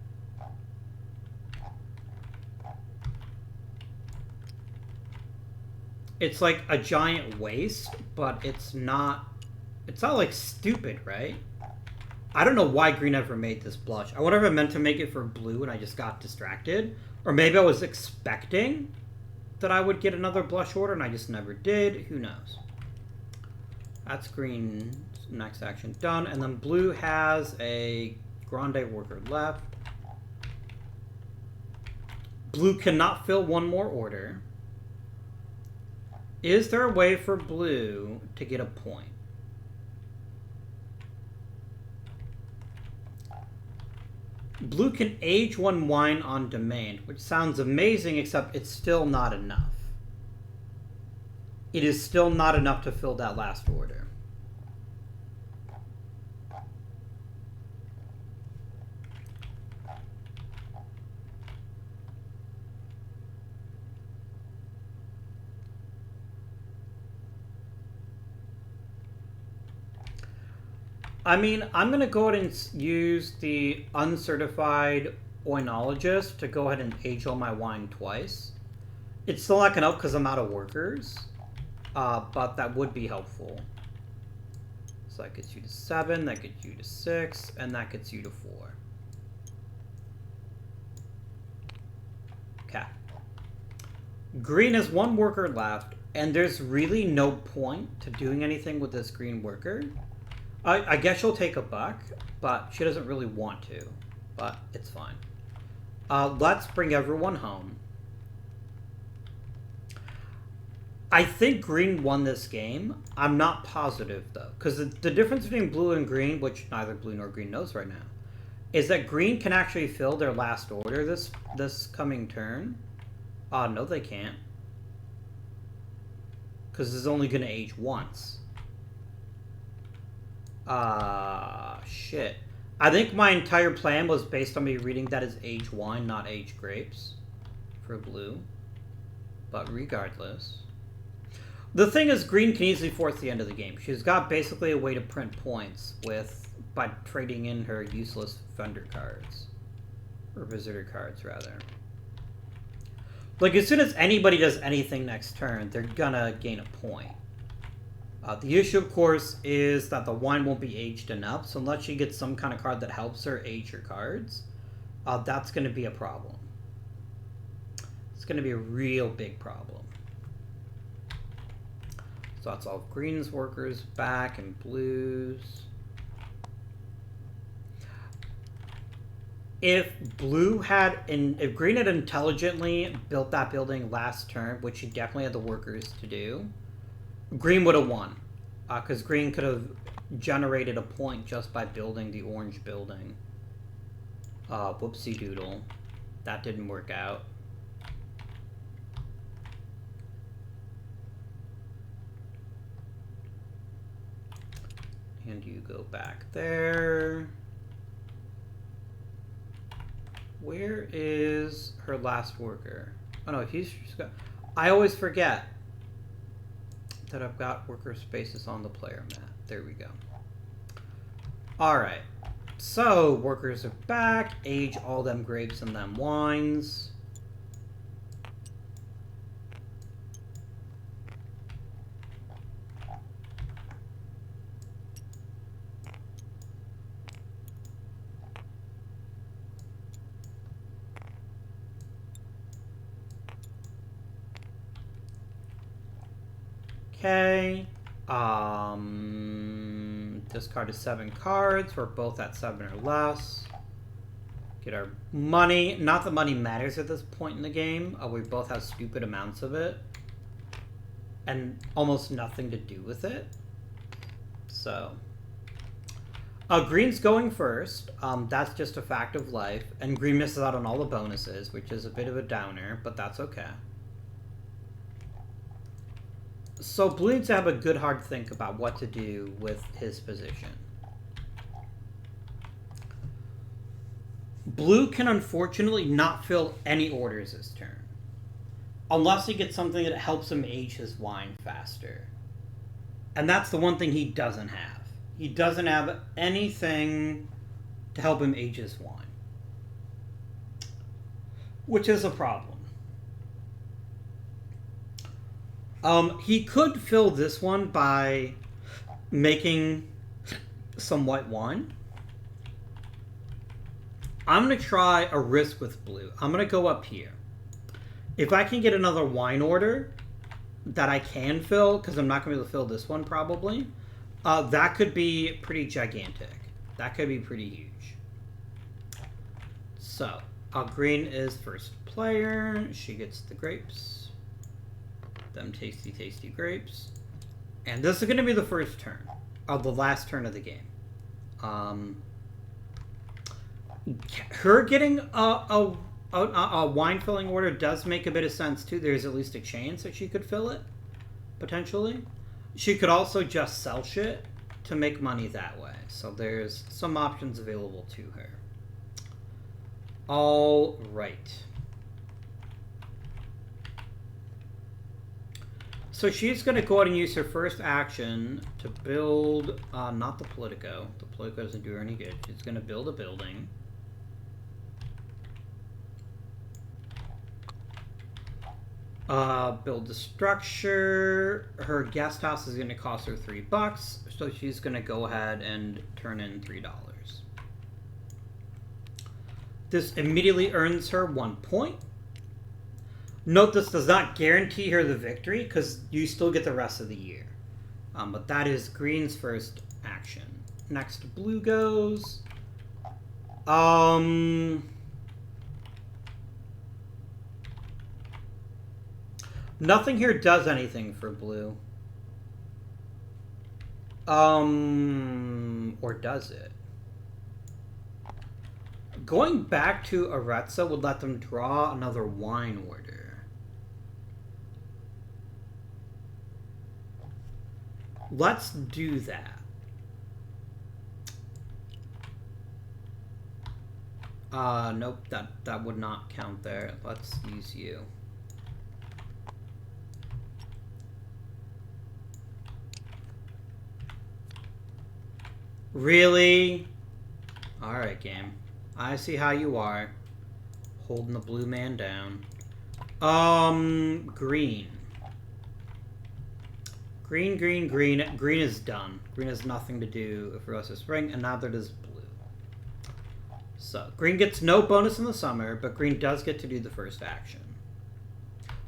It's like a giant waste, but it's not like stupid, right? I don't know why green ever made this blush. I wonder if I meant to make it for blue and I just got distracted. Or maybe I was expecting that I would get another blush order and I just never did. Who knows? That's green's next action done. And then blue has a Grande worker left. Blue cannot fill one more order. Is there a way for blue to get a point? Blue can age one wine on demand, which sounds amazing, except it's still not enough. It is still not enough to fill that last order. I mean, I'm going to go ahead and use the uncertified oenologist to go ahead and age all my wine twice. It's still not going to help because I'm out of workers, but that would be helpful. So that gets you to 7, that gets you to 6, and that gets you to 4. Okay. Green has 1 worker left, and there's really no point to doing anything with this green worker. I guess she'll take a buck, but she doesn't really want to. But it's fine. Let's bring everyone home. I think green won this game. I'm not positive, though. Because the difference between blue and green, which neither blue nor green knows right now, is that green can actually fill their last order this coming turn. No, they can't. Because it's only going to age once. Shit. I think my entire plan was based on me reading that as age wine, not age grapes. For blue. But regardless. The thing is, green can easily force the end of the game. She's got basically a way to print points by trading in her useless vendor cards. Or visitor cards, rather. Like, as soon as anybody does anything next turn, they're gonna gain a point. The issue, of course, is that the wine won't be aged enough, so unless she gets some kind of card that helps her age her cards, that's going to be a problem. It's going to be a real big problem. So that's all green's workers back and blues. If green had intelligently built that building last turn, which she definitely had the workers to do, green would have won, because green could have generated a point just by building the orange building. Whoopsie doodle. That didn't work out. And you go back there. Where is her last worker? Oh no, she's got... I always forget that I've got worker spaces on the player mat. There we go. Alright. So, workers are back. Age all them grapes and them wines. Okay. Discard is 7 cards. We're both at 7 or less. Get our money. Not that money matters at this point in the game. We both have stupid amounts of it. And almost nothing to do with it. So. Green's going first. That's just a fact of life. And green misses out on all the bonuses, which is a bit of a downer, but that's okay. So blue needs to have a good hard think about what to do with his position. Blue can unfortunately not fill any orders this turn. Unless he gets something that helps him age his wine faster. And that's the one thing he doesn't have. He doesn't have anything to help him age his wine. Which is a problem. He could fill this one by making some white wine. I'm going to try a risk with blue. I'm going to go up here. If I can get another wine order that I can fill, because I'm not going to be able to fill this one probably, that could be pretty gigantic. That could be pretty huge. So, green is first player. She gets the grapes. Them tasty, tasty grapes. And this is going to be the first turn. The last turn of the game. Her getting a wine filling order does make a bit of sense too. There's at least a chance that she could fill it, potentially. She could also just sell shit to make money that way. So there's some options available to her. All right. So she's going to go ahead and use her first action to build, not the Politico. The Politico doesn't do her any good. She's going to build a building. Build the structure. Her guest house is going to cost her $3, so she's going to go ahead and turn in $3. This immediately earns her 1 point. Note this does not guarantee her the victory, because you still get the rest of the year. But that is green's first action. Next, blue goes. Nothing here does anything for blue. Or does it? Going back to Aretsa would let them draw another wine order. Let's do that. Nope, that would not count there. Let's use you. Really? Alright, game. I see how you are. Holding the blue man down. Green. Green, green, green. Green is done. Green has nothing to do for us this spring, and neither does blue. So, green gets no bonus in the summer, but green does get to do the first action.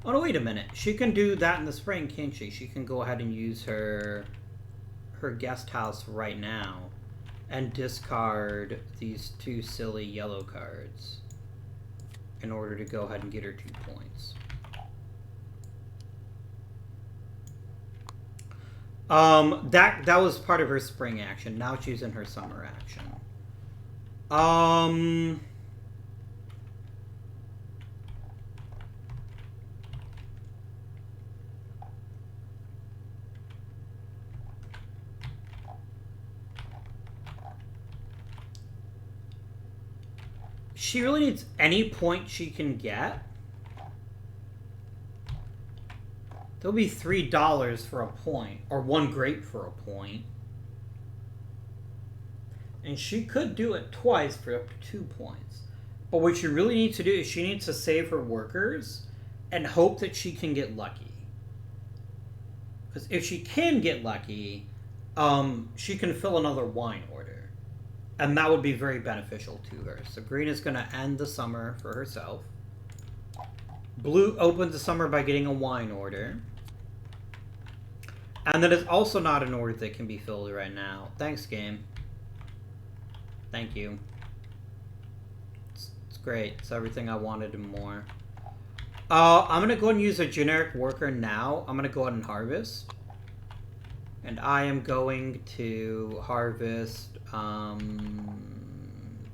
Oh, no, wait a minute. She can do that in the spring, can't she? She can go ahead and use her guest house right now and discard these 2 silly yellow cards in order to go ahead and get her 2 points. That was part of her spring action. Now she's in her summer action. She really needs any point she can get. There'll be $3 for a point, or 1 grape for a point. And she could do it twice for up to 2 points. But what she really needs to do is she needs to save her workers and hope that she can get lucky. Because if she can get lucky, she can fill another wine order. And that would be very beneficial to her. So green is going to end the summer for herself. Blue opens the summer by getting a wine order. And that is also not an order that can be filled right now. Thanks, game. Thank you. It's great. It's everything I wanted and more. I'm going to go ahead and use a generic worker now. I'm going to go ahead and harvest. And I am going to harvest the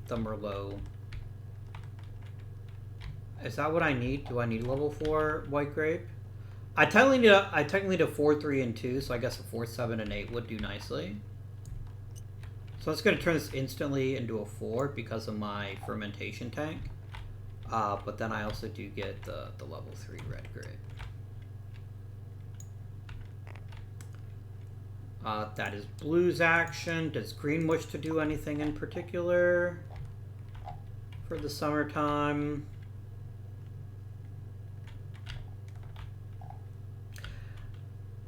Merlot. Is that what I need? Do I need level 4 white grape? I technically need a 4, 3, and 2, so I guess a 4, 7, and 8 would do nicely. So it's going to turn this instantly into a 4 because of my fermentation tank. But then I also do get the level 3 red grape. That is blue's action. Does green wish to do anything in particular for the summertime?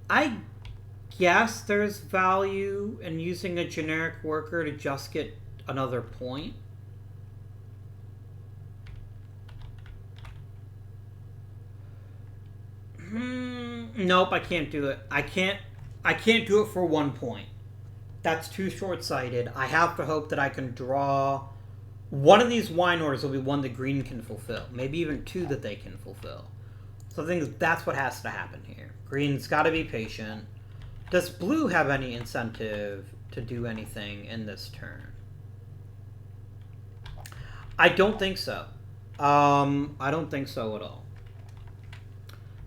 I guess there's value in using a generic worker to just get another point. Nope, I can't do it. I can't do it for 1 point. That's too short-sighted. I have to hope that I can draw... One of these wine orders will be one that green can fulfill. Maybe even 2 that they can fulfill. So I think that's what has to happen here. Green's got to be patient. Does blue have any incentive to do anything in this turn? I don't think so. I don't think so at all.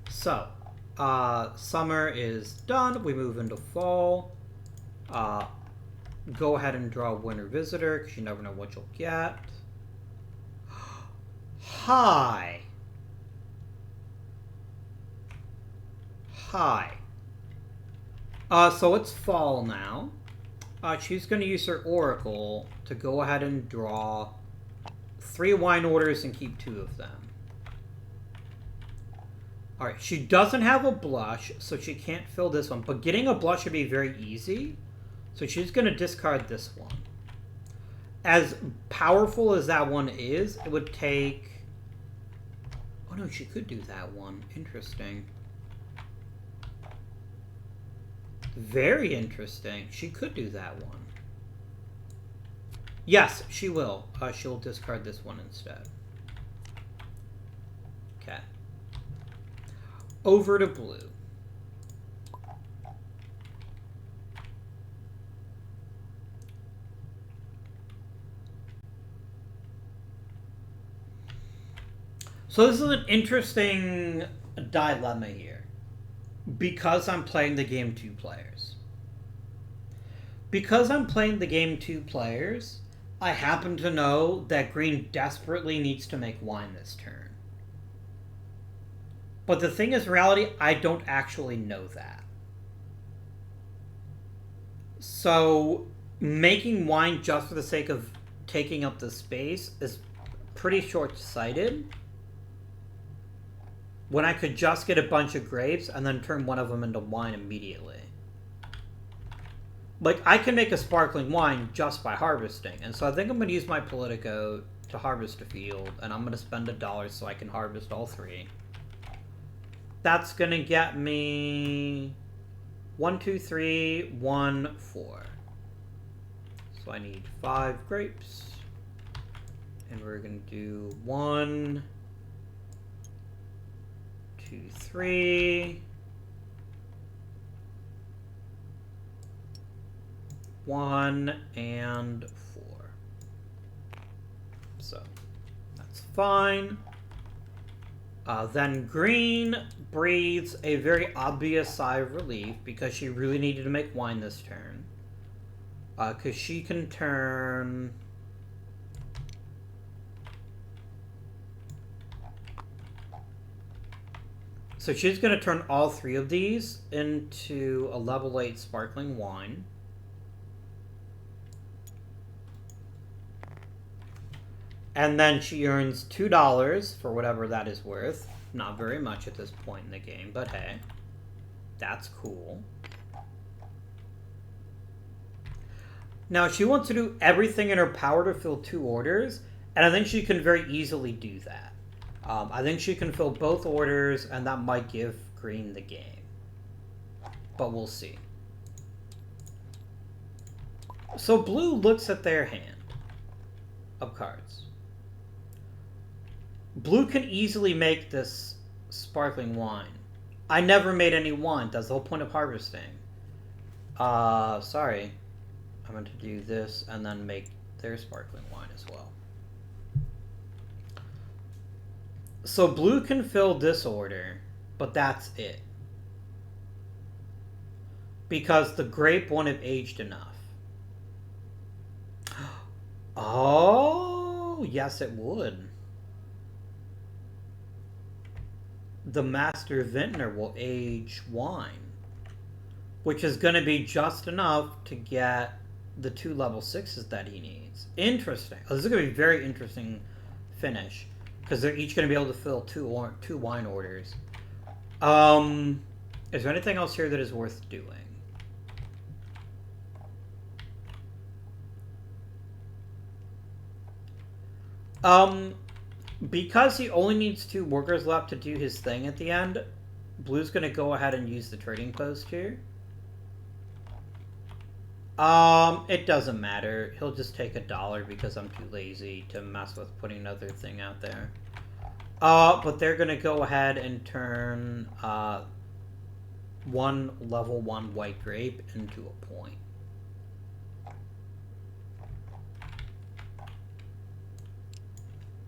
So, summer is done. We move into fall. Go ahead and draw winter visitor, because you never know what you'll get. Hi. Hi. So it's fall now. She's going to use her oracle to go ahead and draw 3 wine orders and keep 2 of them. Alright, she doesn't have a blush, so she can't fill this one. But getting a blush should be very easy. So she's going to discard this one. As powerful as that one is, it would take... Oh no, she could do that one. Interesting. Very interesting. She could do that one. Yes, she will. She'll discard this one instead. Okay. Over to blue. So this is an interesting dilemma here. Because I'm playing the game 2 players. Because I'm playing the game 2 players, I happen to know that green desperately needs to make wine this turn. But the thing is, reality, I don't actually know that. So, making wine just for the sake of taking up the space is pretty short-sighted. When I could just get a bunch of grapes and then turn one of them into wine immediately. Like, I can make a sparkling wine just by harvesting. And so I think I'm going to use my Politico to harvest a field. And I'm going to spend $1 so I can harvest all 3. That's going to get me 1, 2, 3, 1, 4. So I need 5 grapes. And we're going to do 1... 2, 3. 1 and 4. So that's fine. Then green breathes a very obvious sigh of relief because she really needed to make wine this turn. Because she can turn... So she's going to turn all 3 of these into a level 8 sparkling wine. And then she earns $2 for whatever that is worth. Not very much at this point in the game, but hey. That's cool. Now, she wants to do everything in her power to fill 2 orders, and I think she can very easily do that. I think she can fill both orders, and that might give green the game. but we'll see. So blue looks at their hand of cards. Blue can easily make this sparkling wine. I never made any wine. That's the whole point of harvesting. Sorry. I'm going to do this and then make their sparkling wine as well. So blue can fill this order, but that's it. Because the grape won't have aged enough. Oh, yes it would. The Master Vintner will age wine, which is going to be just enough to get the 2 level 6s that he needs. Interesting. Oh, this is going to be a very interesting finish, because they're each going to be able to fill two wine orders. Is there anything else here that is worth doing? Because he only needs 2 workers left to do his thing at the end, Blue's going to go ahead and use the trading post here. It doesn't matter. He'll just take $1 because I'm too lazy to mess with putting another thing out there. But they're going to go ahead and turn 1 level 1 white grape into a point.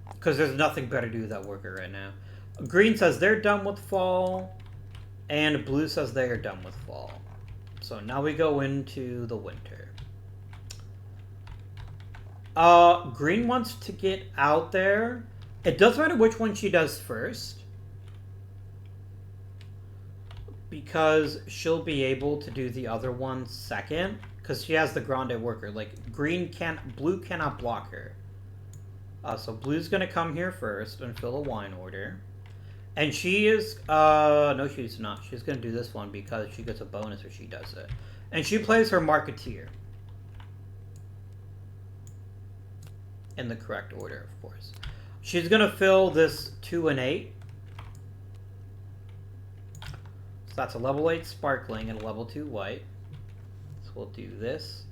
Because there's nothing better to do with that worker right now. Green says they're done with fall, and blue says they are done with fall. So now we go into the winter. Green wants to get out there. It doesn't matter which one she does first, because she'll be able to do the other one second, because she has the grande worker. Like, blue cannot block her. So blue's going to come here first and fill a wine order. And she is, no she's not. She's going to do this one because she gets a bonus if she does it. And she plays her marketeer. In the correct order, of course. She's going to fill this 2 and 8. So that's a level 8 sparkling and a level 2 white. So we'll do this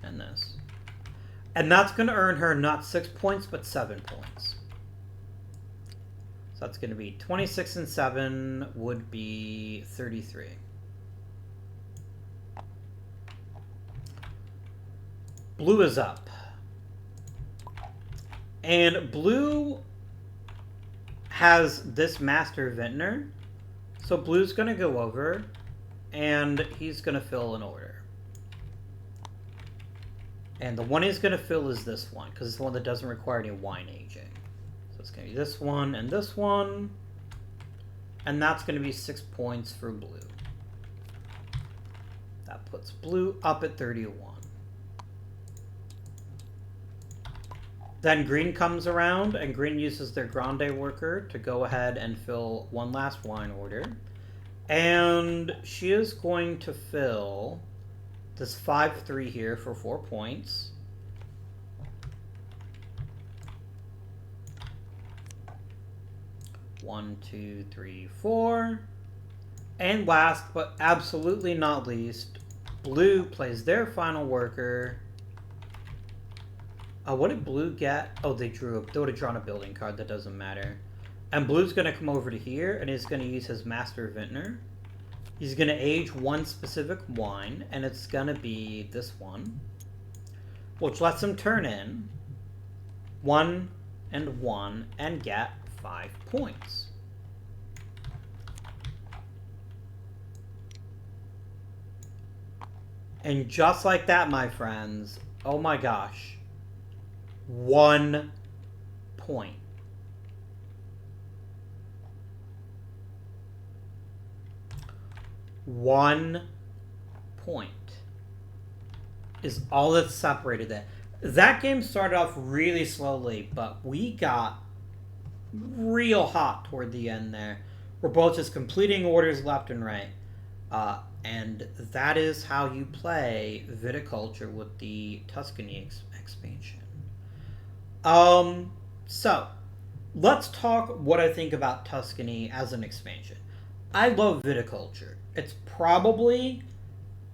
and this. And that's going to earn her not 6 points, but 7 points. So that's going to be 26 and 7 would be 33. Blue is up. And blue has this Master Vintner. So blue's going to go over, and he's going to fill an order. And the one he's going to fill is this one, because it's the one that doesn't require any wine aging. So it's going to be this one and this one. And that's going to be 6 points for blue. That puts blue up at 31. Then green comes around, and green uses their grande worker to go ahead and fill one last wine order. And she is going to fill this 5-3 here for 4 points. One, two, three, 4. And last, but absolutely not least, blue plays their final worker. What did blue get? Oh, they would have drawn a building card. That doesn't matter. And blue's going to come over to here, and he's going to use his Master Vintner. He's going to age one specific wine, and it's going to be this one, which lets him turn in 1 and 1 and get 5 points. And just like that, my friends, oh my gosh, 1 point. One point is all that separated that. That game started off really slowly, but we got real hot toward the end there. We're both just completing orders left and right. And that is how you play Viticulture with the Tuscany expansion. So, let's talk what I think about Tuscany as an expansion. I love Viticulture. It's probably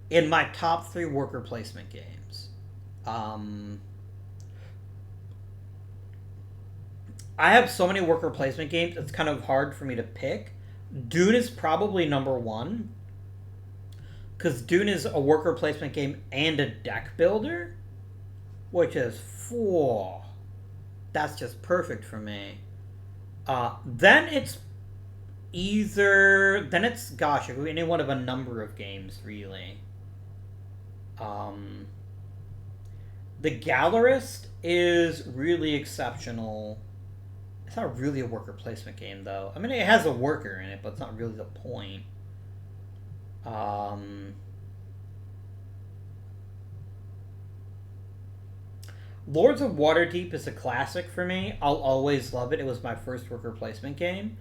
in my top three worker placement games. Um, I have so many worker placement games, it's kind of hard for me to pick. Dune is probably number one, because Dune is a worker placement game and a deck builder, which is four. That's just perfect for me. Then it's gosh, it could be any one of a number of games, really. Um, the Gallerist is really exceptional. It's not really a worker placement game, though. I mean, it has a worker in it, but it's not really the point. Um, Lords of Waterdeep is a classic for me. I'll always love it. It was my first worker placement game,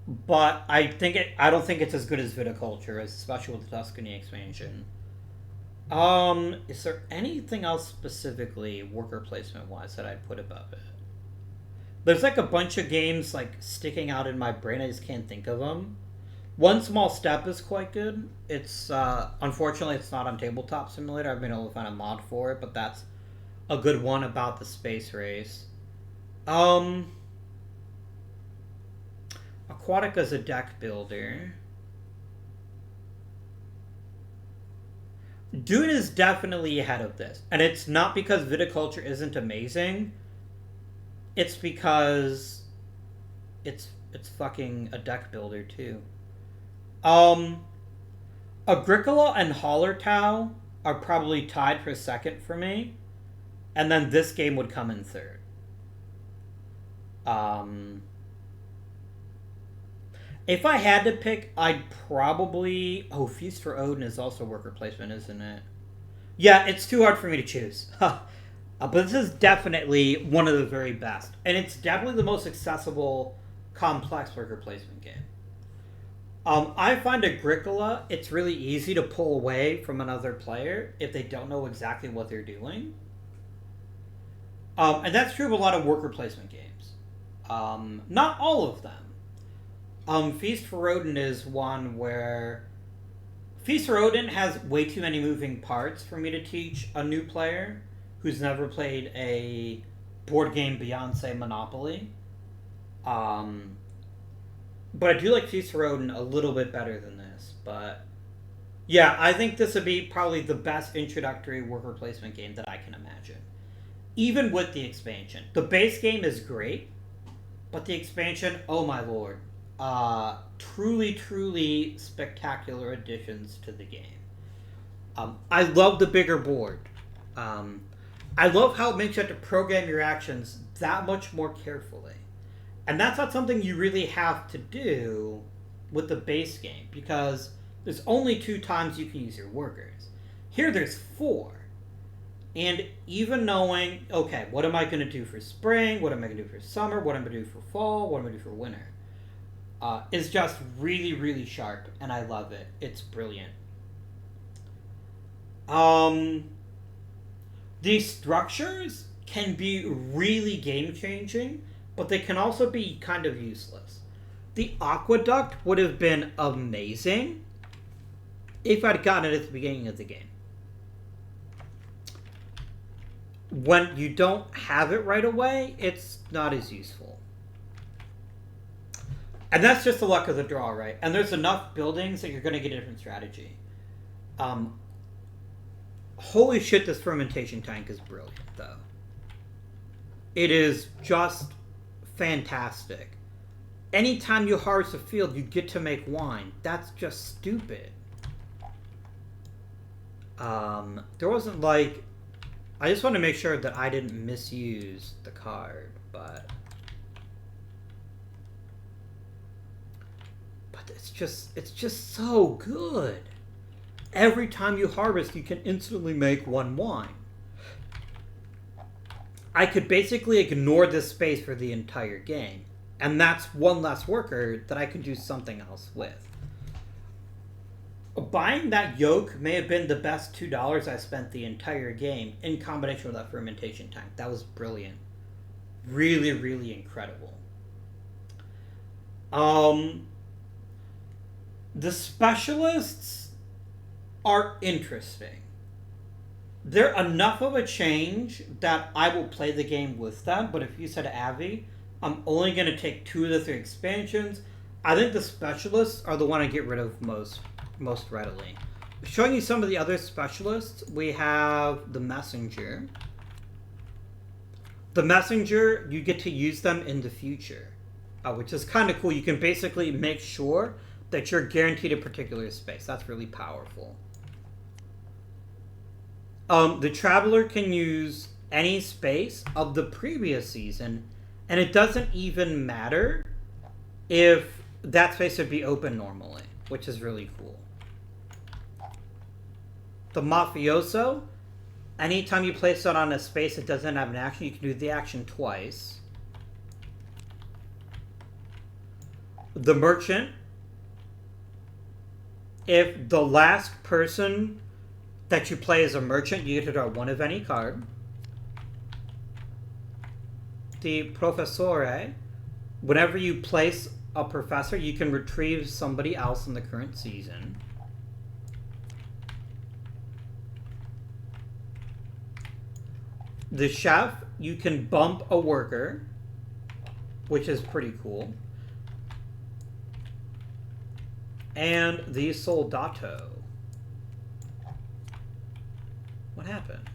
but I don't think it's as good as Viticulture, especially with the Tuscany expansion. Is there anything else specifically worker placement wise that I'd put above it? There's like a bunch of games like sticking out in my brain. I just can't think of them. One Small Step is quite good. It's unfortunately it's not on Tabletop Simulator. I've been able to find a mod for it, but that's a good one about the space race. Um, Aquatica is a deck builder. Dune is definitely ahead of this, and it's not because Viticulture isn't amazing. It's because it's fucking a deck builder too. Um, Agricola and Hallertau are probably tied for second for me, and then this game would come in third. Um, if I had to pick, I'd probably Feast for Odin is also worker placement, isn't it? Yeah, it's too hard for me to choose. But this is definitely one of the very best, and it's definitely the most accessible, complex worker placement game. I find Agricola, it's really easy to pull away from another player if they don't know exactly what they're doing. And that's true of a lot of worker placement games. Not all of them. Feast for Odin is one where Feast for Odin has way too many moving parts for me to teach a new player who's never played a board game beyond, say, Monopoly. But I do like Feast for Odin a little bit better than this. But yeah, I think this would be probably the best introductory worker placement game that I can imagine. Even with the expansion. The base game is great, but the expansion, oh my lord. Truly, truly spectacular additions to the game. I love the bigger board. I love how it makes you have to program your actions that much more carefully. And that's not something you really have to do with the base game, because there's only 2 times you can use your workers. Here there's 4. And even knowing, okay, what am I going to do for spring? What am I going to do for summer? What am I going to do for fall? What am I going to do for winter? Is just really, really sharp, and I love it. It's brilliant. These structures can be really game-changing, but they can also be kind of useless. The aqueduct would have been amazing if I'd gotten it at the beginning of the game. When you don't have it right away, it's not as useful. And that's just the luck of the draw, right? And there's enough buildings that you're going to get a different strategy. Holy shit, this fermentation tank is brilliant, though. It is just fantastic. Anytime you harvest a field, you get to make wine. That's just stupid. There wasn't like... I just want to make sure that I didn't misuse the card, but it's just so good. Every time you harvest, you can instantly make 1 wine. I could basically ignore this space for the entire game, and that's 1 less worker that I can do something else with. Buying that yolk may have been the best $2 I spent the entire game in combination with that fermentation tank. That was brilliant. Really, really incredible. The specialists are interesting. They're enough of a change that I will play the game with them, but if you said Avi, I'm only going to take 2 of the 3 expansions. I think the specialists are the one I get rid of most readily. Showing you some of the other specialists, we have the messenger. The messenger, you get to use them in the future, which is kind of cool. You can basically make sure that you're guaranteed a particular space. That's really powerful. The traveler can use any space of the previous season, and it doesn't even matter if that space would be open normally, which is really cool. The mafioso, anytime you place it on a space that doesn't have an action, you can do the action twice. The merchant, if the last person that you play as a merchant, you get to draw 1 of any card. The professore, whenever you place a professor, you can retrieve somebody else in the current season. The chef, you can bump a worker, which is pretty cool. And the soldato. What happened?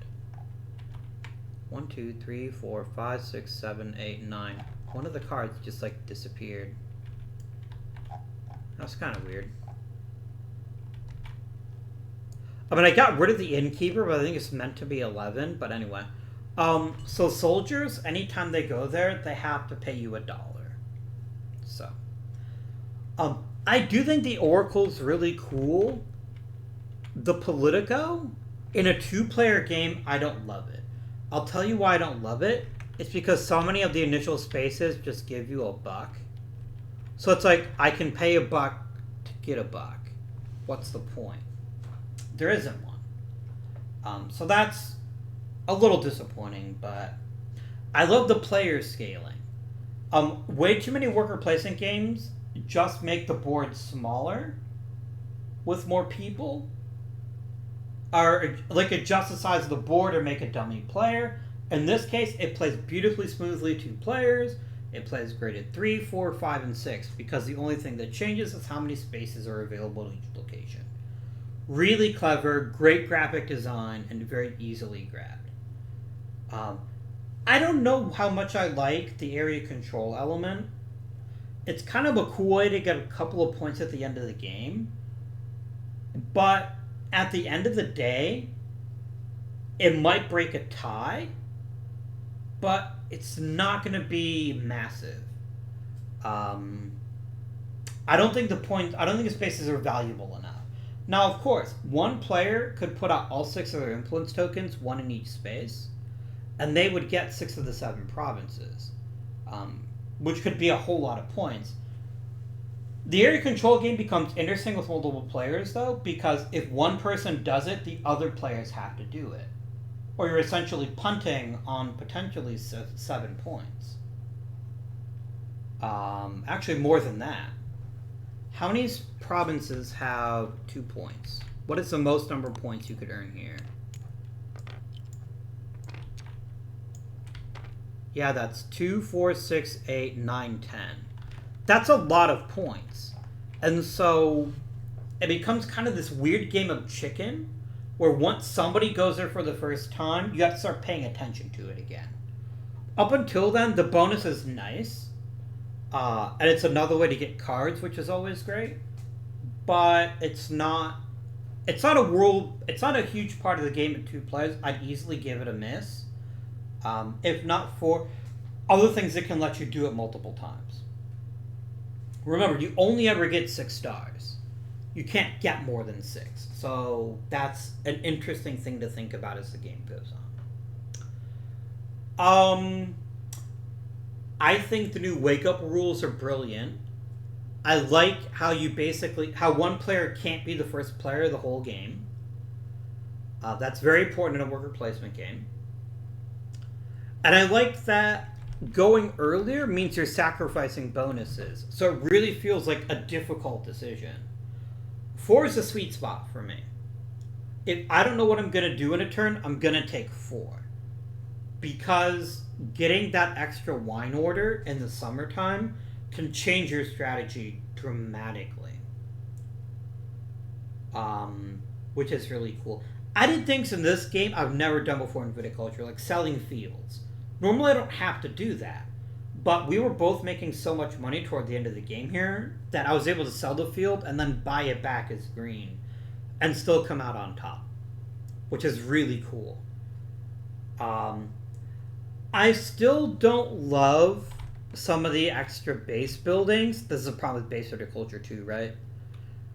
1, 2, 3, 4, 5, 6, 7, 8, 9. One of the cards just like disappeared. That's kind of weird. I mean, I got rid of the innkeeper, but I think it's meant to be 11. But anyway. So soldiers, anytime they go there, they have to pay you $1. So. I do think the Oracle's really cool. The Politico, in a 2-player game, I don't love it. I'll tell you why I don't love it. It's because so many of the initial spaces just give you $1. So it's like, I can pay $1 to get $1. What's the point? There isn't one. So that's a little disappointing, but I love the player scaling. Way too many worker placement games just make the board smaller with more people, or like adjust the size of the board or make a dummy player. In this case, it plays beautifully smoothly 2 players. It plays graded 3, 4, 5, and 6 because the only thing that changes is how many spaces are available at each location. Really clever, great graphic design, and very easily grabbed. I don't know how much I like the area control element. It's kind of a cool way to get a couple of points at the end of the game. But at the end of the day, it might break a tie, but it's not going to be massive. I don't think the spaces are valuable enough. Now, of course, one player could put out all 6 of their influence tokens, 1 in each space, and they would get 6 of the 7 provinces, which could be a whole lot of points. The area control game becomes interesting with multiple players, though, because if one person does it, the other players have to do it. Or you're essentially punting on potentially 7 points. Actually, more than that. How many provinces have 2 points? What is the most number of points you could earn here? Yeah, that's 2, 4, 6, 8, 9, 10. That's a lot of points. And so it becomes kind of this weird game of chicken where once somebody goes there for the first time, you have to start paying attention to it again. Up until then, the bonus is nice. And it's another way to get cards, which is always great. But it's not a huge part of the game at 2 players. I'd easily give it a miss. If not for other things that can let you do it multiple times. Remember, you only ever get 6 stars. You can't get more than 6. So that's an interesting thing to think about as the game goes on. I think the new wake-up rules are brilliant. I like how how one player can't be the first player the whole game. That's very important in a worker placement game. And I like that going earlier means you're sacrificing bonuses. So it really feels like a difficult decision. 4 is the sweet spot for me. If I don't know what I'm going to do in a turn, I'm going to take 4. Because getting that extra wine order in the summertime can change your strategy dramatically. Which is really cool. I did things in this game I've never done before in Viticulture, like selling fields. Normally I don't have to do that. But we were both making so much money toward the end of the game here that I was able to sell the field and then buy it back as green and still come out on top, which is really cool. I still don't love some of the extra base buildings. This is a problem with base viticulture too, right?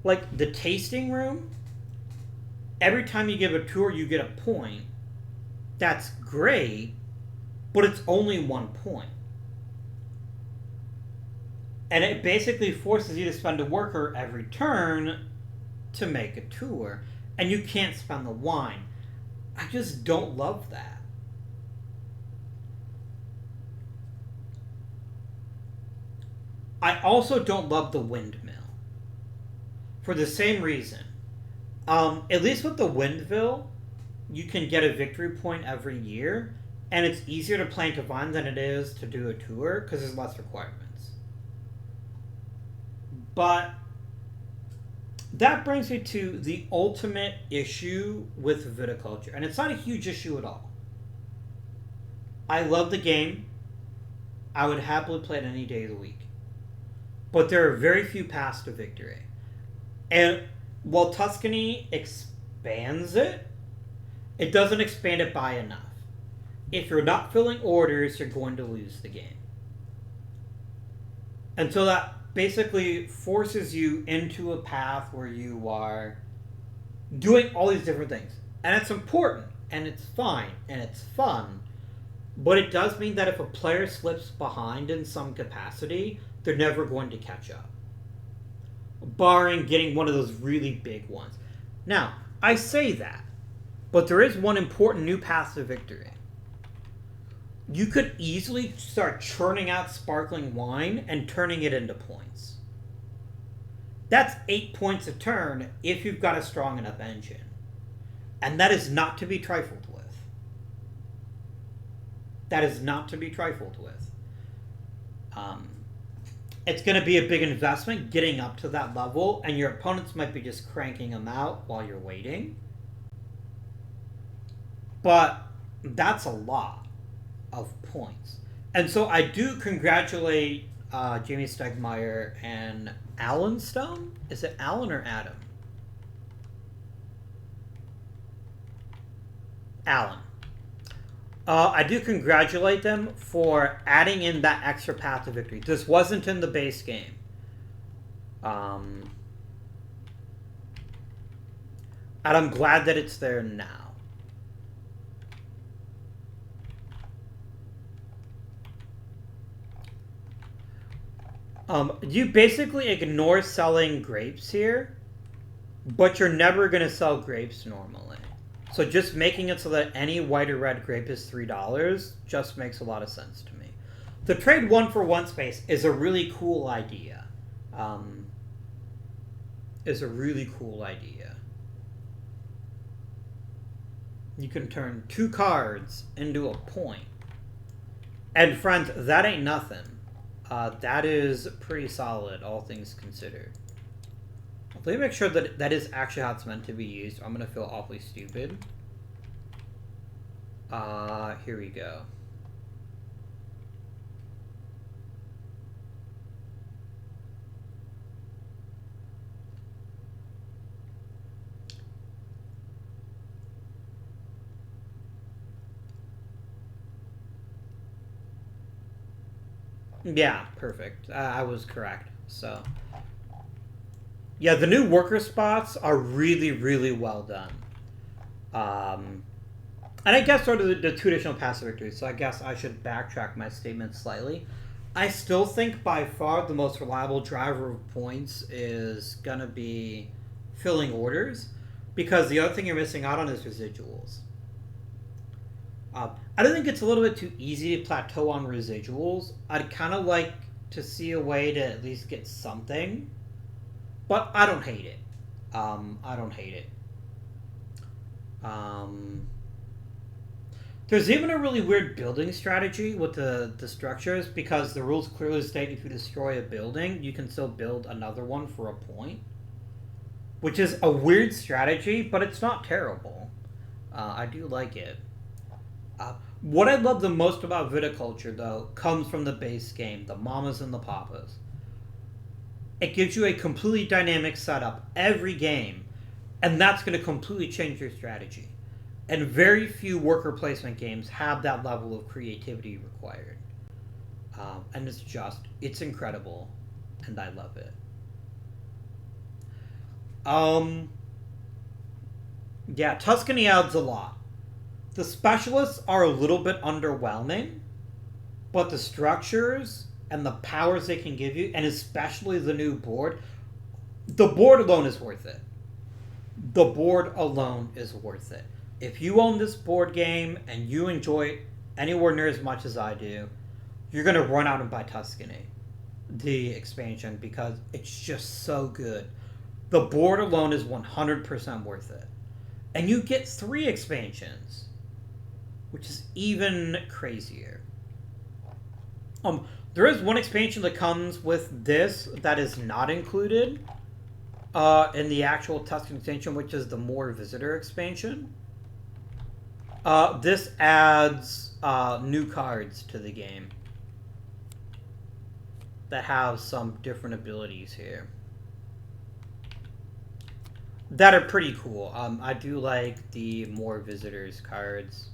Like the tasting room, every time you give a tour, you get a point. That's great, but it's only 1 point. And it basically forces you to spend a worker every turn to make a tour. And you can't spend the wine. I just don't love that. I also don't love the windmill. For the same reason. At least with the windmill, you can get a victory point every year. And it's easier to plant a vine than it is to do a tour because there's less requirements. But that brings me to the ultimate issue with viticulture. And it's not a huge issue at all. I love the game. I would happily play it any day of the week. But there are very few paths to victory. And while Tuscany expands it, it doesn't expand it by enough. If you're not filling orders, you're going to lose the game. And so that basically forces you into a path where you are doing all these different things. And it's important, and it's fine, and it's fun. But it does mean that if a player slips behind in some capacity, they're never going to catch up. Barring getting one of those really big ones. Now, I say that, but there is one important new path to victory. You could easily start churning out sparkling wine and turning it into points. That's 8 points a turn if you've got a strong enough engine. And that is not to be trifled with. That is not to be trifled with. It's going to be a big investment getting up to that level, and your opponents might be just cranking them out while you're waiting. But that's a lot of points. And so I do congratulate Jamie Stegmaier and Alan Stone. Is it Alan or Adam? Alan. I do congratulate them for adding in that extra path to victory. This wasn't in the base game. And I'm glad that it's there now. You basically ignore selling grapes here, but you're never going to sell grapes normally. So just making it so that any white or red grape is $3 just makes a lot of sense to me. The trade 1-for-1 space is a really cool idea. You can turn 2 cards into a point. And friends, that ain't nothing. That is pretty solid, all things considered. Let me make sure that that is actually how it's meant to be used. I'm going to feel awfully stupid. Here we go. Yeah, perfect. I was correct. So, yeah, the new worker spots are really, really well done. And I guess sort of the 2 additional passive victories, so I guess I should backtrack my statement slightly. I still think by far the most reliable driver of points is going to be filling orders, because the other thing you're missing out on is residuals. I don't think it's a little bit too easy to plateau on residuals. I'd kind of like to see a way to at least get something, but I don't hate it. I don't hate it. There's even a really weird building strategy with the structures, because the rules clearly state if you destroy a building, you can still build another one for a point. Which is a weird strategy, but it's not terrible. I do like it. What I love the most about Viticulture, though, comes from the base game, the mamas and the papas. It gives you a completely dynamic setup every game, and that's going to completely change your strategy. And very few worker placement games have that level of creativity required. And it's incredible, and I love it. Yeah, Tuscany adds a lot. The specialists are a little bit underwhelming, but the structures and the powers they can give you, and especially the new board, the board alone is worth it. The board alone is worth it. If you own this board game and you enjoy it anywhere near as much as I do, you're going to run out and buy Tuscany, the expansion, because it's just so good. The board alone is 100% worth it. And you get 3 expansions, which is even crazier. There is one expansion that comes with this that is not included in the actual Tuscany expansion, which is the More Visitor expansion. This adds new cards to the game that have some different abilities here that are pretty cool. I do like the More Visitors cards.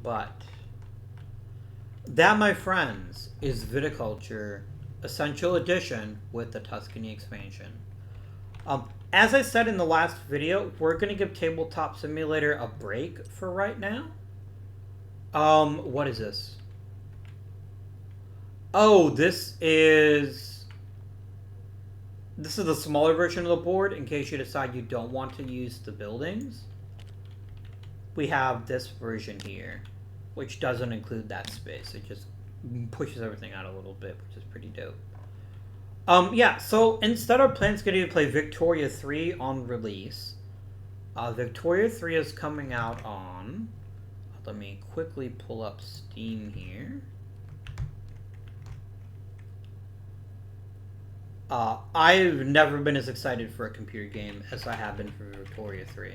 But that, my friends, is Viticulture Essential Edition with the Tuscany expansion. As I said in the last video, we're going to give Tabletop Simulator a break for right now. What is this? Oh, this is the smaller version of the board in case you decide you don't want to use the buildings. We have this version here, which doesn't include that space. It just pushes everything out a little bit, which is pretty dope. Yeah, so instead our plan's going to be to play Victoria 3 on release. Victoria 3 is coming out on... Let me quickly pull up Steam here. I've never been as excited for a computer game as I have been for Victoria 3.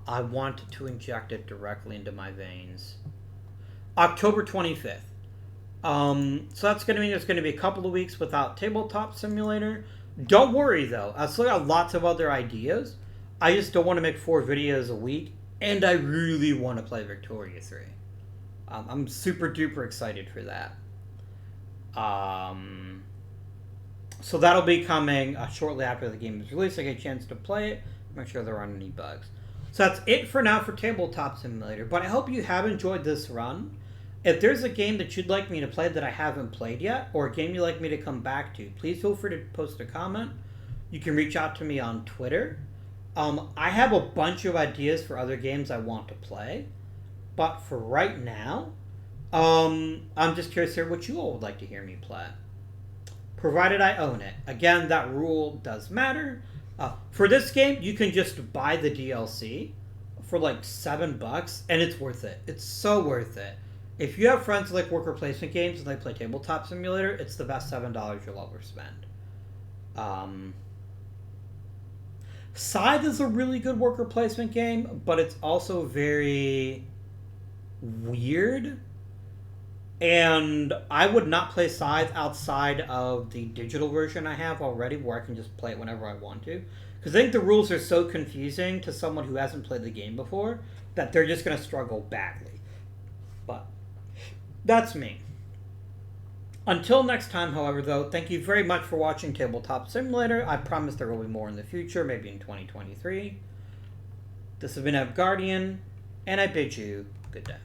I want to inject it directly into my veins. October 25th. So that's going to mean there's going to be a couple of weeks without Tabletop Simulator. Don't worry, though. I still got lots of other ideas. I just don't want to make 4 videos a week. And I really want to play Victoria 3. I'm super duper excited for that. So that'll be coming shortly after the game is released. I get a chance to play it. Make sure there aren't any bugs. So that's it for now for Tabletop Simulator. But I hope you have enjoyed this run. If there's a game that you'd like me to play that I haven't played yet, or a game you'd like me to come back to, please feel free to post a comment. You can reach out to me on Twitter. I have a bunch of ideas for other games I want to play. But for right now, I'm just curious to hear what you all would like to hear me play. Provided I own it. Again, that rule does matter. For this game, you can just buy the DLC for like $7, and it's worth it. It's so worth it. If you have friends who like worker placement games and they play Tabletop Simulator, it's the best $7 you'll ever spend. Scythe is a really good worker placement game, but it's also very weird. And I would not play Scythe outside of the digital version I have already, where I can just play it whenever I want to. Because I think the rules are so confusing to someone who hasn't played the game before that they're just going to struggle badly. But that's me. Until next time, however, though, thank you very much for watching Tabletop Simulator. I promise there will be more in the future, maybe in 2023. This has been Guardian, and I bid you good day.